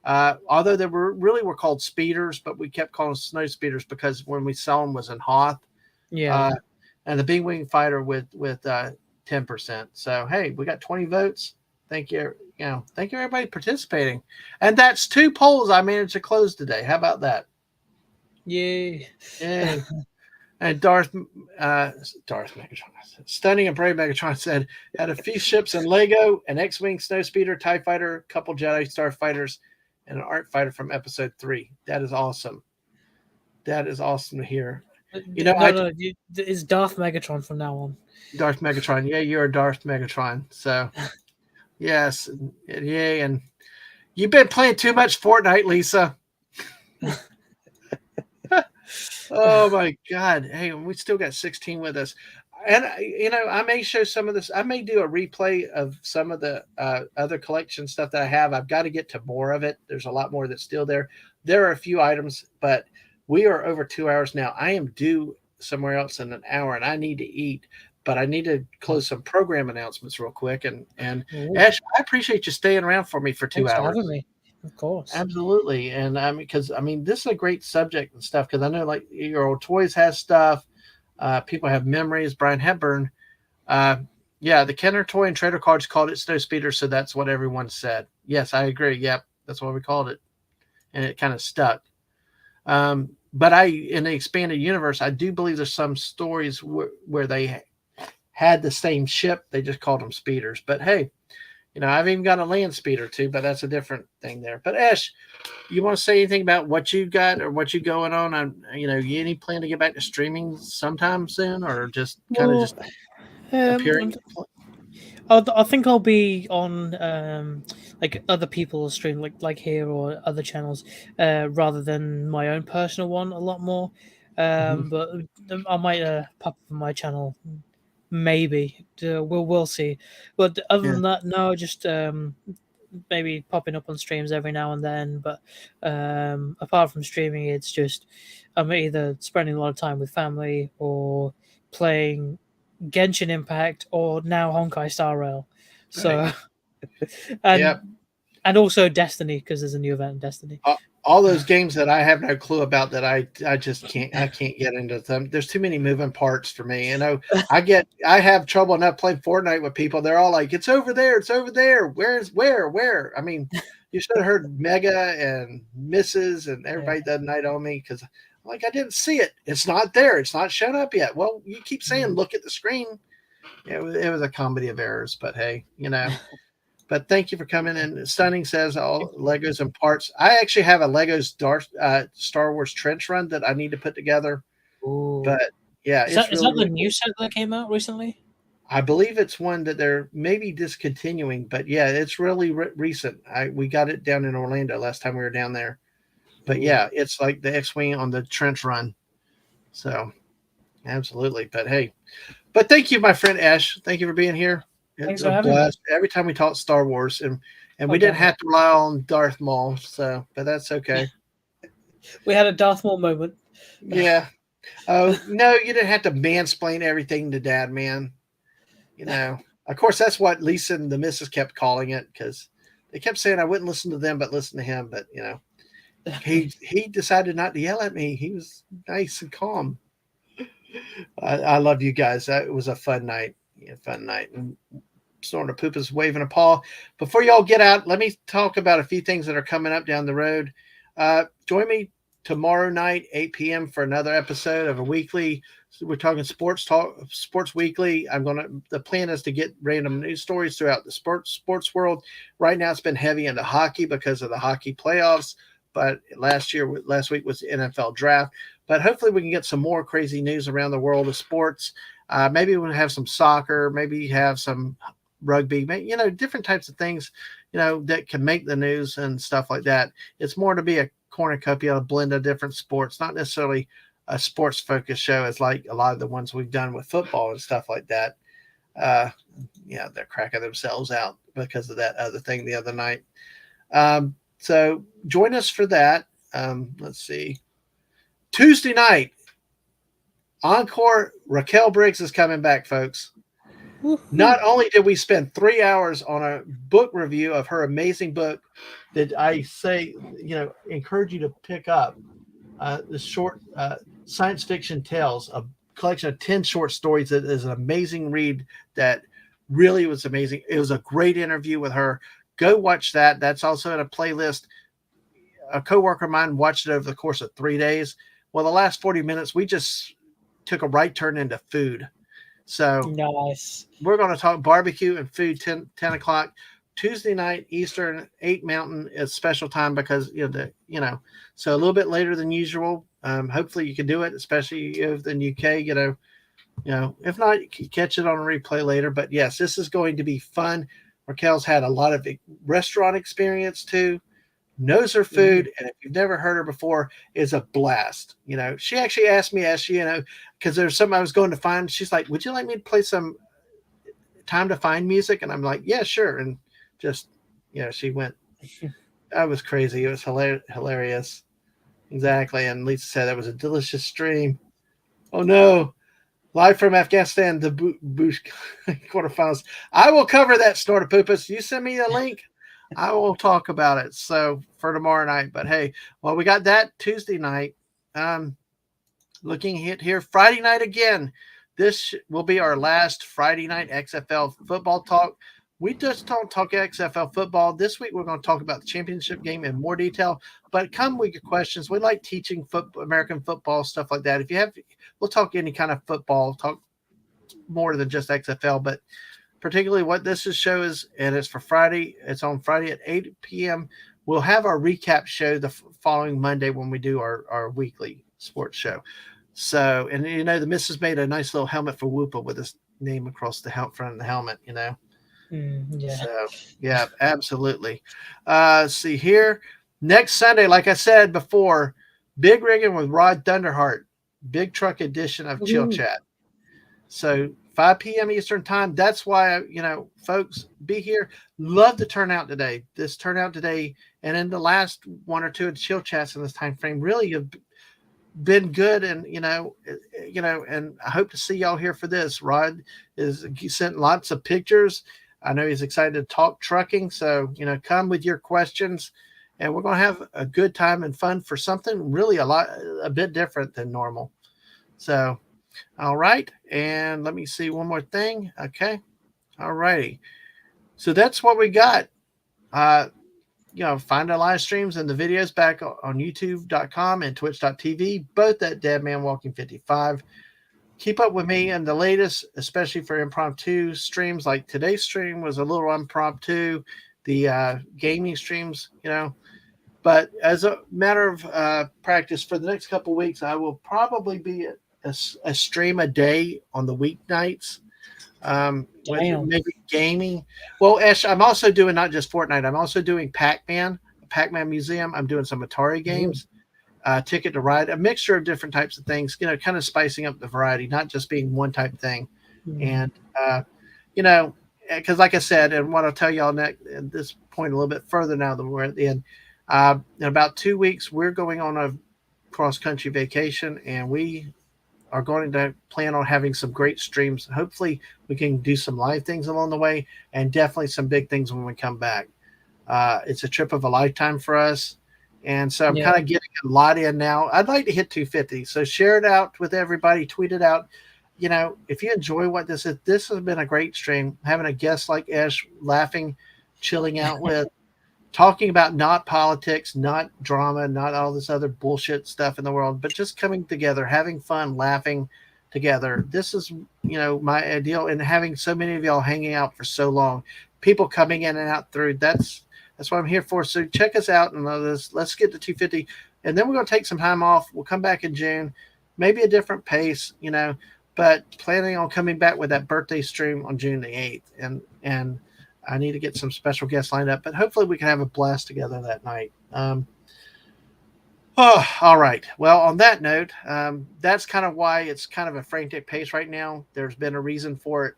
Although they were called speeders, but we kept calling them snow speeders because when we saw them was in Hoth, Yeah. and the Big Wing Fighter with 10%. So hey, we got 20 votes. Thank you. Thank you everybody participating, and that's 2 polls I managed to close today. How about that? Yay. Yay! And Darth Megatron, Stunning and Brave Megatron said, had a few ships in Lego, an X-Wing Snowspeeder, TIE Fighter, a couple Jedi Starfighters, and an Art Fighter from Episode 3. That is awesome. That is awesome to hear. No, it's Darth Megatron from now on. Darth Megatron. Yeah, you're Darth Megatron. So, yes. Yay. And you've been playing too much Fortnite, Lisa. Oh my God! Hey, we still got 16 with us, and I may show some of this. I may do a replay of some of the other collection stuff that I have. I've got to get to more of it. There's a lot more that's still there. There are a few items, but we are over 2 hours now. I am due somewhere else in an hour, and I need to eat. But I need to close some program announcements real quick. And Ooh, Ash, I appreciate you staying around for me for 2 thanks for hours. having me. Of course. Absolutely. And because this is a great subject and stuff, because I know like your old toys has stuff. People have memories. Brian Hepburn. Yeah, the Kenner Toy and Trader Cards called it Snow Speeder, so that's what everyone said. Yes, I agree. Yep, that's what we called it. And it kind of stuck. But in the expanded universe, I do believe there's some stories where they had the same ship. They just called them speeders. But hey, I've even got a land speeder too, but that's a different thing there. But Ash, you want to say anything about what you got or what you going on? You any plan to get back to streaming sometime soon, or just kind of just appearing? I think I'll be on like other people's stream, like here or other channels, rather than my own personal one a lot more. But I might pop up on my channel, maybe. We'll see. But other Yeah. than that, no, just maybe popping up on streams every now and then. But apart from streaming, it's just I'm either spending a lot of time with family or playing Genshin Impact or now Honkai Star Rail. So, Right. and Yep. and also Destiny because there's a new event in Destiny. All those games that I have no clue about that I just can't get into them. There's too many moving parts for me. I have trouble enough playing Fortnite with people. They're all like, it's over there. It's over there. Where? I mean, you should have heard Mega and Mrs. and everybody that night on me because I didn't see it. It's not there. It's not shown up yet. Well, you keep saying, look at the screen. It was a comedy of errors, but hey, But thank you for coming in. Stunning says all Legos and parts. I actually have a Legos Star Wars trench run that I need to put together. Ooh. But yeah, is that the new set that came out recently? I believe it's one that they're maybe discontinuing, but yeah, it's really recent. We got it down in Orlando last time we were down there. But yeah, it's like the X-Wing on the trench run. So absolutely. But hey, thank you, my friend Ash. Thank you for being here. It's a blast every time we talk Star Wars, and we didn't have to rely on Darth Maul, but that's okay. We had a Darth Maul moment. Yeah. Oh no, you didn't have to mansplain everything to Dadman. Of course, that's what Lisa and the missus kept calling it because they kept saying I wouldn't listen to them, but listen to him. But he decided not to yell at me. He was nice and calm. I love you guys. It was a fun night. Fun night. And Snorting a Poop is waving a paw. Before y'all get out, let me talk about a few things that are coming up down the road. Join me tomorrow night, 8 p.m. for another episode of a weekly. We're talking sports weekly. The plan is to get random news stories throughout the sports world. Right now it's been heavy into hockey because of the hockey playoffs. But last week was the NFL draft. But hopefully we can get some more crazy news around the world of sports. Maybe we'll have some soccer, maybe have some rugby, different types of things, that can make the news and stuff like that. It's more to be a cornucopia, a blend of different sports, not necessarily a sports focused show as like a lot of the ones we've done with football and stuff like that. Uh, yeah, they're cracking themselves out because of that other thing the other night. So join us for that. Let's see. Tuesday night, Encore Raquel Briggs is coming back, folks. Not only did we spend 3 hours on a book review of her amazing book that I say, encourage you to pick up, the short science fiction tales, a collection of 10 short stories that is an amazing read that really was amazing. It was a great interview with her. Go watch that. That's also in a playlist. A coworker of mine watched it over the course of 3 days. Well, the last 40 minutes, we just took a right turn into food. So nice. We're going to talk barbecue and food 10 o'clock Tuesday night Eastern, 8 Mountain is special time because so a little bit later than usual. Hopefully you can do it, especially if in UK. If not, you can catch it on a replay later. But yes, this is going to be fun. Raquel's had a lot of restaurant experience too. Knows her food, and if you've never heard her before, is a blast. She actually asked me, because there's something I was going to find. She's like, "Would you like me to play some Time to Find music?" And I'm like, "Yeah, sure." And just, she went. I was crazy. It was hilarious. Exactly. And Lisa said that was a delicious stream. Oh no. Live from Afghanistan, the Bush quarterfinals. I will cover that, Snortopoopas. You send me a link. I will talk about it. So for tomorrow night. But hey, well, we got that Tuesday night. Looking at here, Friday night again. This will be our last Friday night XFL football talk. We just don't talk XFL football. This week we're going to talk about the championship game in more detail. But come with your questions. We like teaching American football, stuff like that. If you have, we'll talk any kind of football, talk more than just XFL, but particularly what this show is, and it's for Friday. It's on Friday at 8 p.m. We'll have our recap show the following Monday when we do our weekly sports show. So, and the missus made a nice little helmet for Whoopa with his name across the front of the helmet, Yeah. So, yeah, absolutely. See here. Next Sunday, like I said before, Big Rigging with Rod Thunderheart, big truck edition of Chill Chat. So 5 p.m. Eastern time. That's why, folks, be here. Love the turnout today. This turnout today and in the last one or two of the Chill Chats in this time frame really have been good. And, and I hope to see y'all here for this. Rod he sent lots of pictures. I know he's excited to talk trucking. So, come with your questions and we're going to have a good time and fun for something really a bit different than normal. So, all right. And let me see one more thing. Okay. All righty. So that's what we got. Find our live streams and the videos back on youtube.com and twitch.tv, both at Dadman Walking 55. Keep up with me and the latest, especially for impromptu streams. Like today's stream was a little impromptu, the gaming streams, But as a matter of practice for the next couple of weeks, I will probably be a stream a day on the weeknights. Maybe gaming. Well, Ash, I'm also doing not just Fortnite. I'm also doing Pac-Man Museum. I'm doing some Atari games. Ticket to Ride, a mixture of different types of things, kind of spicing up the variety, not just being one type thing. And, because like I said, and what I'll tell y'all next at this point a little bit further now that we're at the end, in about 2 weeks, we're going on a cross-country vacation, and we are going to plan on having some great streams. Hopefully we can do some live things along the way and definitely some big things when we come back. It's a trip of a lifetime for us. And so I'm kind of getting a lot in now. I'd like to hit 250. So share it out with everybody, tweet it out. If you enjoy what this is, this has been a great stream. Having a guest like Ash, laughing, chilling out with, talking about not politics, not drama, not all this other bullshit stuff in the world, but just coming together, having fun, laughing together. This is, my ideal, and having so many of y'all hanging out for so long, people coming in and out through. That's what I'm here for. So check us out and let's get to 250. And then we're going to take some time off. We'll come back in June, maybe a different pace, but planning on coming back with that birthday stream on June the 8th. And I need to get some special guests lined up, but hopefully we can have a blast together that night. Oh, all right. Well, on that note, that's kind of why it's kind of a frantic pace right now. There's been a reason for it,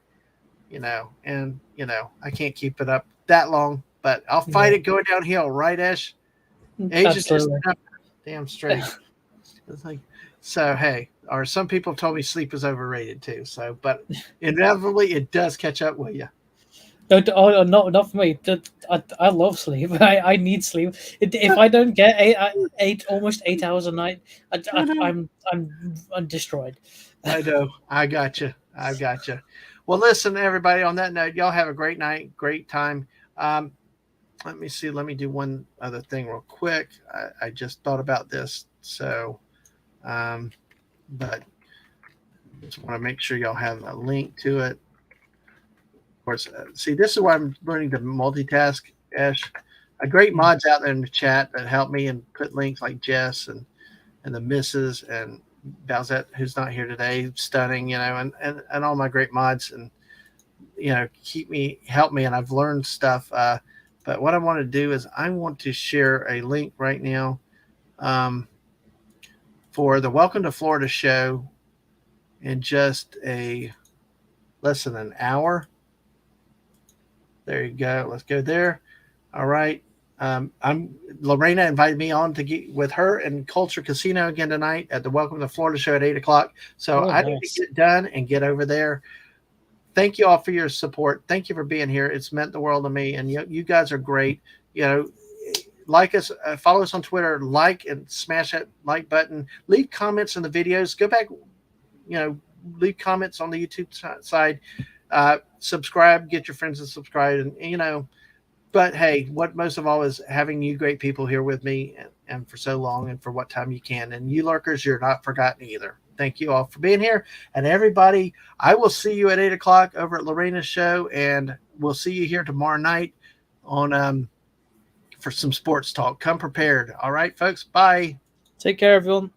and I can't keep it up that long, but I'll fight Yeah, it going downhill, right, Ash? Age is just absolutely. damn straight. It's like, so hey, or some people told me sleep is overrated too. So, but inevitably it does catch up with you. No, not for me. I love sleep. I need sleep. If I don't get almost 8 hours a night, I know. I'm destroyed. I know. I got you. I got you. Well, listen, everybody. On that note, y'all have a great night, great time. Um, Let me see. Let me do one other thing real quick. I just thought about this. So, um, but just want to make sure y'all have a link to it. Of course, see, this is why I'm learning to multitask, Ash. A great Mm. mods out there in the chat that help me and put links like Jess and the missus and Balzette, who's not here today, stunning, and all my great mods and help me, and I've learned stuff. But what I want to do is I want to share a link right now um, for the Welcome to Florida show in just a less than an hour. There you go. Let's go there. All right. I'm Lorena invited me on to get with her and Culture Casino again tonight at the Welcome to Florida show at 8 o'clock. So Oh, I need to nice. get done and get over there. Thank you all for your support. Thank you for being here. It's meant the world to me, and you guys are great. You know, like us, follow us on Twitter, like and smash that like button. Leave comments on the videos. Go back, leave comments on the YouTube side. Subscribe, get your friends to subscribe, and. But hey, what most of all is having you great people here with me and for so long and for what time you can. And you lurkers, you're not forgotten either. Thank you all for being here. And everybody, I will see you at 8 o'clock over at Lorena's show. And we'll see you here tomorrow night on for some sports talk. Come prepared. All right, folks. Bye. Take care, everyone.